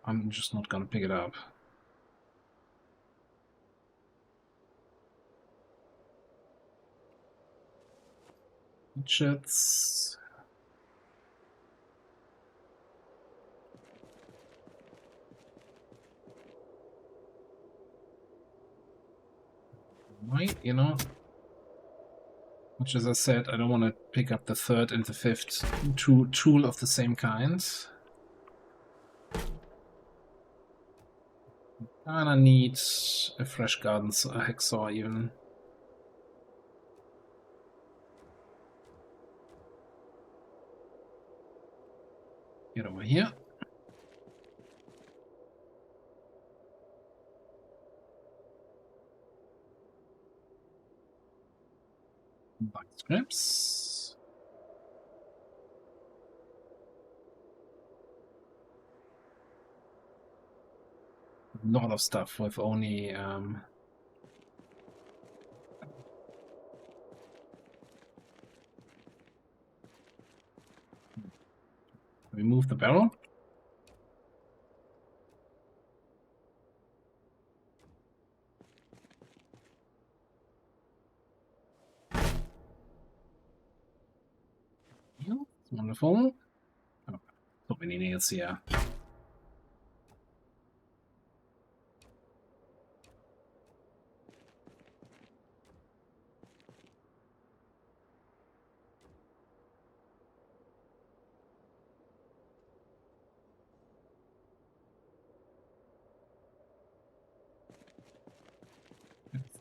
I'm just not gonna pick it up. Hatchets. Right, you know, much as I said, I don't want to pick up the 3rd and the 5th tool of the same kind. Kinda need a fresh garden hacksaw even. Get over here. Buy scraps. A lot of stuff with only remove the barrel. Wonderful. Oh, so many nails here.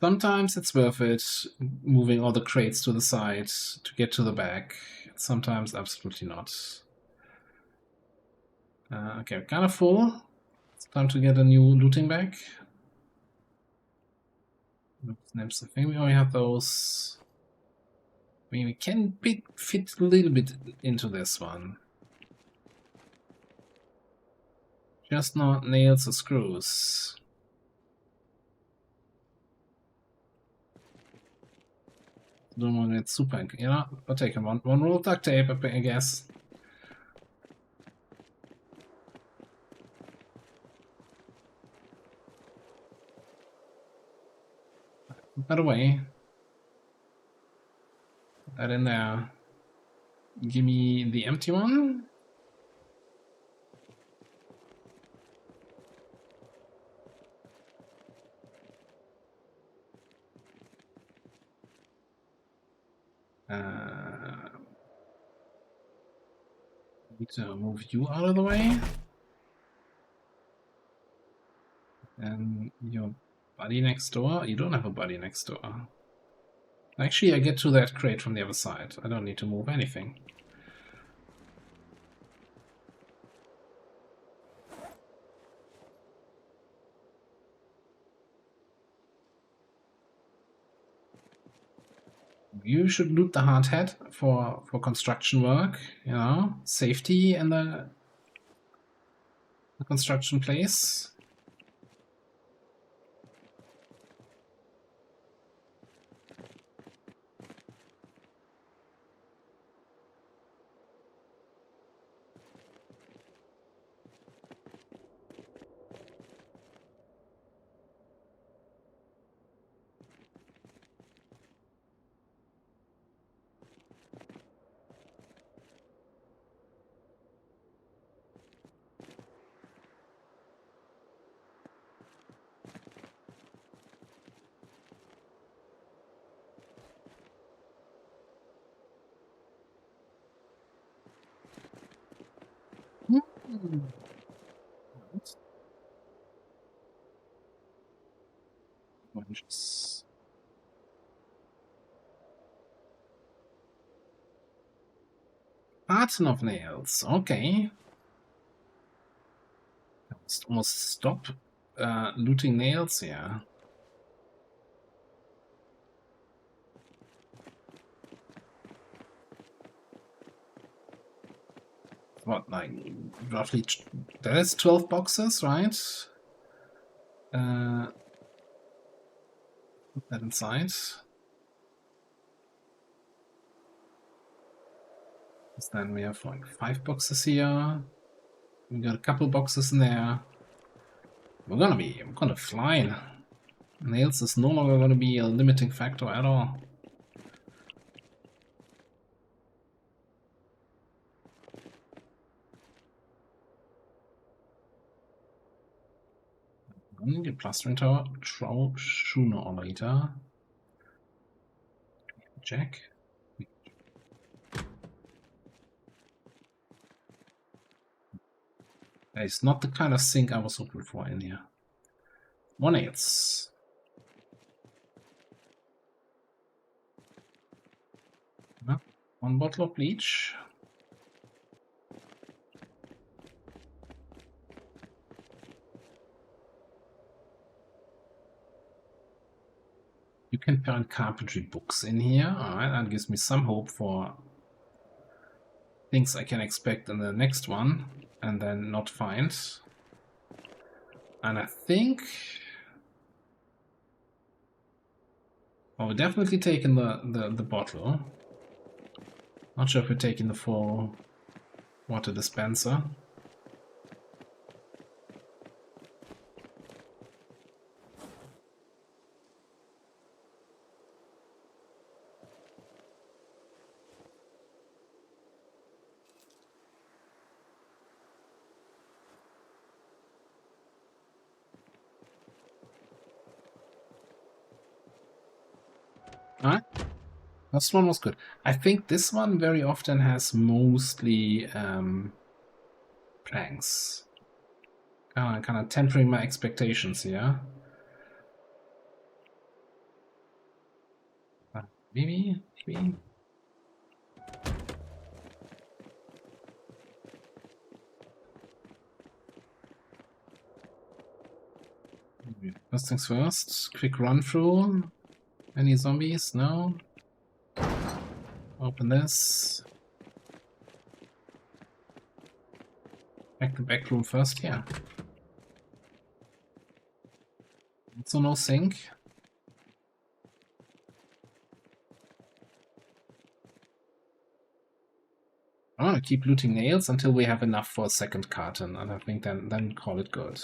Sometimes it's worth it moving all the crates to the side to get to the back. Sometimes absolutely not. Okay, we're kind of full. It's time to get a new looting bag. Snaps the thing. We only have those. I mean, we can fit a little bit into this one. Just not nails or screws. Don't want it super, you know, I'll take one roll of duct tape, I guess. Put that away. Put that in there. Give me the empty one. Need to move you out of the way. And your buddy next door? You don't have a buddy next door. Actually, I get to that crate from the other side. I don't need to move anything. you should loot the hard hat for construction work, you know, safety in the construction place. Hmm. Oranges. Pattern of nails. Okay. Almost stop looting nails. Yeah. What, like roughly? There's 12 boxes, right? Put that inside. Then we have like 5 boxes here. We got a couple boxes in there. We're gonna fly. Nails is no longer gonna be a limiting factor at all. The plastering tower, sooner or later. Check. That is not the kind of sink I was hoping for in here. More nails. One bottle of bleach. You can find carpentry books in here. Alright, that gives me some hope for things I can expect in the next one and then not find. And I think... well, we're definitely taking the bottle. Not sure if we're taking the full water dispenser. Alright. Last one was good. I think this one very often has mostly planks. Kind of tempering my expectations here. Maybe. First things first. Quick run through. Any zombies? No. Open this. Back the back room first. Yeah. Also no sink. I want to keep looting nails until we have enough for a second carton, and I think then call it good.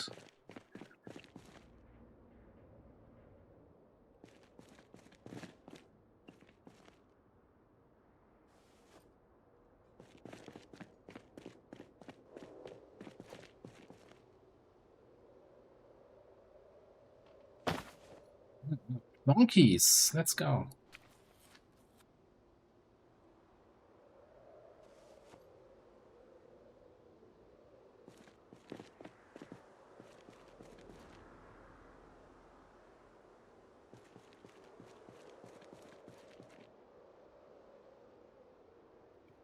Monkeys, let's go.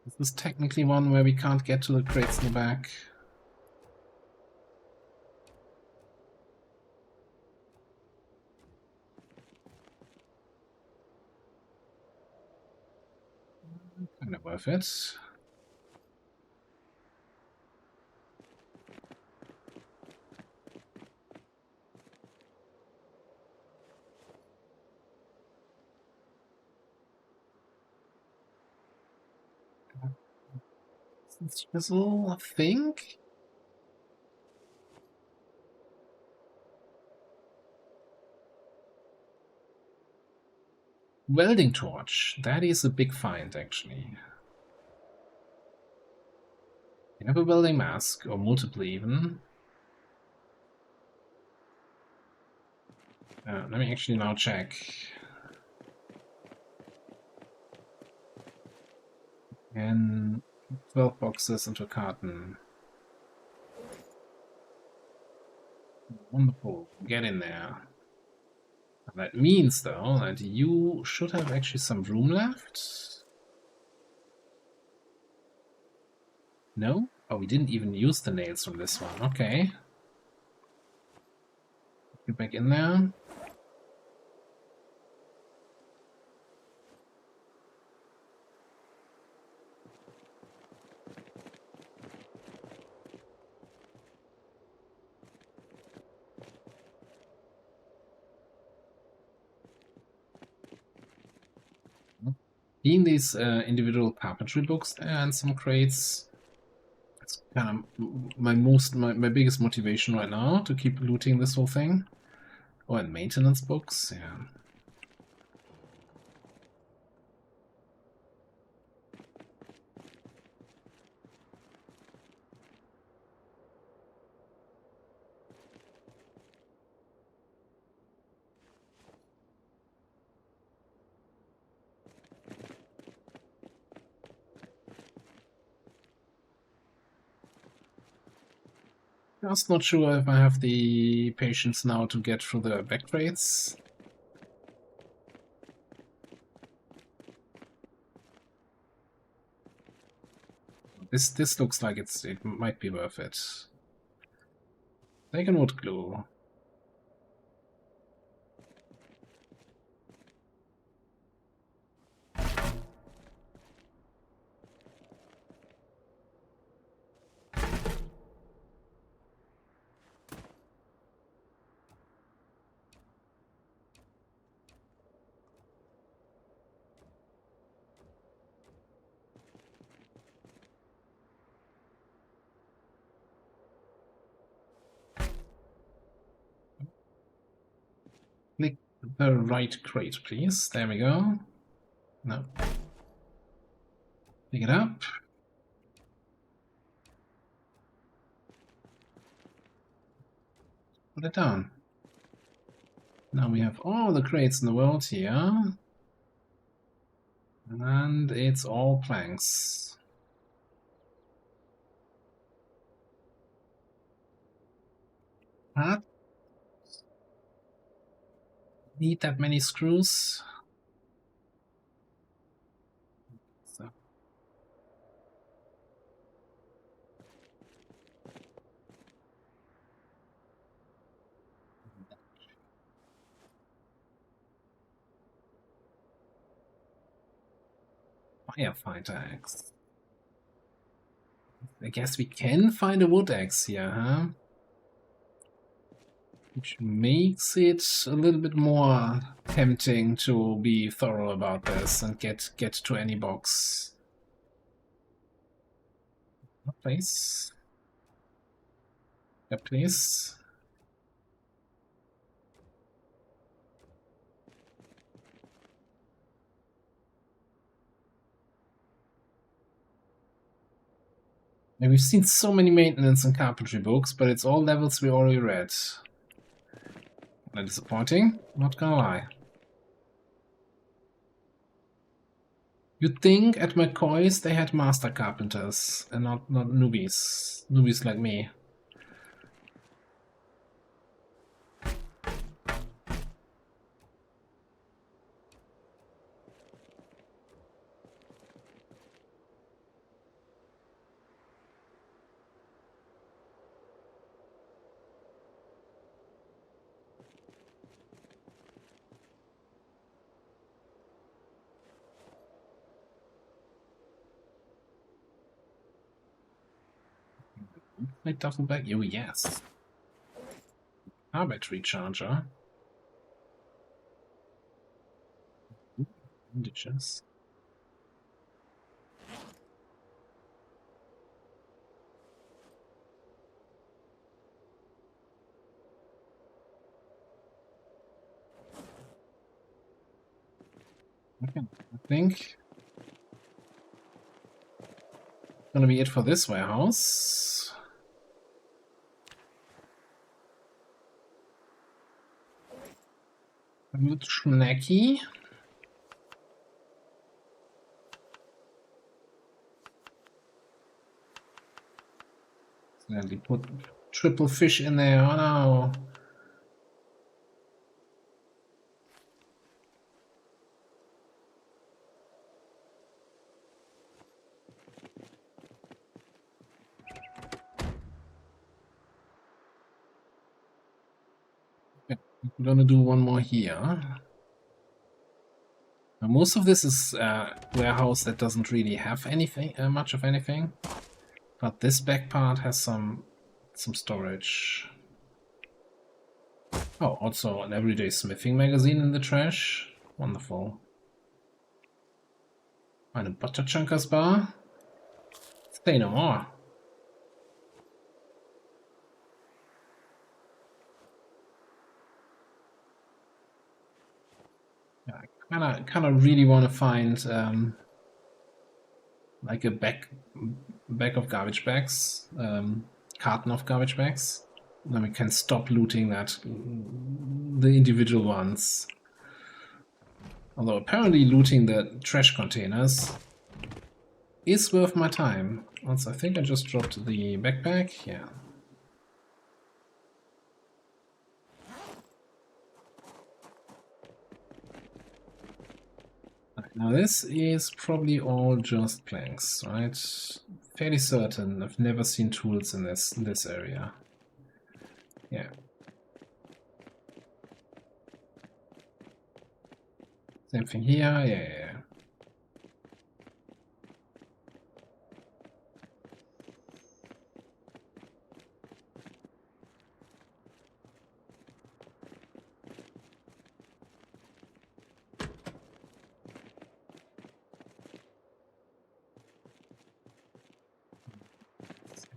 This is technically one where we can't get to the crates in the back. worth it. Chisel, I think. Welding torch. That is a big find, actually. You have a welding mask, or multiple even. Let me actually now check. And 12 boxes into a carton. Wonderful. Get in there. That means, though, that you should have actually some room left. No? Oh, we didn't even use the nails from this one. Okay. Get back in there. In these individual carpentry books and some crates, it's kind of my biggest motivation right now to keep looting this whole thing. Oh, and maintenance books, yeah. Just not sure if I have the patience now to get through the back crates. This looks like it might be worth it. Take a wood glue. Click the right crate, please. There we go. No. Pick it up. Put it down. Now we have all the crates in the world here. And it's all planks. Huh? Need that many screws? So. Firefighter axe. I guess we can find a wood axe here, huh? Which makes it a little bit more tempting to be thorough about this and get to any box. Place. Yeah, please. And we've seen so many maintenance and carpentry books, but it's all levels we already read. Not disappointing, not gonna lie. You'd think at McCoy's they had master carpenters and not newbies. Newbies like me. My duffel bag? Oh, yes. Our battery charger. Bandages. Okay, I think gonna be it for this warehouse. A little snacky. Accidentally put triple fish in there. Oh no. Okay, I'm gonna do one more here. Now, most of this is warehouse that doesn't really have anything, much of anything, but this back part has some storage. Oh, also an everyday smithing magazine in the trash. Wonderful. And a butter chunkers bar. Say no more. Yeah, I kind of really want to find like a bag of garbage bags, carton of garbage bags. Then we can stop looting the individual ones. Although apparently looting the trash containers is worth my time. Also, I think I just dropped the backpack. Yeah. Now this is probably all just planks, right? Fairly certain. I've never seen tools in this area. Yeah. Same thing here. Yeah.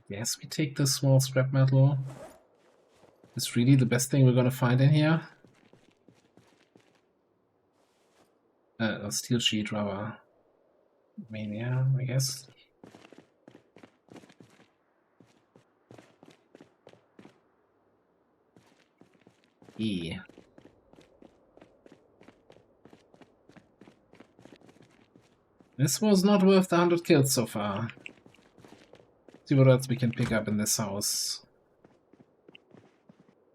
Yes, we take the small scrap metal. It's really the best thing we're gonna find in here. A steel sheet rubber. I mean, yeah, I guess. Yeah. This was not worth the 100 kills so far. See what else we can pick up in this house.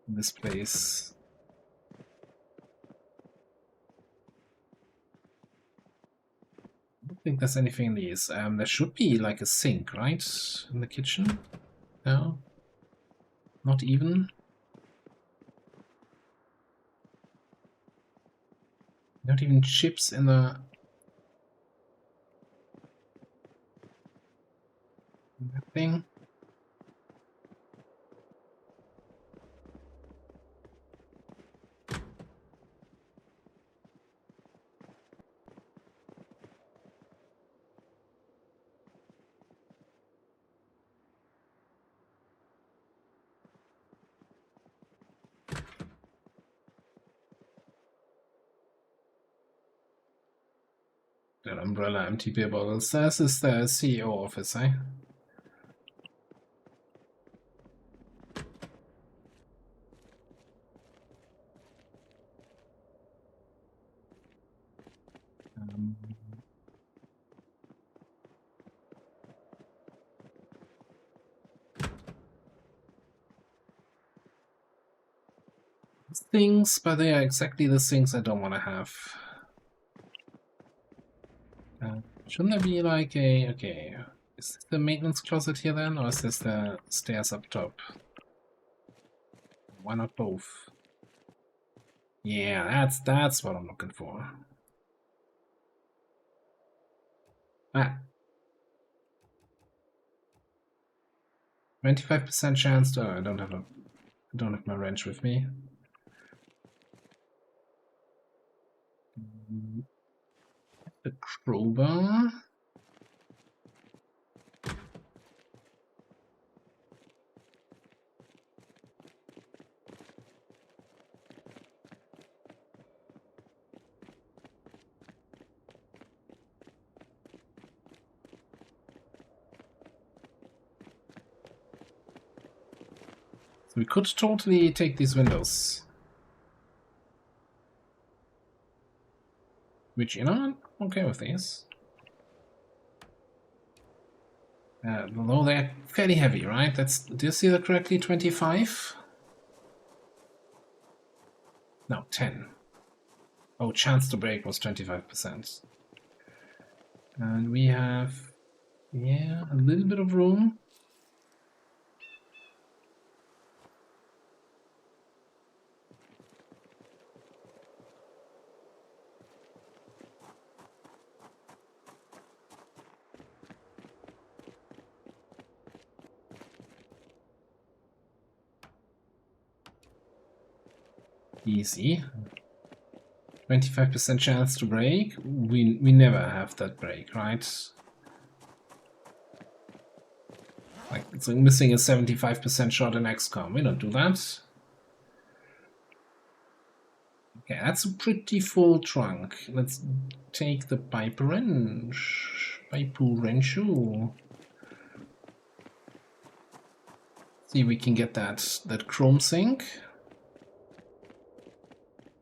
In this place. I don't think there's anything in these. There should be like a sink, right? In the kitchen? No? Not even? Not even chips in the thing? That umbrella, empty beer bottles. This is the CEO office, eh? Um, things, but they are exactly the things I don't want to have. Shouldn't there be like a... Okay, is this the maintenance closet here then, or is this the stairs up top? Why not both? Yeah, that's what I'm looking for. Ah. 25% chance to... I don't have my wrench with me. The crowbar. So we could totally take these windows. Which, you know, I'm okay with these. Although they're fairly heavy, right? Do you see that correctly? 25? No, 10. Oh, chance to break was 25%. And we have, yeah, a little bit of room. Easy. 25% chance to break. We never have that break, right? Like, it's like missing a 75% shot in XCOM. We don't do that. Okay, that's a pretty full trunk. Let's take the pipe wrench. Pipe wrenchu. See if we can get that chrome sink.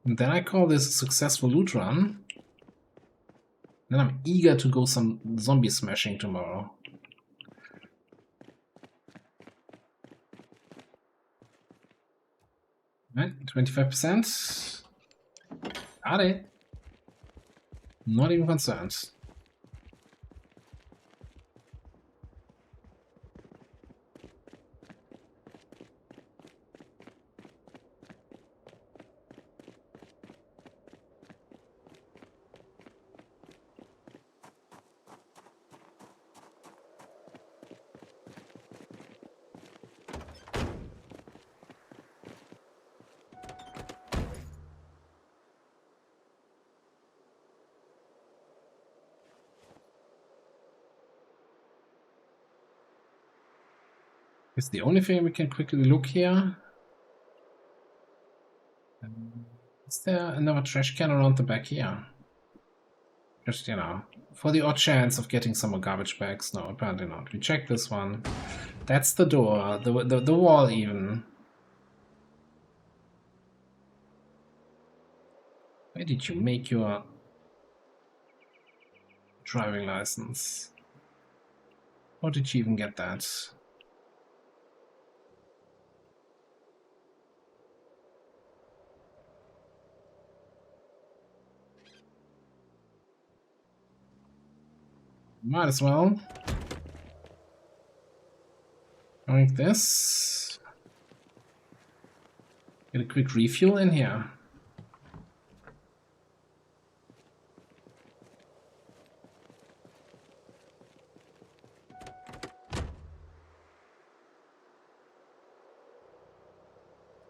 And then I call this a successful loot run. Then I'm eager to go some zombie smashing tomorrow. Right, 25%. Got it. Not even concerned. It's the only thing we can quickly look here. Is there another trash can around the back here? Just, you know, for the odd chance of getting some more garbage bags. No, apparently not. We checked this one. That's the door, the wall even. Where did you make your driving license? How did you even get that? Might as well. Like this. Get a quick refuel in here.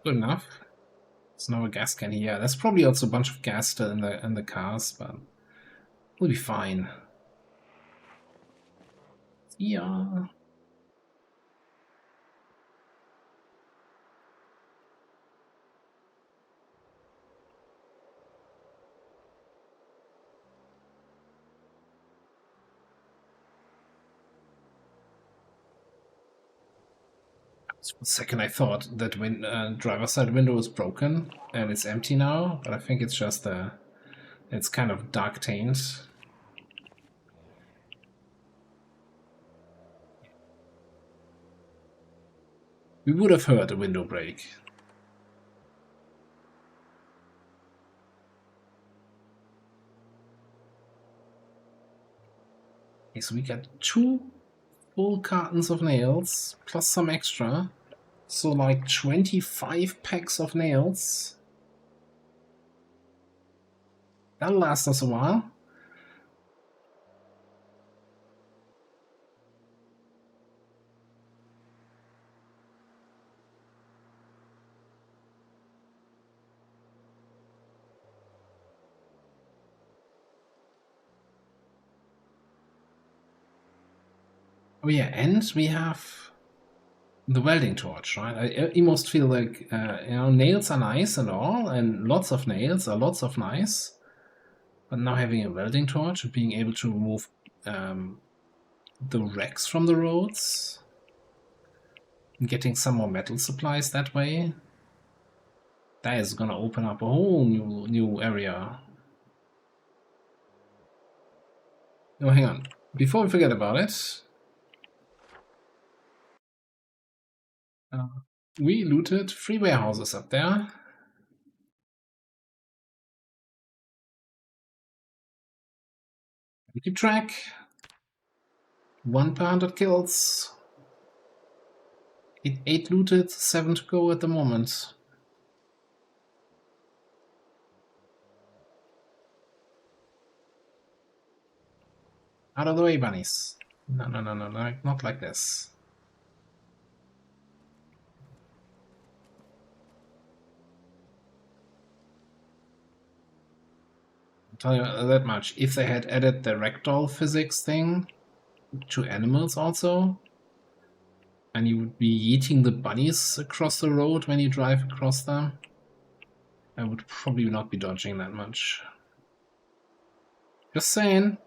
Good enough. There's no gas can here. There's probably also a bunch of gas still in the cars, but we'll be fine. Yeah. For a second I thought that when driver's side window is broken and it's empty now, but I think it's just it's kind of dark tained. We would have heard a window break. Okay, so we got 2 full cartons of nails plus some extra. So like 25 packs of nails. That'll last us a while. Oh yeah, and we have the welding torch, right? I almost feel like, nails are nice and all, and lots of nails are lots of nice. But now having a welding torch and being able to remove the wrecks from the roads, and getting some more metal supplies that way, that is gonna open up a whole new area. No, hang on. Before we forget about it, we looted 3 warehouses up there. We keep track. 1 per 100 kills. 8 looted, 7 to go at the moment. Out of the way, bunnies. No, not like this. I'll tell you that much. If they had added the ragdoll physics thing to animals also, and you would be eating the bunnies across the road when you drive across them, I would probably not be dodging that much. Just saying.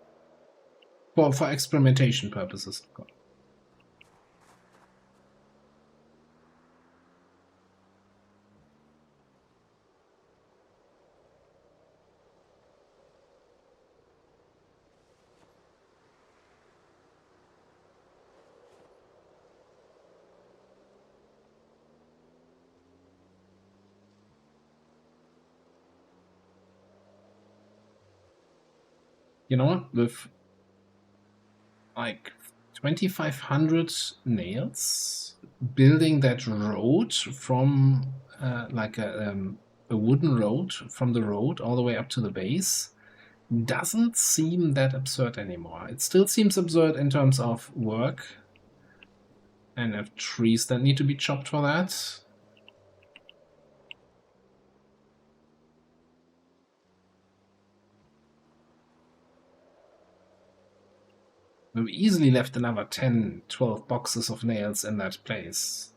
For experimentation purposes, of course. You know what? With like 2,500 nails, building that road from like a wooden road from the road all the way up to the base doesn't seem that absurd anymore. It still seems absurd in terms of work and of trees that need to be chopped for that. We've easily left another 10, 12 boxes of nails in that place.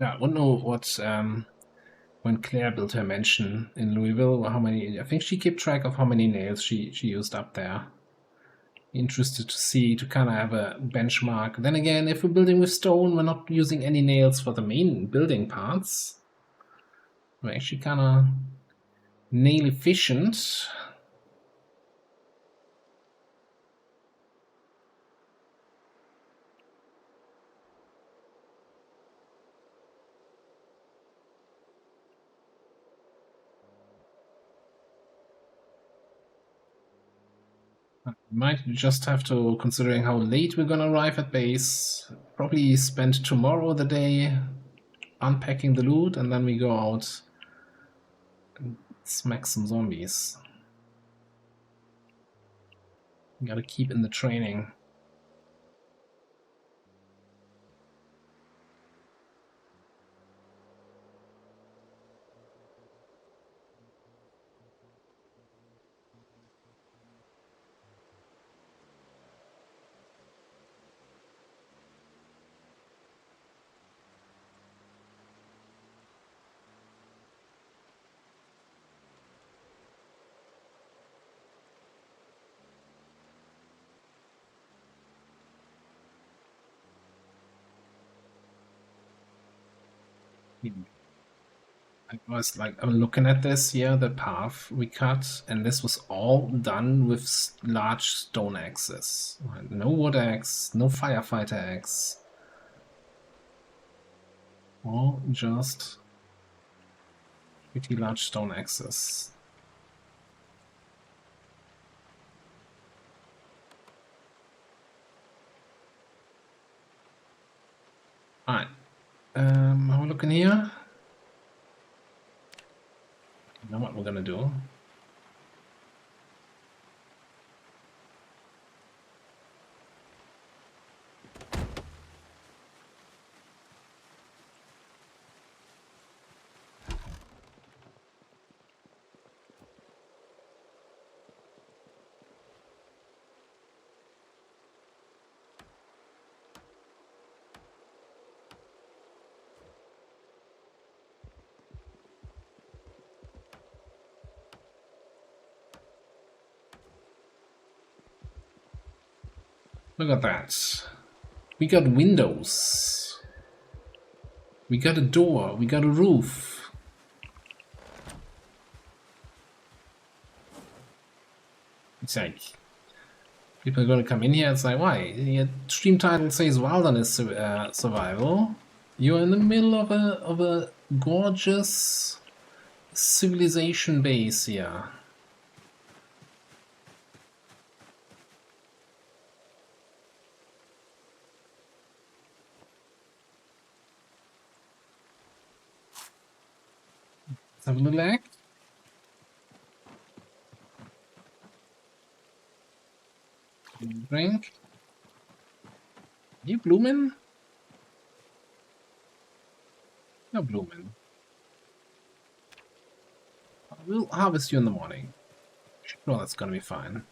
Yeah, I don't know what when Claire built her mansion in Louisville, how many? I think she kept track of how many nails she used up there. Interested to see, to kind of have a benchmark. Then again, if we're building with stone, we're not using any nails for the main building parts. We're actually kind of nail efficient. Might just have to, considering how late we're gonna arrive at base, probably spend tomorrow the day unpacking the loot, and then we go out and smack some zombies. We gotta keep in the training. I was like, I'm looking at this here, the path we cut, and this was all done with large stone axes. No wood axe, no firefighter axe. All just pretty large stone axes. Alright. How we looking here? You know what we're gonna do? Look at that. We got windows. We got a door. We got a roof. It's like people are gonna come in here. It's like, why? Your stream title says wilderness survival. You're in the middle of a gorgeous civilization base here. Let's have a little act. Drink. You blooming? No blooming. We'll harvest you in the morning. Sure, that's gonna be fine.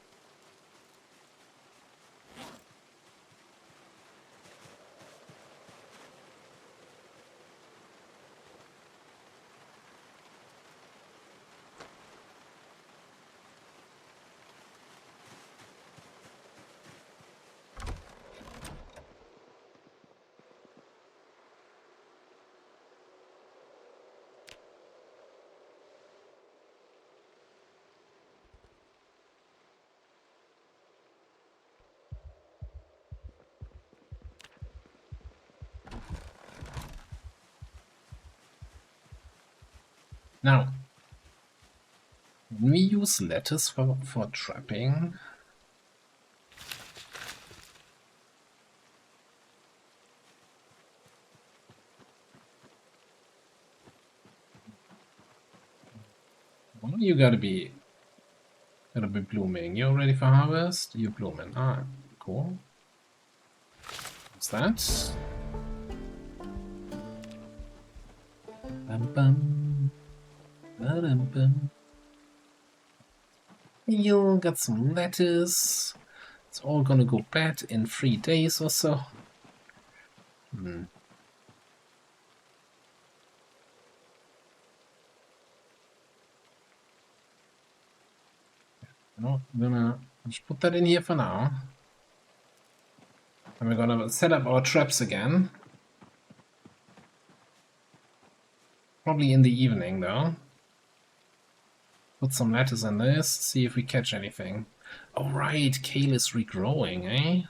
Now, when we use lettuce for trapping, well, you gotta be blooming. You ready for harvest? You blooming. Ah, cool. What's that? Bum bum. Ba-dum bum. You got some lettuce. It's all gonna go bad in 3 days or so. No, I'm gonna just put that in here for now. And we're gonna set up our traps again. Probably in the evening though. Put some lettuce in this, see if we catch anything. Oh right, kale is regrowing, eh?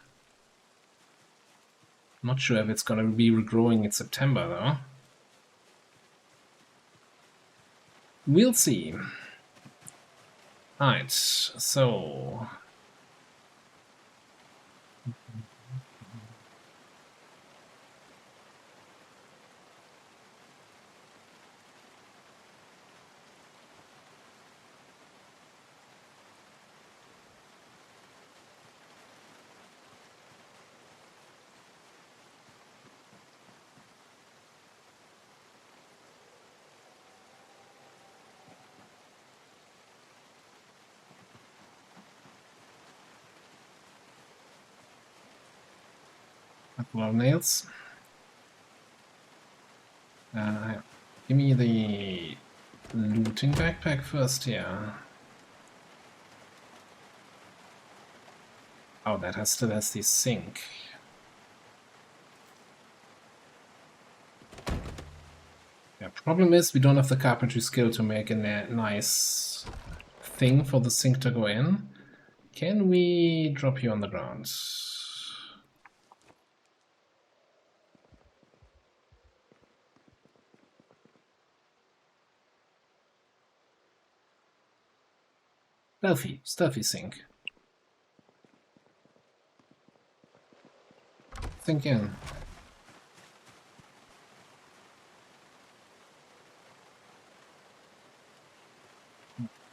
Not sure if it's gonna be regrowing in September though. We'll see. Alright, so... couple of nails. Give me the looting backpack first here. Oh, that still has the sink. Yeah, problem is we don't have the carpentry skill to make a nice thing for the sink to go in. Can we drop you on the ground? Stealthy sink. Sink in.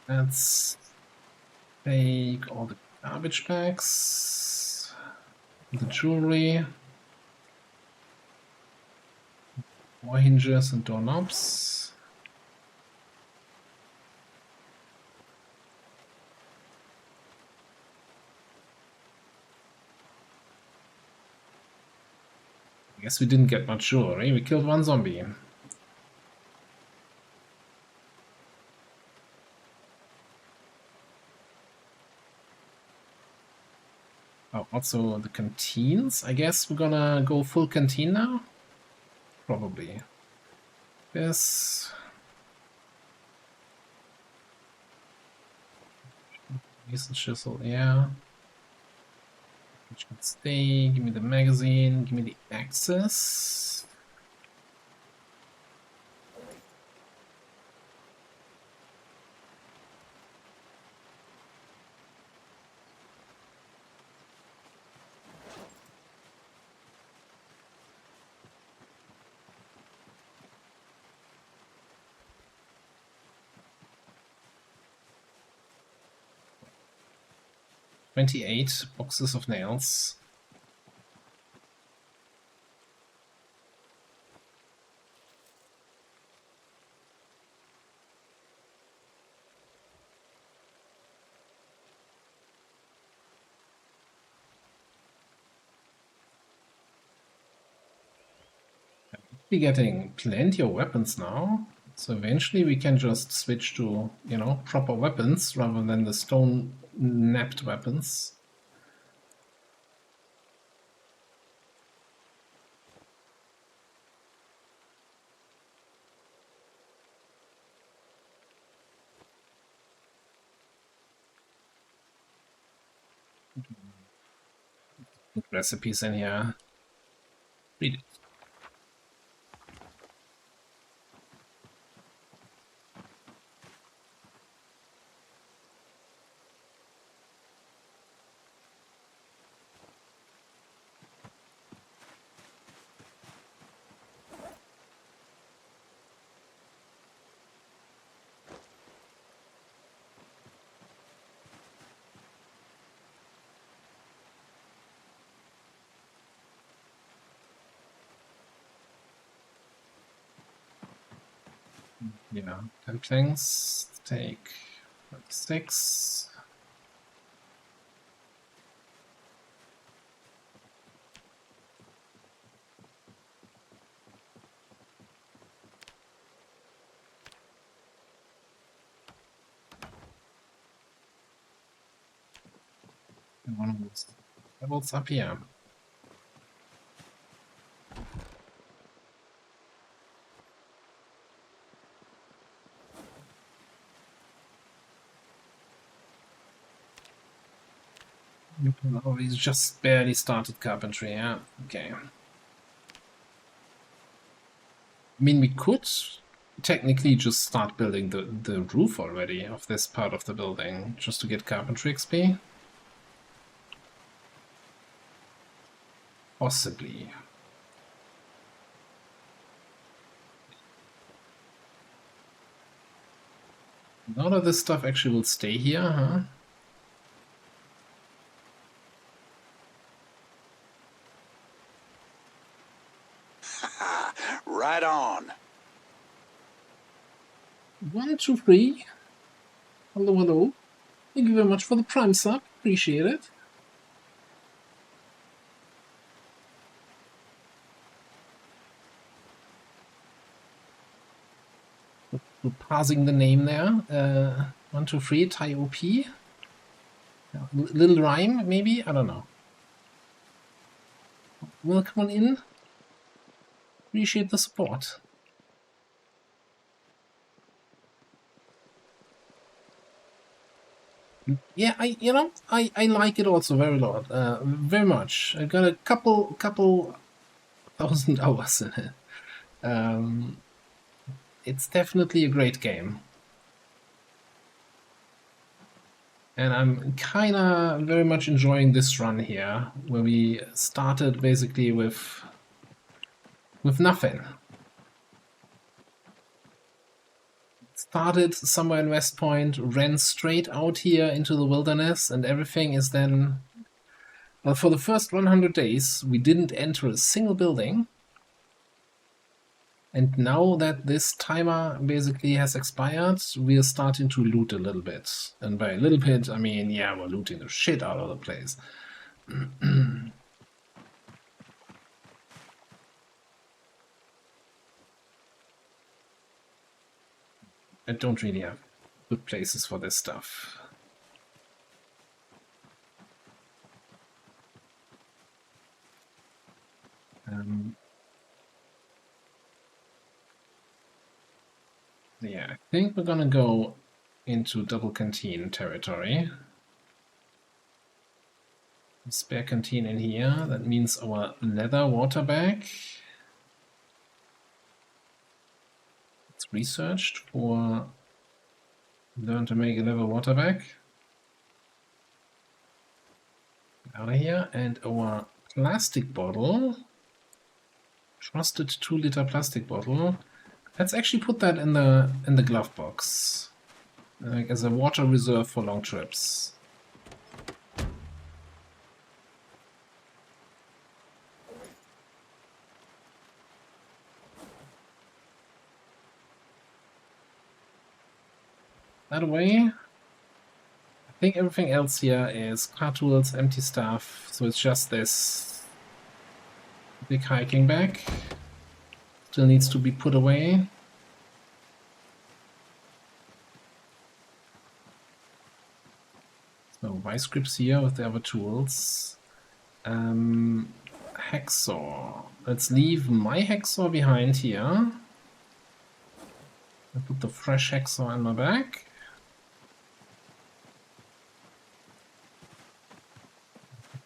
Let's take all the garbage bags, the jewelry, more hinges and doorknobs. I guess we didn't get much jewelry. We killed one zombie. Oh, also the canteens. I guess we're gonna go full canteen now? Probably. This... Decent chisel, yeah. Which can stay. Give me the magazine. Give me the access. $28 boxes of nails. We're getting plenty of weapons now. So eventually we can just switch to, you know, proper weapons rather than the stone-napped weapons. Good recipes in here. Read it. Yeah, 10 things. Take 6. And one of those levels up here. Oh, he's just barely started carpentry, yeah. Okay. I mean, we could technically just start building the roof already of this part of the building, just to get carpentry XP. Possibly. None of this stuff actually will stay here, huh? Right on. 1, 2, 3. Hello, hello. Thank you very much for the Prime sub. Appreciate it. For passing the name there. 1, 2, 3, Tai OP. Little rhyme, maybe? I don't know. Welcome on in. Appreciate the support. Yeah, I like it also very lot, very much. I got a couple thousand hours in it. It's definitely a great game, and I'm kinda very much enjoying this run here, where we started basically with nothing. Started somewhere in West Point, ran straight out here into the wilderness, and everything is then. Well, for the first 100 days, we didn't enter a single building. And now that this timer basically has expired, we are starting to loot a little bit. And by a little bit, I mean, yeah, we're looting the shit out of the place. I don't really have good places for this stuff. Yeah, I think we're gonna go into double canteen territory. Spare canteen in here. That means our leather water bag. It's researched for learn to make a leather water bag. Out of here, and our plastic bottle. Trusted 2-liter plastic bottle. Let's actually put that in the glove box, like as a water reserve for long trips. That way, I think everything else here is car tools, empty stuff, so it's just this big hiking bag. Still needs to be put away. So vice grips here with the other tools. Hacksaw. Let's leave my hacksaw behind here. I put the fresh hacksaw in my bag.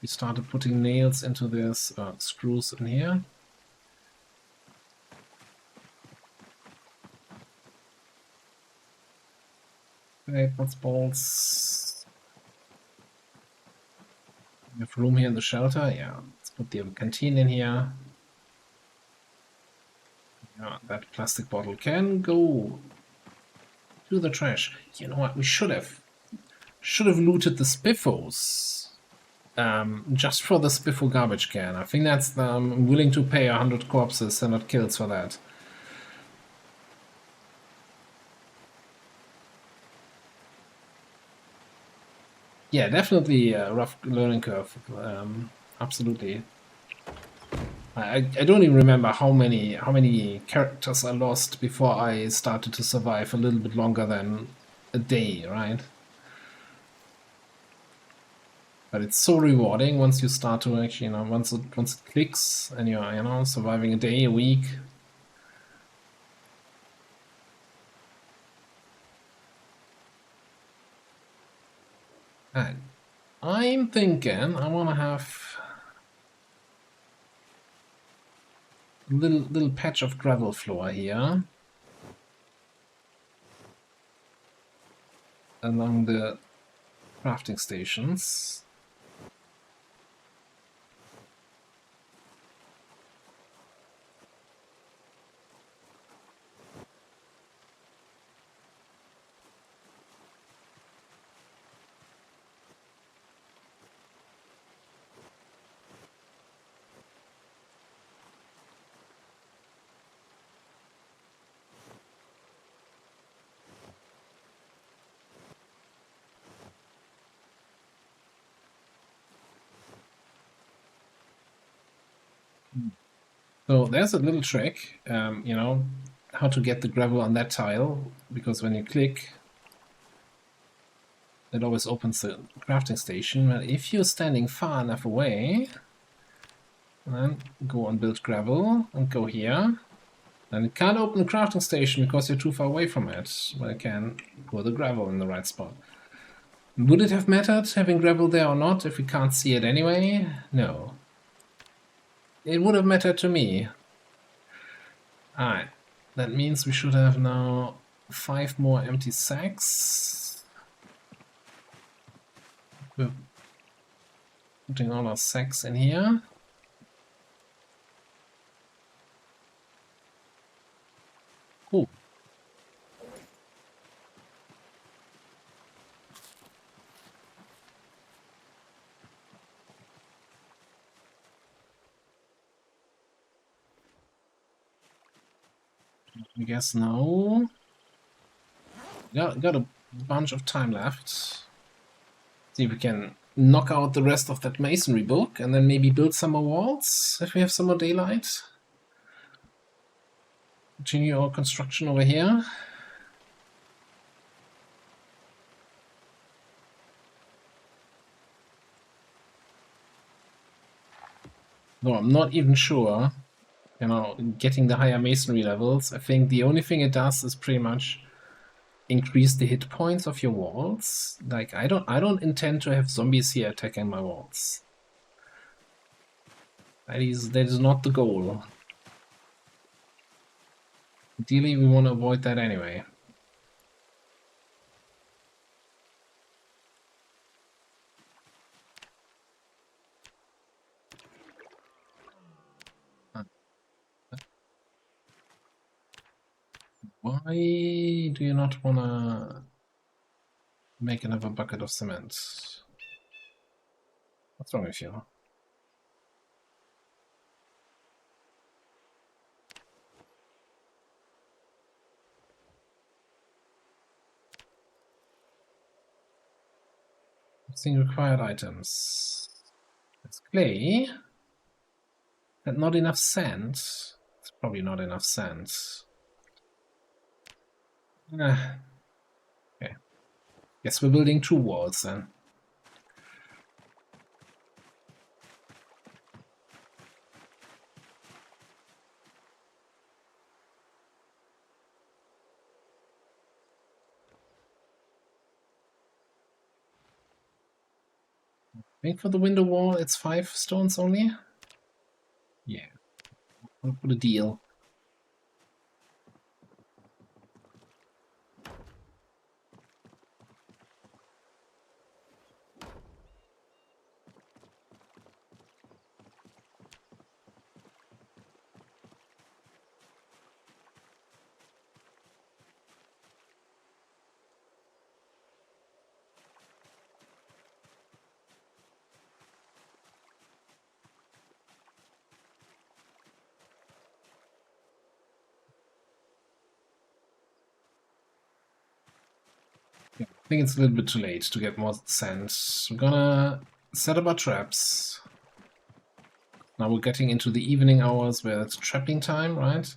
We started putting nails into this, screws in here. Okay, nuts, bolts. We have room here in the shelter. Yeah, let's put the canteen in here. Yeah, that plastic bottle can go to the trash. You know what? We should have looted the spiffos. Just for the spiffo garbage can. I think that's I'm willing to pay 100 corpses and not kills for that. Yeah, definitely a rough learning curve. Absolutely. I don't even remember how many characters I lost before I started to survive a little bit longer than a day, right? But it's so rewarding once you start to actually, once it clicks and you're, surviving a day, a week. And I'm thinking I want to have a little patch of gravel floor here along the crafting stations. So there's a little trick, how to get the gravel on that tile, because when you click, it always opens the crafting station. But if you're standing far enough away, then go on build gravel and go here. Then it can't open the crafting station because you're too far away from it, but it can pour the gravel in the right spot. Would it have mattered having gravel there or not if we can't see it anyway? No. It would have mattered to me. Alright, that means we should have now 5 more empty sacks. We're putting all our sacks in here. Cool. I guess now got a bunch of time left. See if we can knock out the rest of that masonry book and then maybe build some more walls if we have some more daylight. Continue our construction over here. No, I'm not even sure. You know, getting the higher masonry levels, I think the only thing it does is pretty much increase the hit points of your walls. Like I don't intend to have zombies here attacking my walls. That is not the goal. Ideally, we want to avoid that anyway. Why do you not want to make another bucket of cement? What's wrong with you? Missing required items. It's clay. And not enough sand. It's probably not enough sand. Okay. Guess we're building 2 walls then. I think for the window wall it's 5 stones only. Yeah. I'll put a deal. I think it's a little bit too late to get more sand. We're gonna set up our traps. Now we're getting into the evening hours where it's trapping time, right?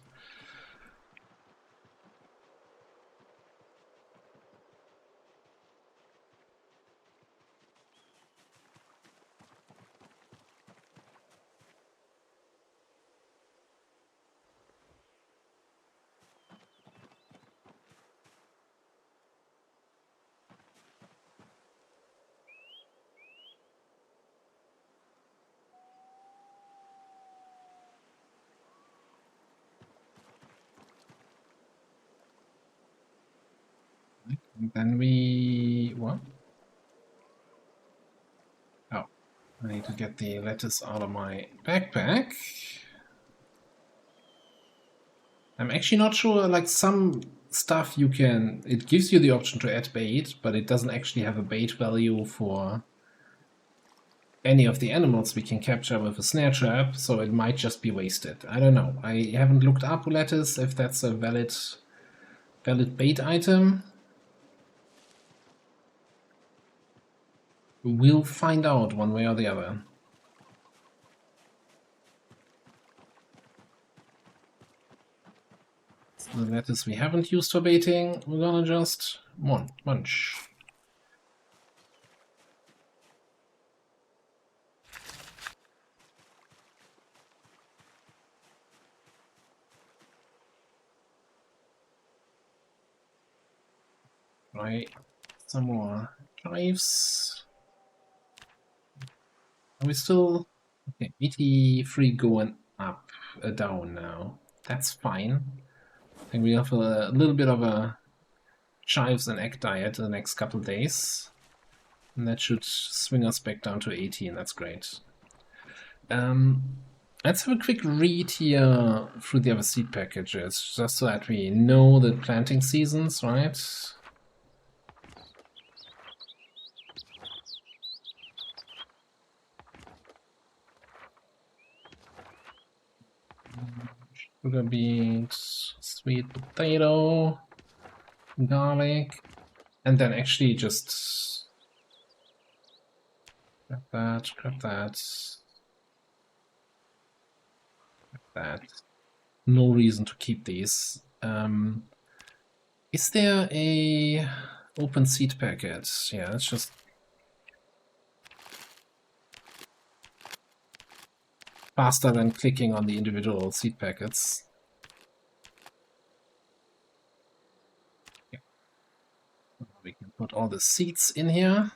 And then we... what? Oh, I need to get the lettuce out of my backpack. I'm actually not sure, like some stuff you can... it gives you the option to add bait, but it doesn't actually have a bait value for any of the animals we can capture with a snare trap, so it might just be wasted. I don't know. I haven't looked up lettuce if that's a valid bait item. We'll find out one way or the other. So the lettuce we haven't used for baiting, we're gonna just munch. Right, some more chives. Are we still... okay, 83 going up, down now. That's fine. I think we have a little bit of a chives and egg diet the next couple days. And that should swing us back down to 18, that's great. Let's have a quick read here through the other seed packages, just so that we know the planting seasons, right? Sugar beets, sweet potato, garlic, and then actually just grab that, grab that, grab that. No reason to keep these. Is there a open seed packet? Yeah, let's just... faster than clicking on the individual seed packets. Yeah. We can put all the seeds in here.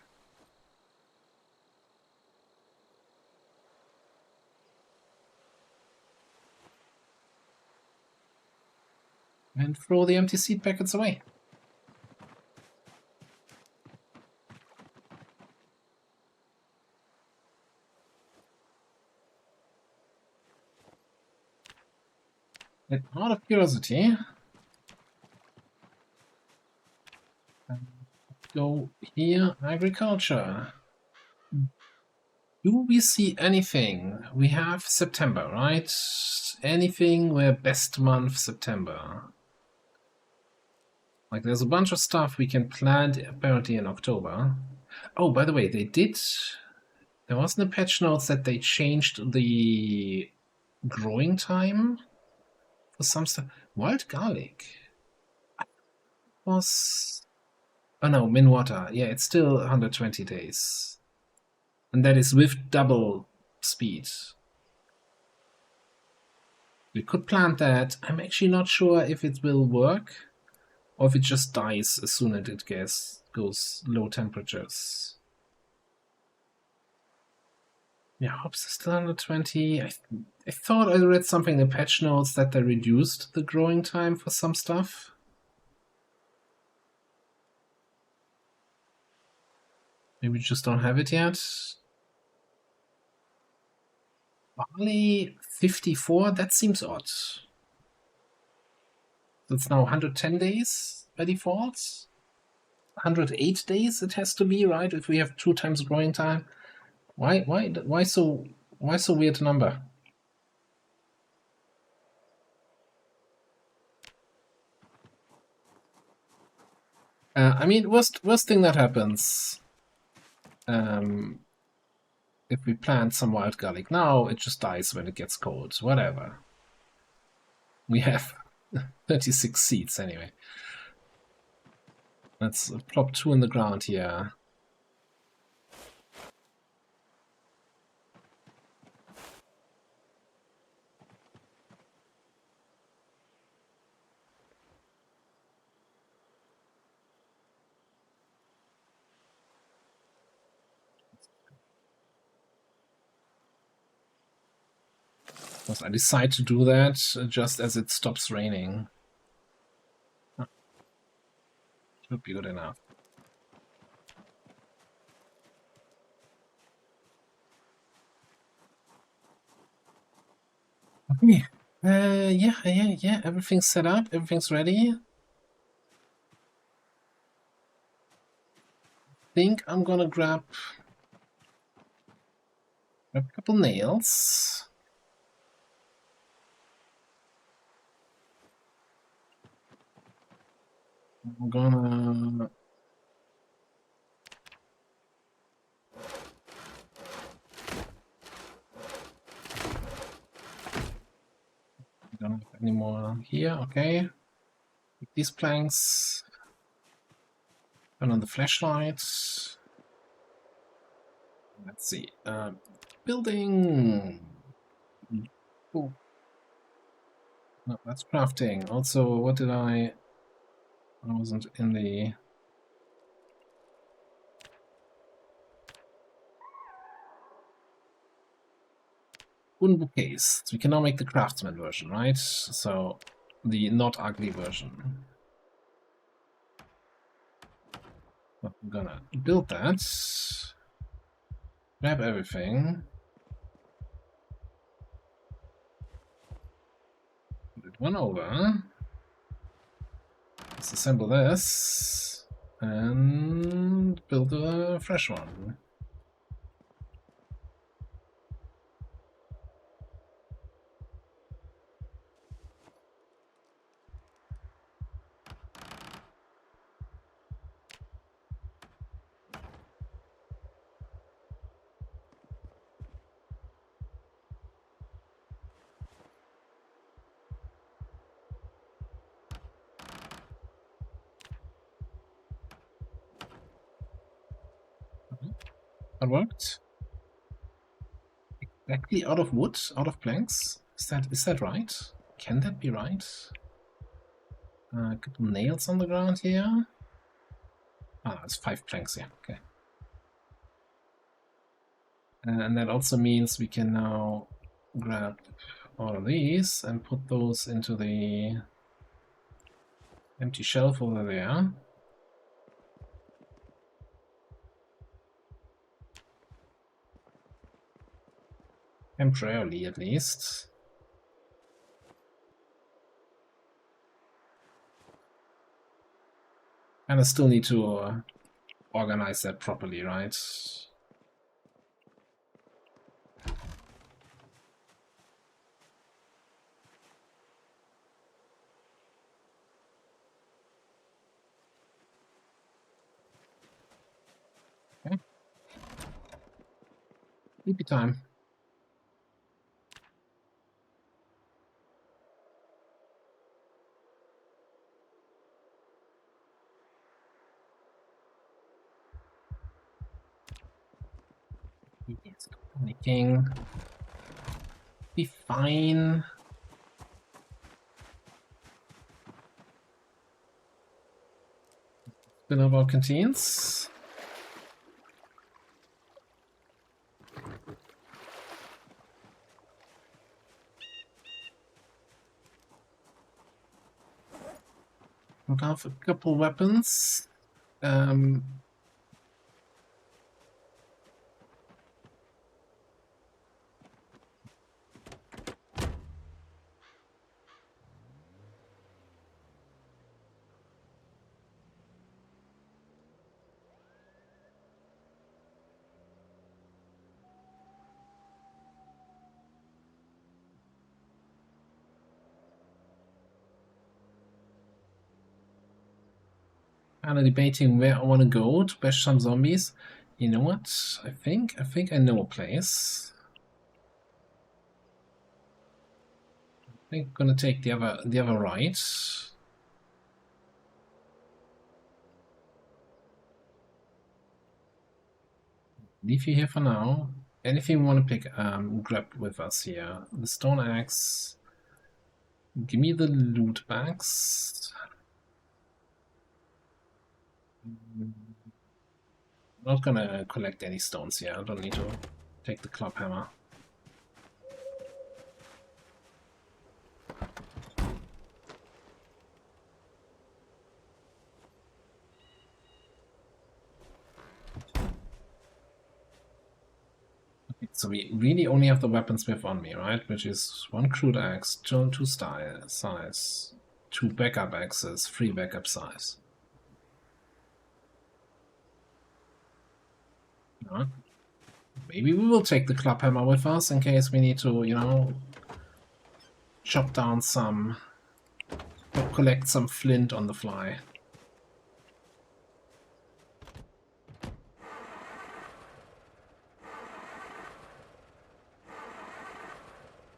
And throw the empty seed packets away. And out of curiosity, go here, agriculture. Do we see anything? We have September, right? Anything where best month September? Like there's a bunch of stuff we can plant apparently in October. Oh, by the way, there wasn't a patch notes that they changed the growing time for some stuff. Wild garlic was... Oh no, Minwater. Yeah, it's still 120 days. And that is with double speed. We could plant that. I'm actually not sure if it will work or if it just dies as soon as it goes low temperatures. Yeah, hops is still 120. I thought I read something in the patch notes that they reduced the growing time for some stuff. Maybe we just don't have it yet. Barley 54, that seems odd. That's now 110 days by default. 108 days it has to be, right? If we have 2 times growing time. Why so weird number? I mean, worst thing that happens. If we plant some wild garlic now, it just dies when it gets cold. Whatever. We have 36 seeds anyway. Let's plop 2 in the ground here. I decide to do that just as it stops raining. Should be good enough. Okay. Yeah. Everything's set up. Everything's ready. I think I'm gonna grab a couple nails. I'm gonna... Don't have any more here, okay. Take these planks. Turn on the flashlight. Let's see. Building. Oh. No, that's crafting. Also, what did I wasn't in the... Wooden bookcase. So we can now make the craftsman version, right? So the not ugly version. I'm gonna build that. Grab everything. Put it one over. Let's assemble this. And build a fresh one. That worked. Actually, out of wood, out of planks. Is that right? Can that be right? A couple nails on the ground here. Ah, it's 5 planks, yeah, okay. And that also means we can now grab all of these and put those into the empty shelf over there. Temporarily, at least. And I still need to organize that properly, right? Okay. Sleepy time. Yes, panicking. Be fine. Fill up our canteens. We have a couple weapons. Kind of debating where I want to go to bash some zombies. You know what? I think I know a place. I think I'm gonna take the other right. Leave you here for now. Anything we want to pick, grab with us here. The stone axe. Give me the loot bags. I'm not gonna collect any stones here. I don't need to take the club hammer. Okay, so we really only have the weaponsmith on me, right? Which is 1 crude axe, 2 size, 2 backup axes, 3 backup size. Yeah. Maybe we will take the club hammer with us in case we need to, you know, chop down some, or collect some flint on the fly.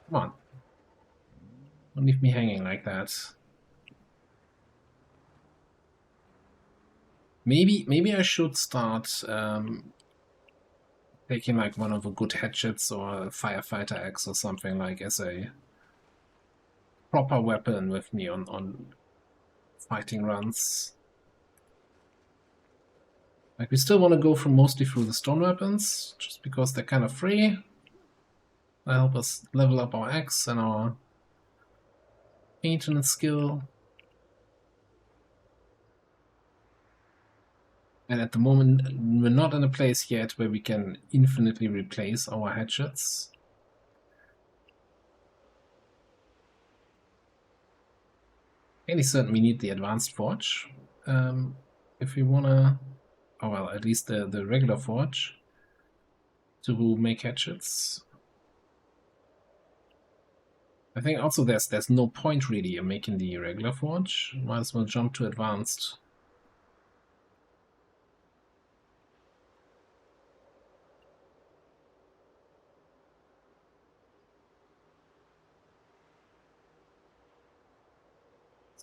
Come on. Don't leave me hanging like that. Maybe I should start taking like one of the good hatchets or a firefighter axe or something like as a proper weapon with me on fighting runs. Like we still want to go mostly through the stone weapons, just because they're kind of free. They help us level up our axe and our maintenance skill. And at the moment, we're not in a place yet where we can infinitely replace our hatchets. Fairly certain we need the advanced forge if we wanna, oh well, at least the regular forge to make hatchets. I think also there's no point really in making the regular forge. Might as well jump to advanced.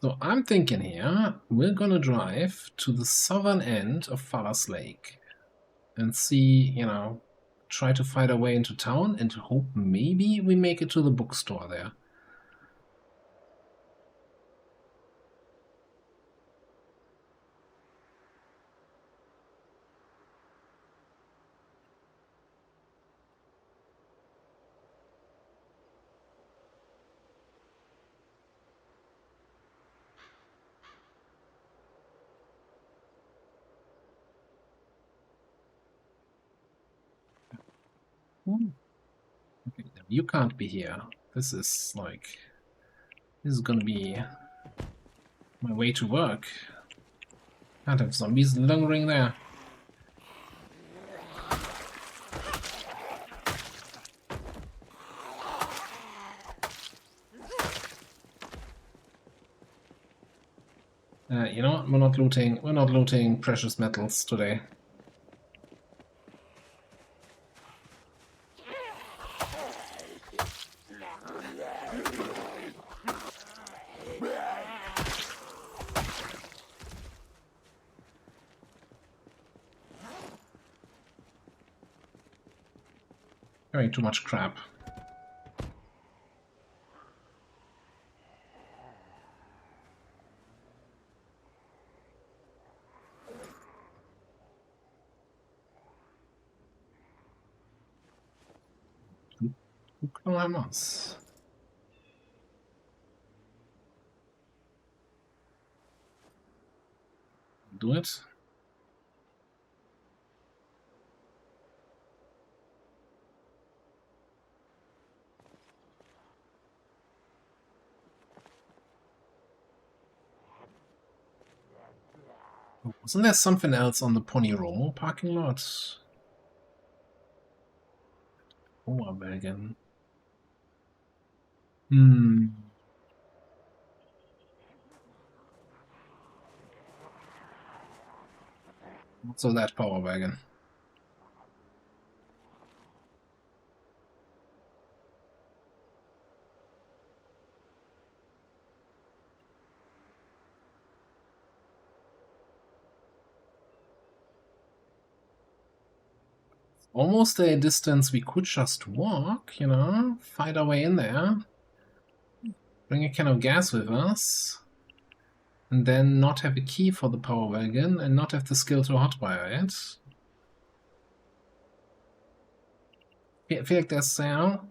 So I'm thinking here, we're gonna drive to the southern end of Fallas Lake and see, you know, try to find our way into town and hope maybe we make it to the bookstore there. Okay, you can't be here. This is gonna be my way to work. Can't have zombies lingering there. You know what? We're not looting precious metals today. Carrying too much crap. Vamos. Do it. Wasn't there something else on the Pony Romo parking lot? Oh, wagon. So that power wagon. Almost a distance we could just walk, you know, find our way in there. Bring a can of gas with us. And then not have a key for the power wagon and not have the skill to hotwire it. I feel like there's, you know,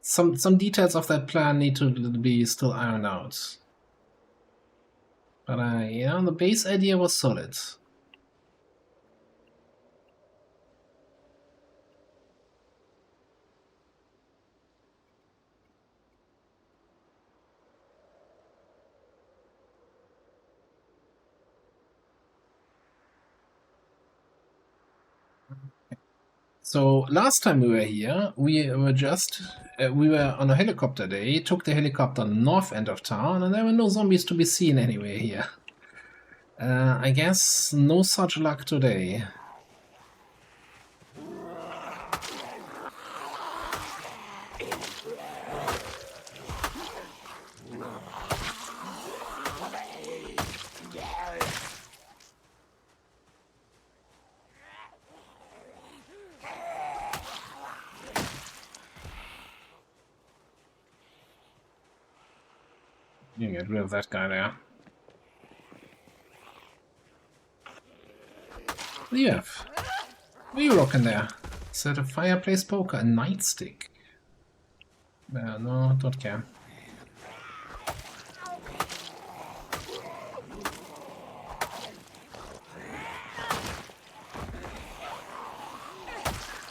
some details of that plan need to be still ironed out. But yeah, the base idea was solid. So last time we were here, we were on a helicopter day, took the helicopter north end of town, and there were no zombies to be seen anywhere here. I guess no such luck today. You get rid of that guy there. What do you have? What are you rocking there? Is that a fireplace poker? A nightstick? No, don't care.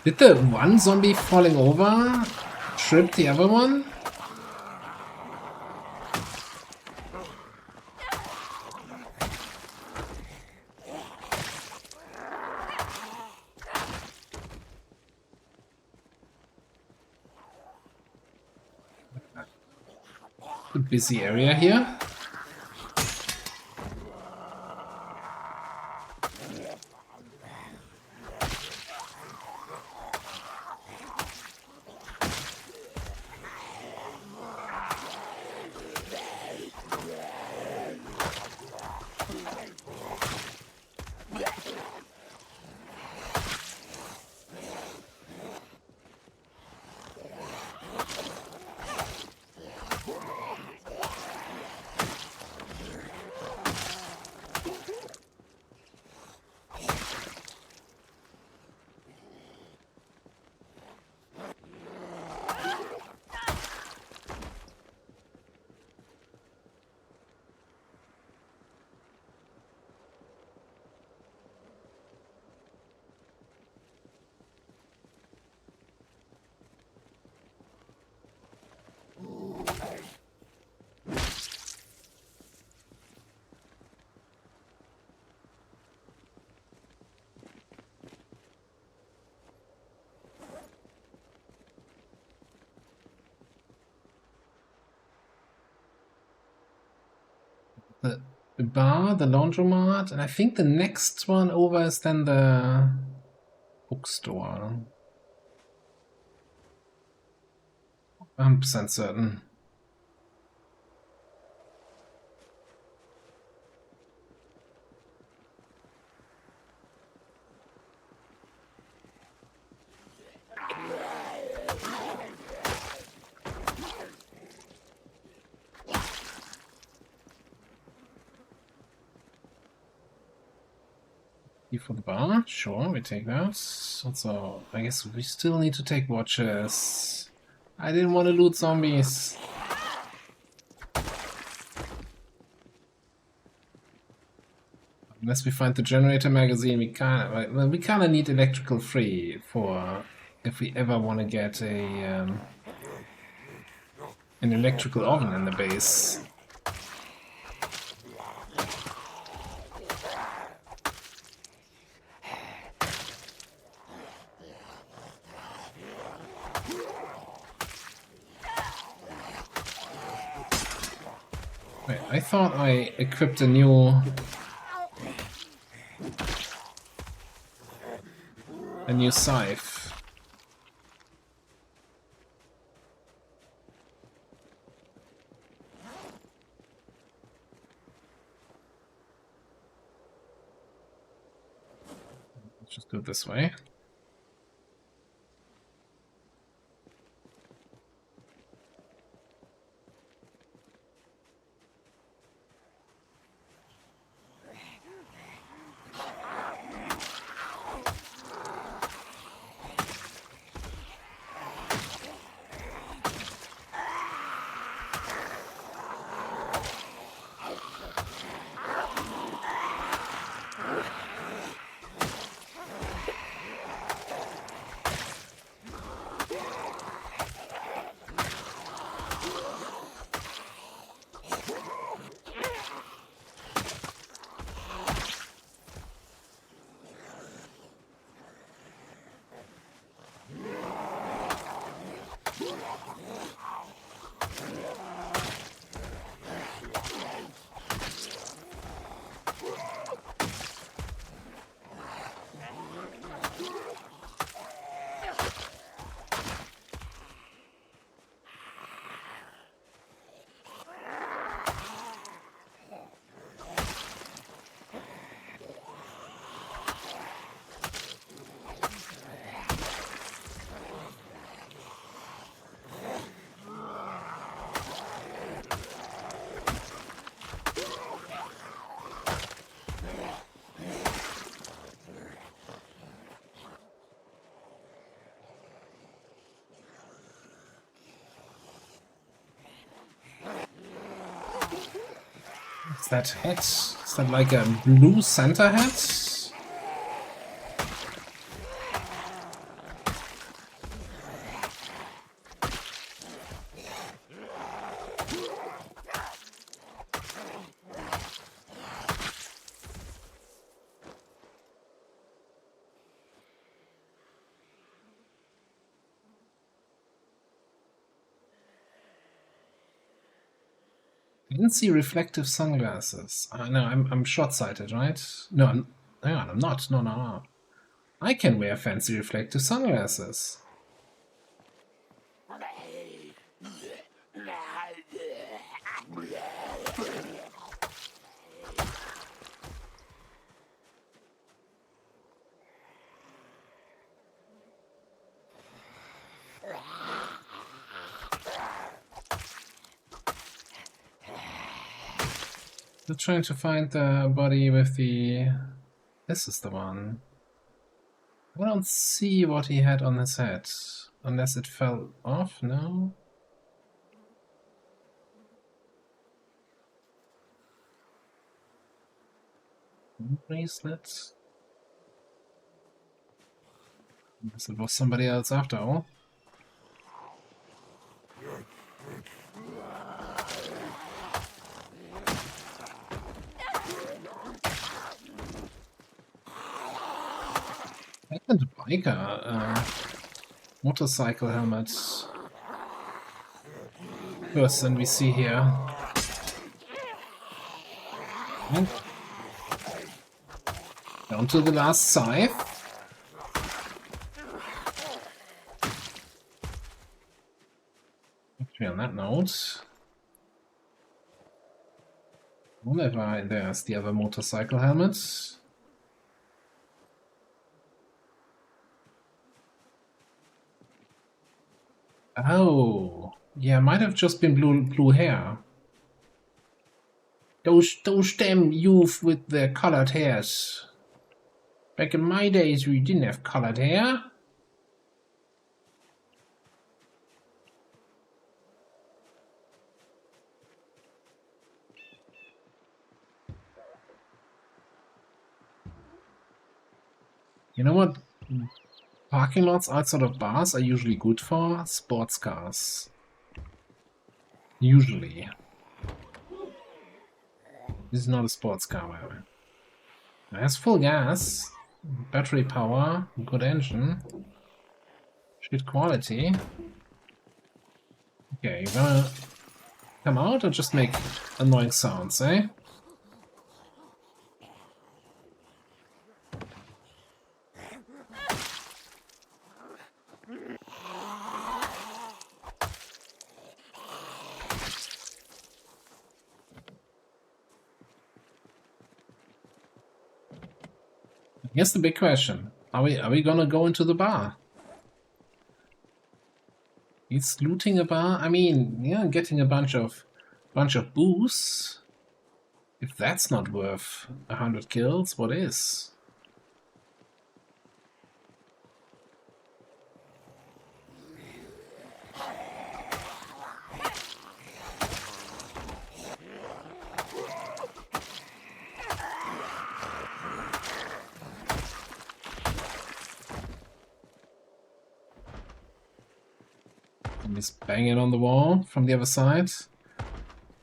Did the one zombie falling over trip the other one? Busy area here. the bar, the laundromat, and I think the next one over is then the bookstore. 100% certain. For the bar, sure, we take that. Also, I guess we still need to take watches. I didn't want to loot zombies. Unless we find the generator magazine, we kind of need electrical free for if we ever want to get a an electrical oven in the base. Wait, I thought I equipped a new scythe. Let's just go this way. Is that hat? Is that like a blue Santa hat? I didn't see reflective sunglasses. No, I'm short-sighted, right? No, hang on, I'm not. No. I can wear fancy reflective sunglasses. Still trying to find the body with the... This is the one. I don't see what he had on his head. Unless it fell off, no? Bracelet? Unless it was somebody else after all. And biker motorcycle helmet person we see here. And down to the last scythe. Actually, on that note, whatever, there's the other motorcycle helmet. Oh, yeah, might have just been blue hair. Those damn youth with their colored hairs. Back in my days, we didn't have colored hair. You know what? Parking lots outside of bars are usually good for sports cars. Usually. This is not a sports car, by the way. It has full gas, battery power, good engine, shit quality. Okay, you gonna come out or just make annoying sounds, eh? Here's the big question. Are we gonna go into the bar? He's looting a bar? I mean, yeah, getting a bunch of booze. If that's not worth 100 kills, what is? He's banging on the wall from the other side.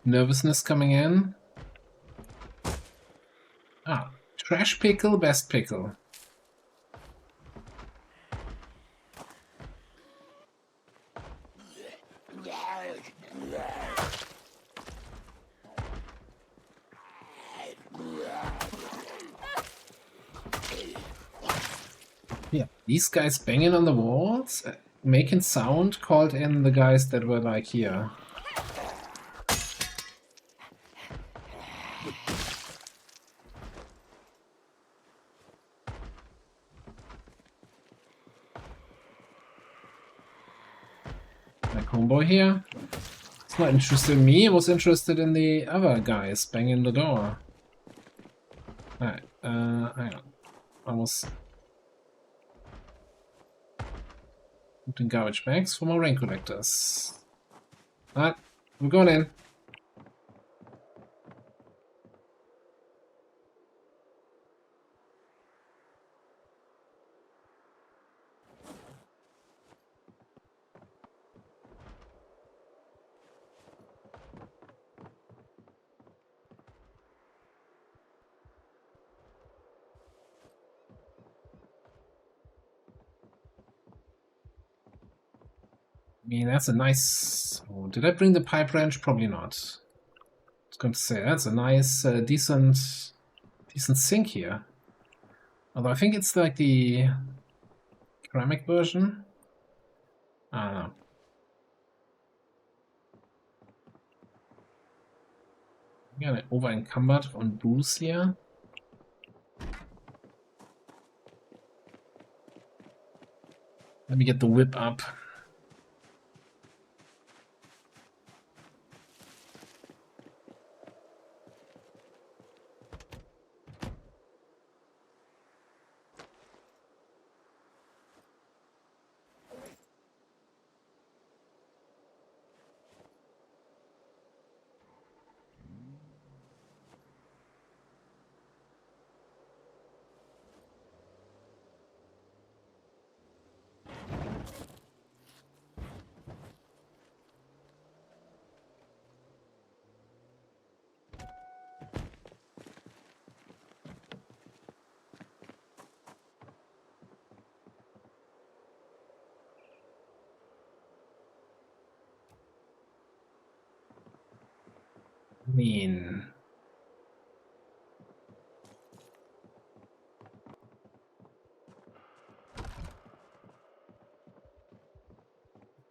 Nervousness coming in. Ah, trash pickle, best pickle. Yeah, these guys banging on the walls, making sound, called in the guys that were like here. Like homeboy here. It's not interested in me, it was interested in the other guys banging the door. Alright, hang on. Almost looting garbage bags for more rain collectors. Alright, we're going in. I mean, that's a nice... Oh, did I bring the pipe wrench? Probably not. I was going to say, that's a nice, decent sink here. Although I think it's like the ceramic version. I don't know. I'm gonna over encumbered on booze here. Let me get the whip up. I mean,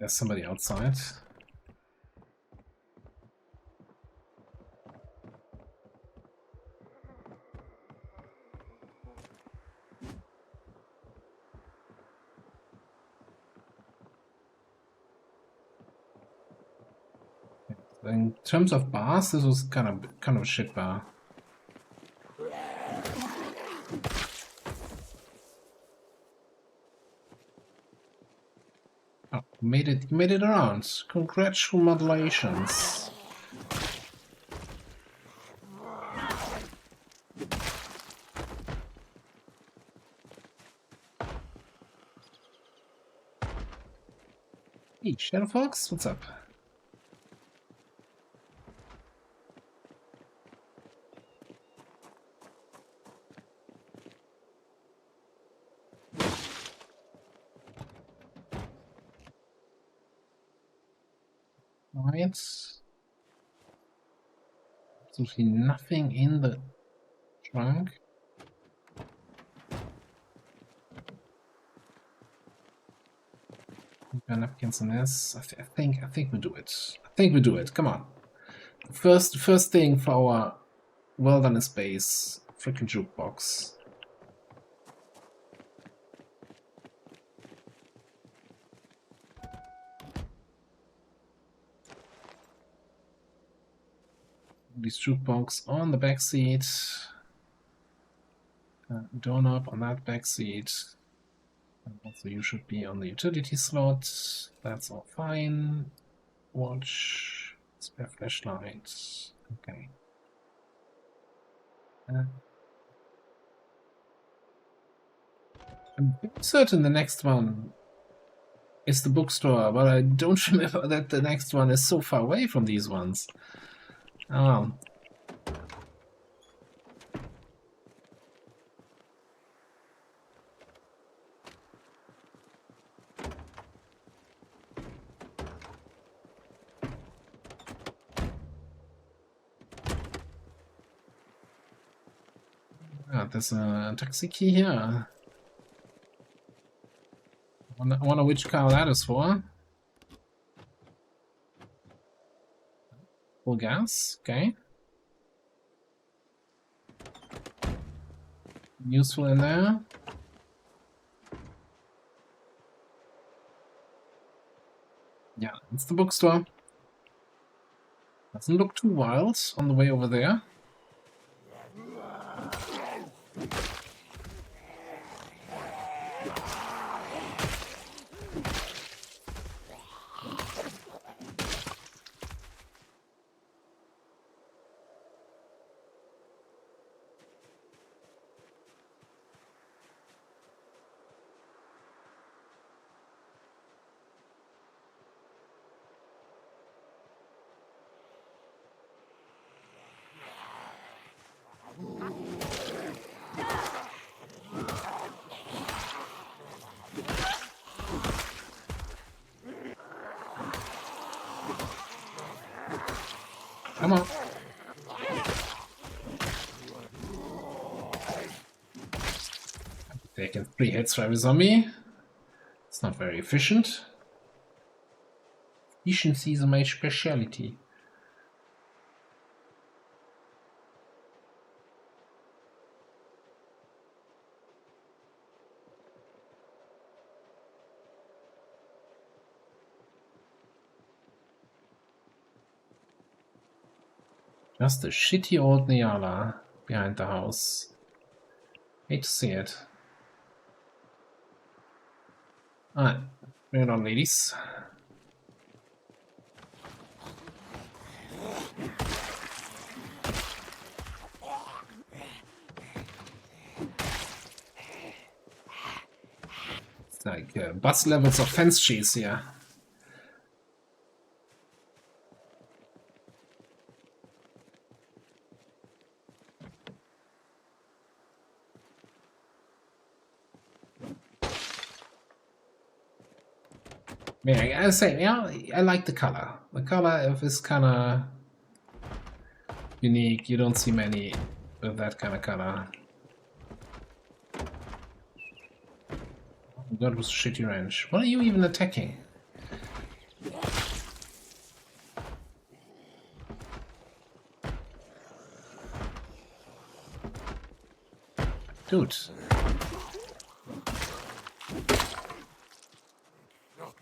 There's somebody outside. In terms of bars, this was kind of a shit bar. Oh, you made it around. Congratulations. Hey, Shadow Fox, what's up? Right. Absolutely nothing in the trunk. Napkins in this. I think we do it. I think we do it. Come on. First thing for our wilderness base. Freaking jukebox. This jukebox on the back seat. Doorknob on that back seat. And also you should be on the utility slot. That's all fine. Watch. Spare flashlight. Okay. I'm certain the next one is the bookstore, but I don't remember that the next one is so far away from these ones. Oh. There's a taxi key here. I wonder which car that is for. Full gas, okay. Useful in there. Yeah, it's the bookstore. Doesn't look too wild on the way over there. Come on. Taking 3 hits for every zombie. It's not very efficient. Efficiency is my specialty. Just a shitty old Nyala behind the house. Hate to see it. Alright, bring it on, ladies. It's like bus levels of fence cheese here. Yeah, I gotta say, yeah, I like the color. The color of this kind of unique. You don't see many with that kind of color. Oh, that was a shitty wrench. What are you even attacking? Dude.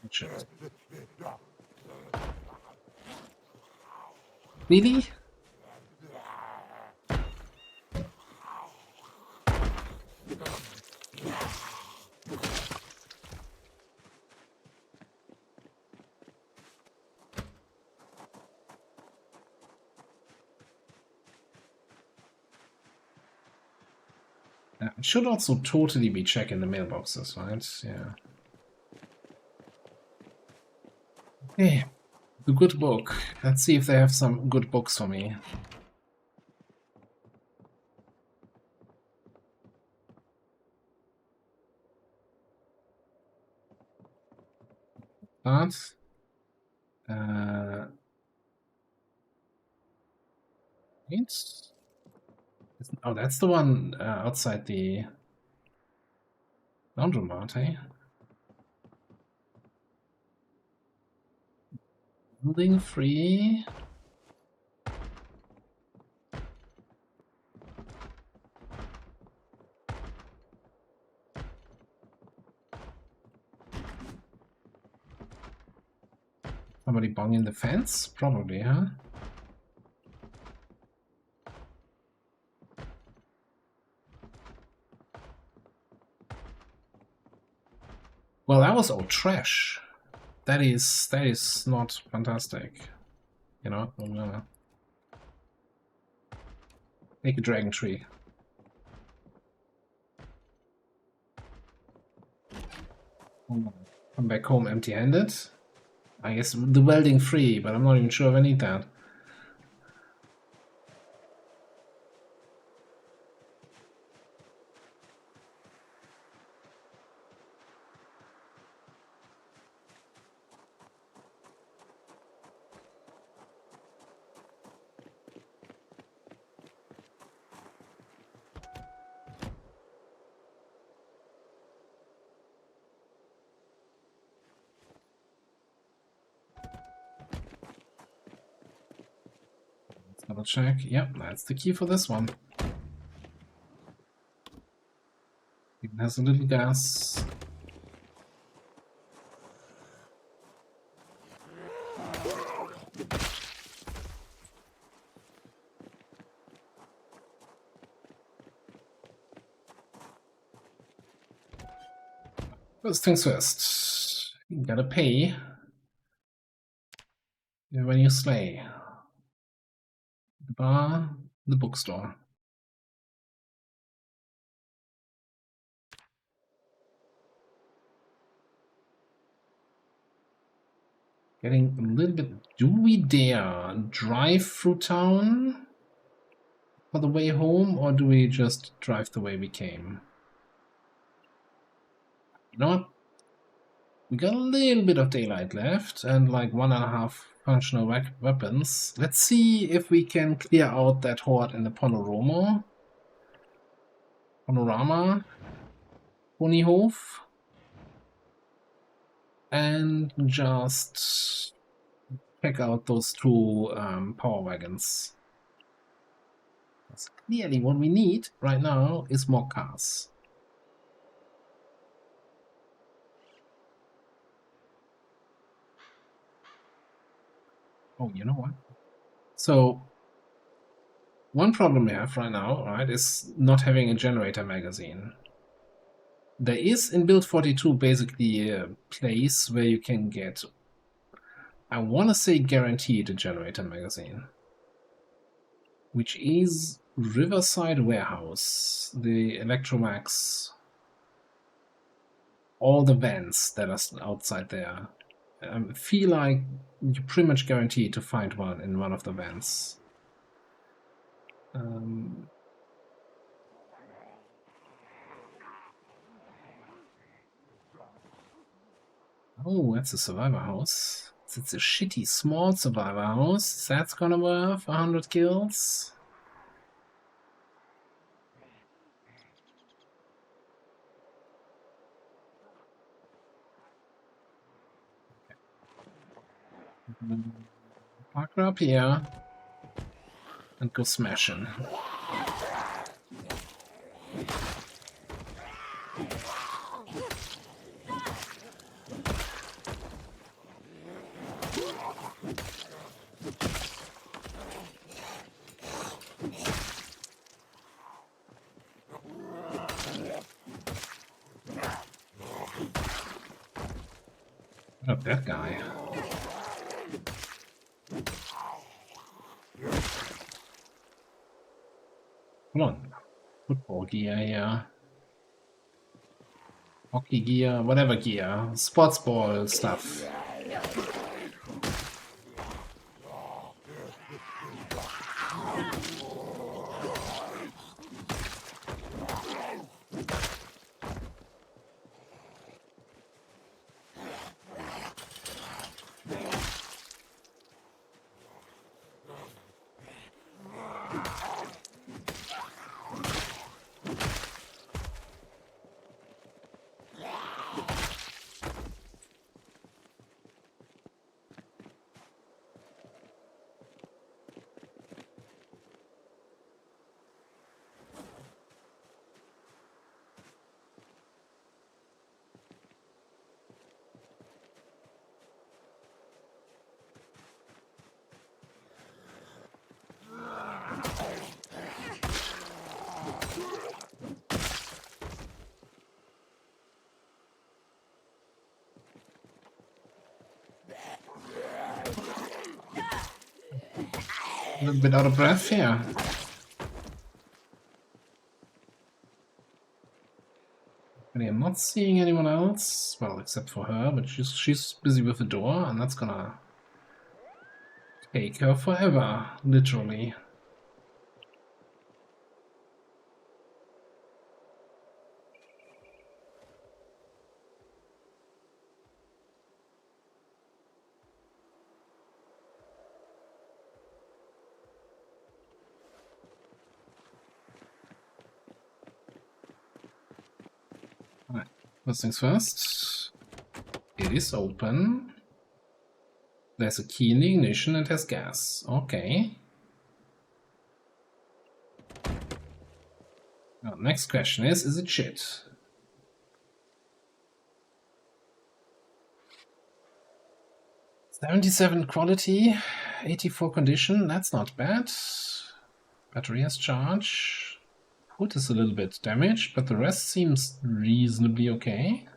Shit. Really? I should also totally be checking the mailboxes, right? Yeah. Hey, the good book. Let's see if they have some good books for me. But it's oh, that's the one outside the laundromat, eh? Building free. Somebody banging the fence? Probably, huh? Well, that was all trash. That is not fantastic. You know, I'm gonna make a dragon tree. Come back home empty-handed. I guess the welding free, but I'm not even sure if I need that. Let's double check. Yep, that's the key for this one. It has a little gas. First things first, you gotta pay when you slay. The bar, the bookstore. Getting a little bit... Do we dare drive through town for the way home, or do we just drive the way we came? You know what? We got a little bit of daylight left and like 1.5 functional weapons. Let's see if we can clear out that horde in the Panorama. Ponyhof. And just check out those two power wagons. That's clearly what we need right now is more cars. Oh, you know what? So one problem we have right now, right, is not having a generator magazine. There is in Build 42 basically a place where you can get, I want to say guaranteed, a generator magazine, which is Riverside Warehouse, the Electromax, all the vans that are outside there. I feel like you're pretty much guaranteed to find one in one of the vans. Oh, that's a survivor house. It's a shitty small survivor house. That's gonna worth 100 kills. Park her up here and go smashing. What about that guy? Come on. Football gear here. Hockey gear, whatever gear. Sports ball stuff. A little bit out of breath here. And I'm not seeing anyone else. Well, except for her, but she's busy with the door, and that's gonna take her forever, literally. Alright, first things first. It is open. There's a key in the ignition and has gas. Okay. Now, next question is it shit? $77 quality, 84 condition, that's not bad. Battery has charge. Hood is a little bit damaged, but the rest seems reasonably okay.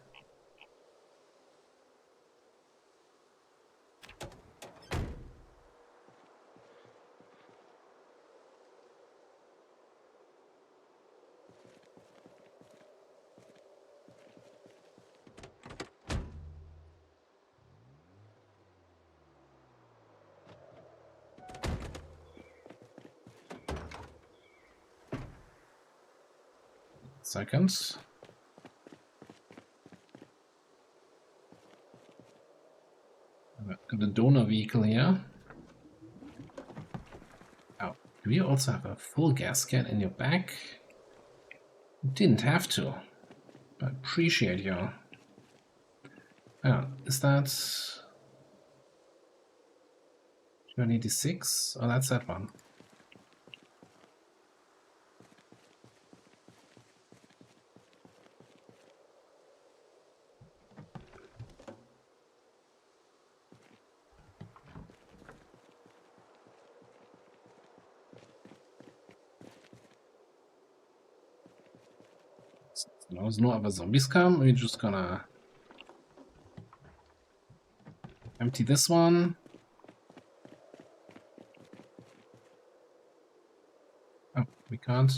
Seconds. Got a donor vehicle here. Oh, do you also have a full gas can in your back? You didn't have to. I appreciate you. Yeah, is that 286? Oh, that's that one. As long as no other zombies come, we're just gonna empty this one. Oh, we can't.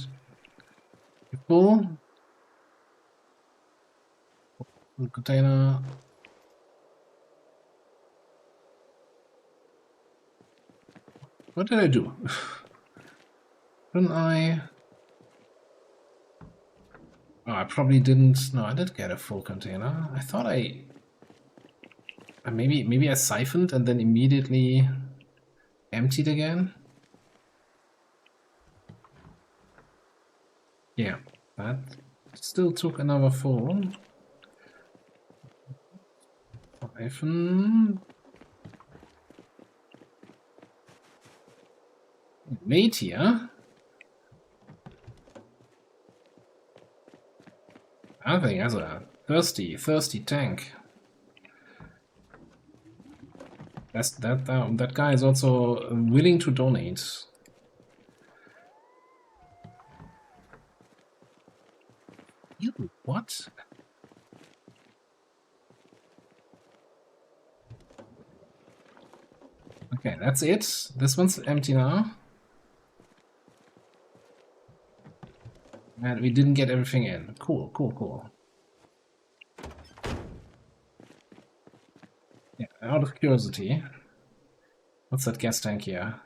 You're full. Full container. What did I do? Didn't I? Oh, I probably didn't. No, I did get a full container. I thought maybe I siphoned and then immediately emptied again. Yeah, that still took another full. Siphon. Mate here. Nothing, also thirsty tank. That guy is also willing to donate. You what? Okay, that's it. This one's empty now. And we didn't get everything in. Cool, cool, cool. Yeah, out of curiosity. What's that gas tank here?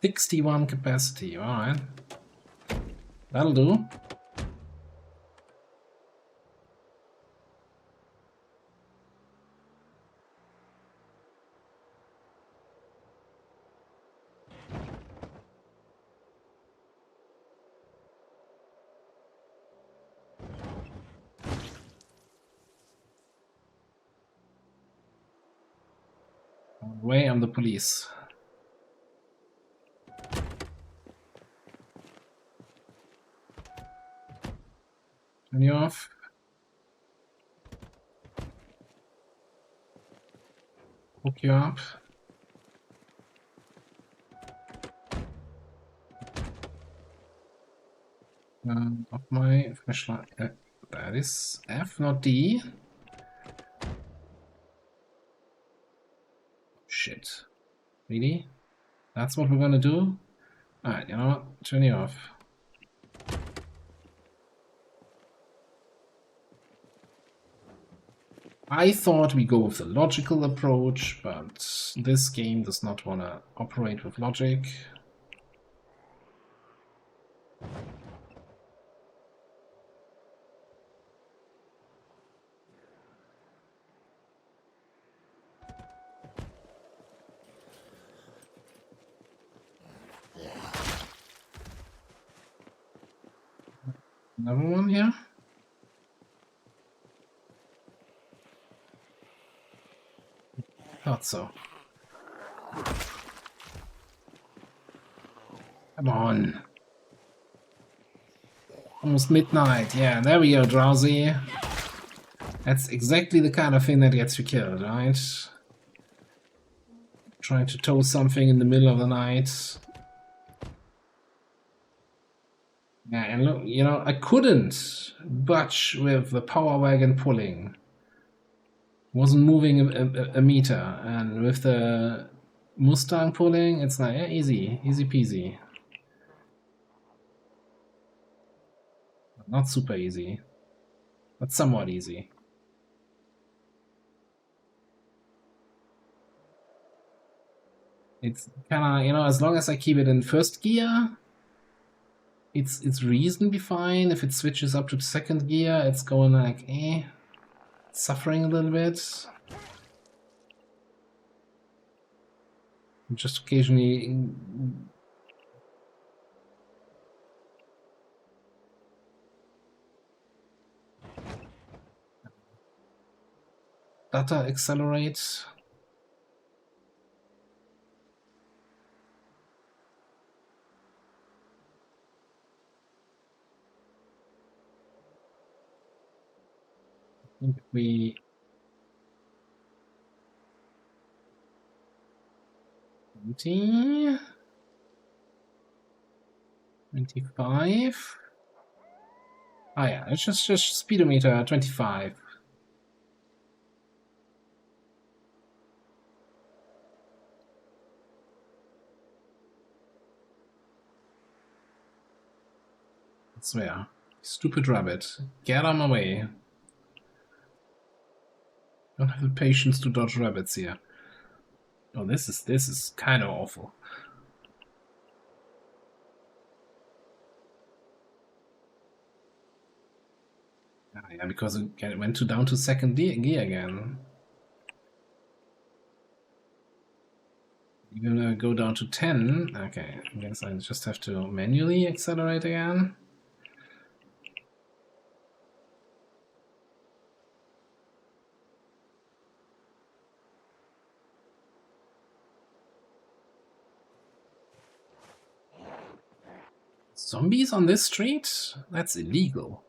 61 capacity, alright. That'll do. Way I'm the police. Turn you off. Hook you up. Off my flashlight. That is F, not D. Shit. Really? That's what we're gonna do? Alright, you know what? Turn you off. I thought we go with the logical approach, but this game does not want to operate with logic. Another one here. Thought so. Come on. Almost midnight. Yeah, there we go, Drowsy. That's exactly the kind of thing that gets you killed, right? Trying to tow something in the middle of the night. Yeah, and look, you know, I couldn't budge with the power wagon pulling. Wasn't moving a meter, and with the Mustang pulling, it's like, yeah, easy peasy. Not super easy, but somewhat easy. It's kinda, you know, as long as I keep it in first gear, it's reasonably fine. If it switches up to second gear, it's going like, suffering a little bit. Just occasionally data accelerate. I think if we 20, 25. Oh yeah, it's just speedometer 25. I swear. Stupid rabbit. Get on my way. Don't have the patience to dodge rabbits here. Oh, this is kind of awful. Yeah, because it went down to second gear again. You're gonna go down to 10. Okay, I guess I just have to manually accelerate again. Zombies on this street? That's illegal.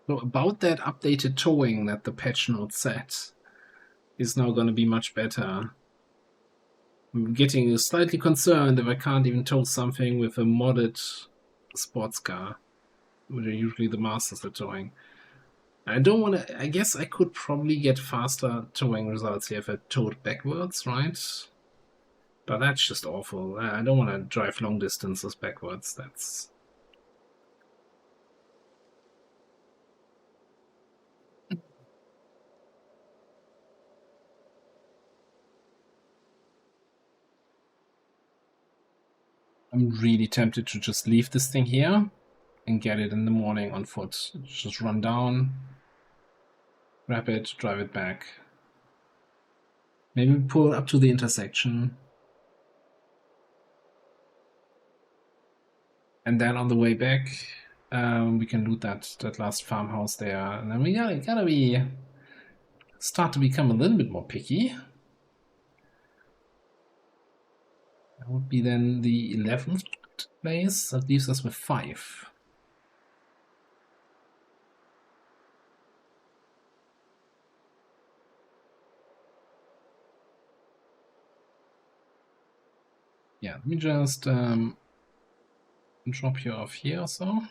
So about that updated towing that the patch note said is now going to be much better. I'm getting slightly concerned if I can't even tow something with a modded sports car, which are usually the masters are towing. I don't want to. I guess I could probably get faster towing results here if I towed backwards, right? But that's just awful. I don't want to drive long distances backwards. That's... I'm really tempted to just leave this thing here and get it in the morning on foot. Just run down, grab it, drive it back. Maybe pull up to the intersection. And then on the way back, we can loot that last farmhouse there. And then we gotta start to become a little bit more picky. That would be then the 11th place. That leaves us with 5. Yeah, let me just drop you off here or so.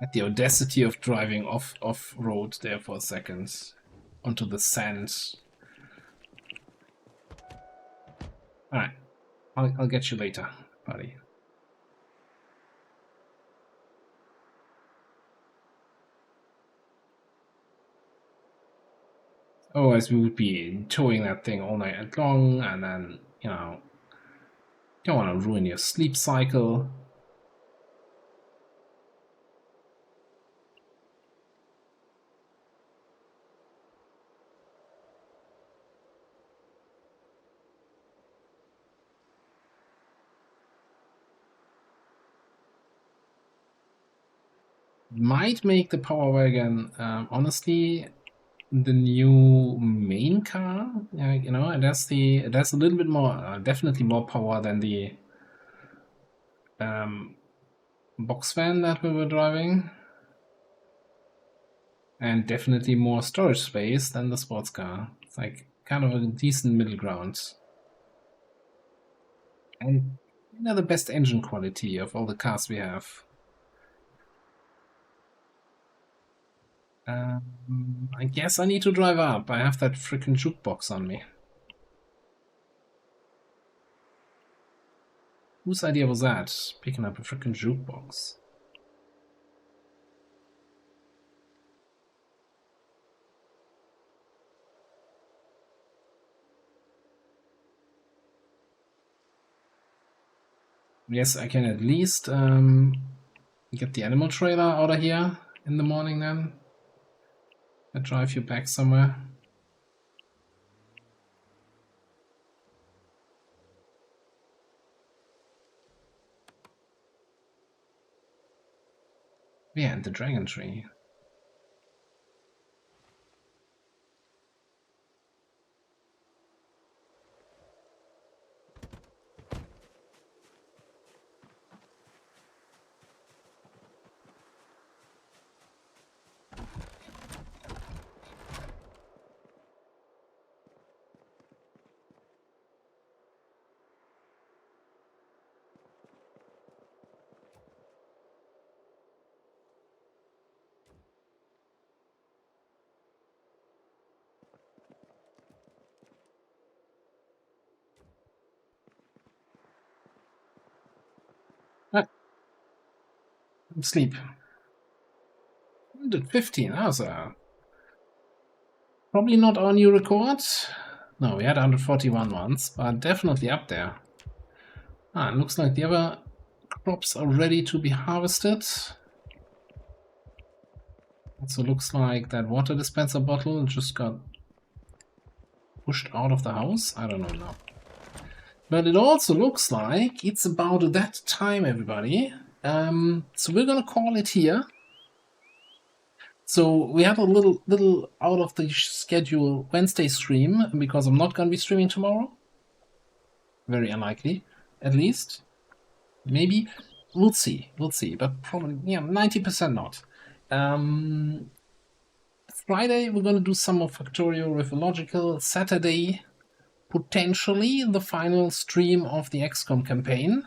At the audacity of driving off-road there for a second onto the sand. Alright, I'll get you later, buddy. Otherwise, we would be towing that thing all night long, and then, you know, don't want to ruin your sleep cycle. Might make the Power Wagon, honestly, the new main car. You know, it has a little bit more, definitely more power than the box van that we were driving, and definitely more storage space than the sports car. It's like kind of a decent middle ground, and the best engine quality of all the cars we have. I guess I need to drive up. I have that freaking jukebox on me. Whose idea was that? Picking up a freaking jukebox. Yes, I can at least get the animal trailer out of here in the morning then. I drive you back somewhere. Yeah, and the dragon tree. Sleep. 115, that was probably not our new record. No, we had 141 once, but definitely up there. It looks like the other crops are ready to be harvested. So looks like that water dispenser bottle just got pushed out of the house. I don't know now. But it also looks like it's about that time, everybody. So we're gonna call it here. So we have a little out of the schedule Wednesday stream because I'm not gonna be streaming tomorrow. Very unlikely, at least. Maybe. We'll see. We'll see. But probably, yeah, 90% not. Friday, we're going to do some more Factorio Riffological. Saturday, potentially the final stream of the XCOM campaign.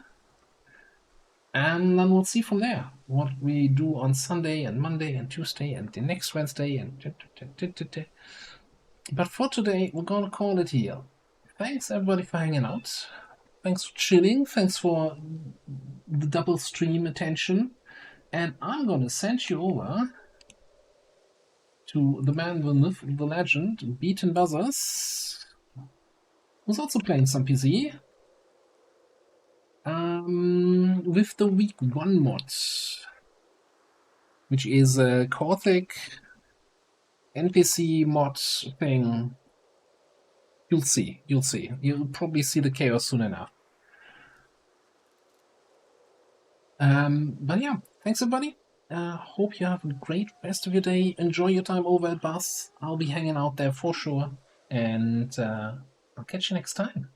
And then we'll see from there what we do on Sunday and Monday and Tuesday and the next Wednesday. But for today, we're going to call it here. Thanks, everybody, for hanging out. Thanks for chilling. Thanks for the double stream attention. And I'm going to send you over to the man, the myth, the legend, Beaten Buzzers, who's also playing some PC, with the week 1 mod, which is a Corthic NPC mod thing. You'll see, you'll see. You'll probably see the chaos soon enough. But yeah, thanks everybody. Hope you have a great rest of your day. Enjoy your time over at Buzz. I'll be hanging out there for sure. And I'll catch you next time.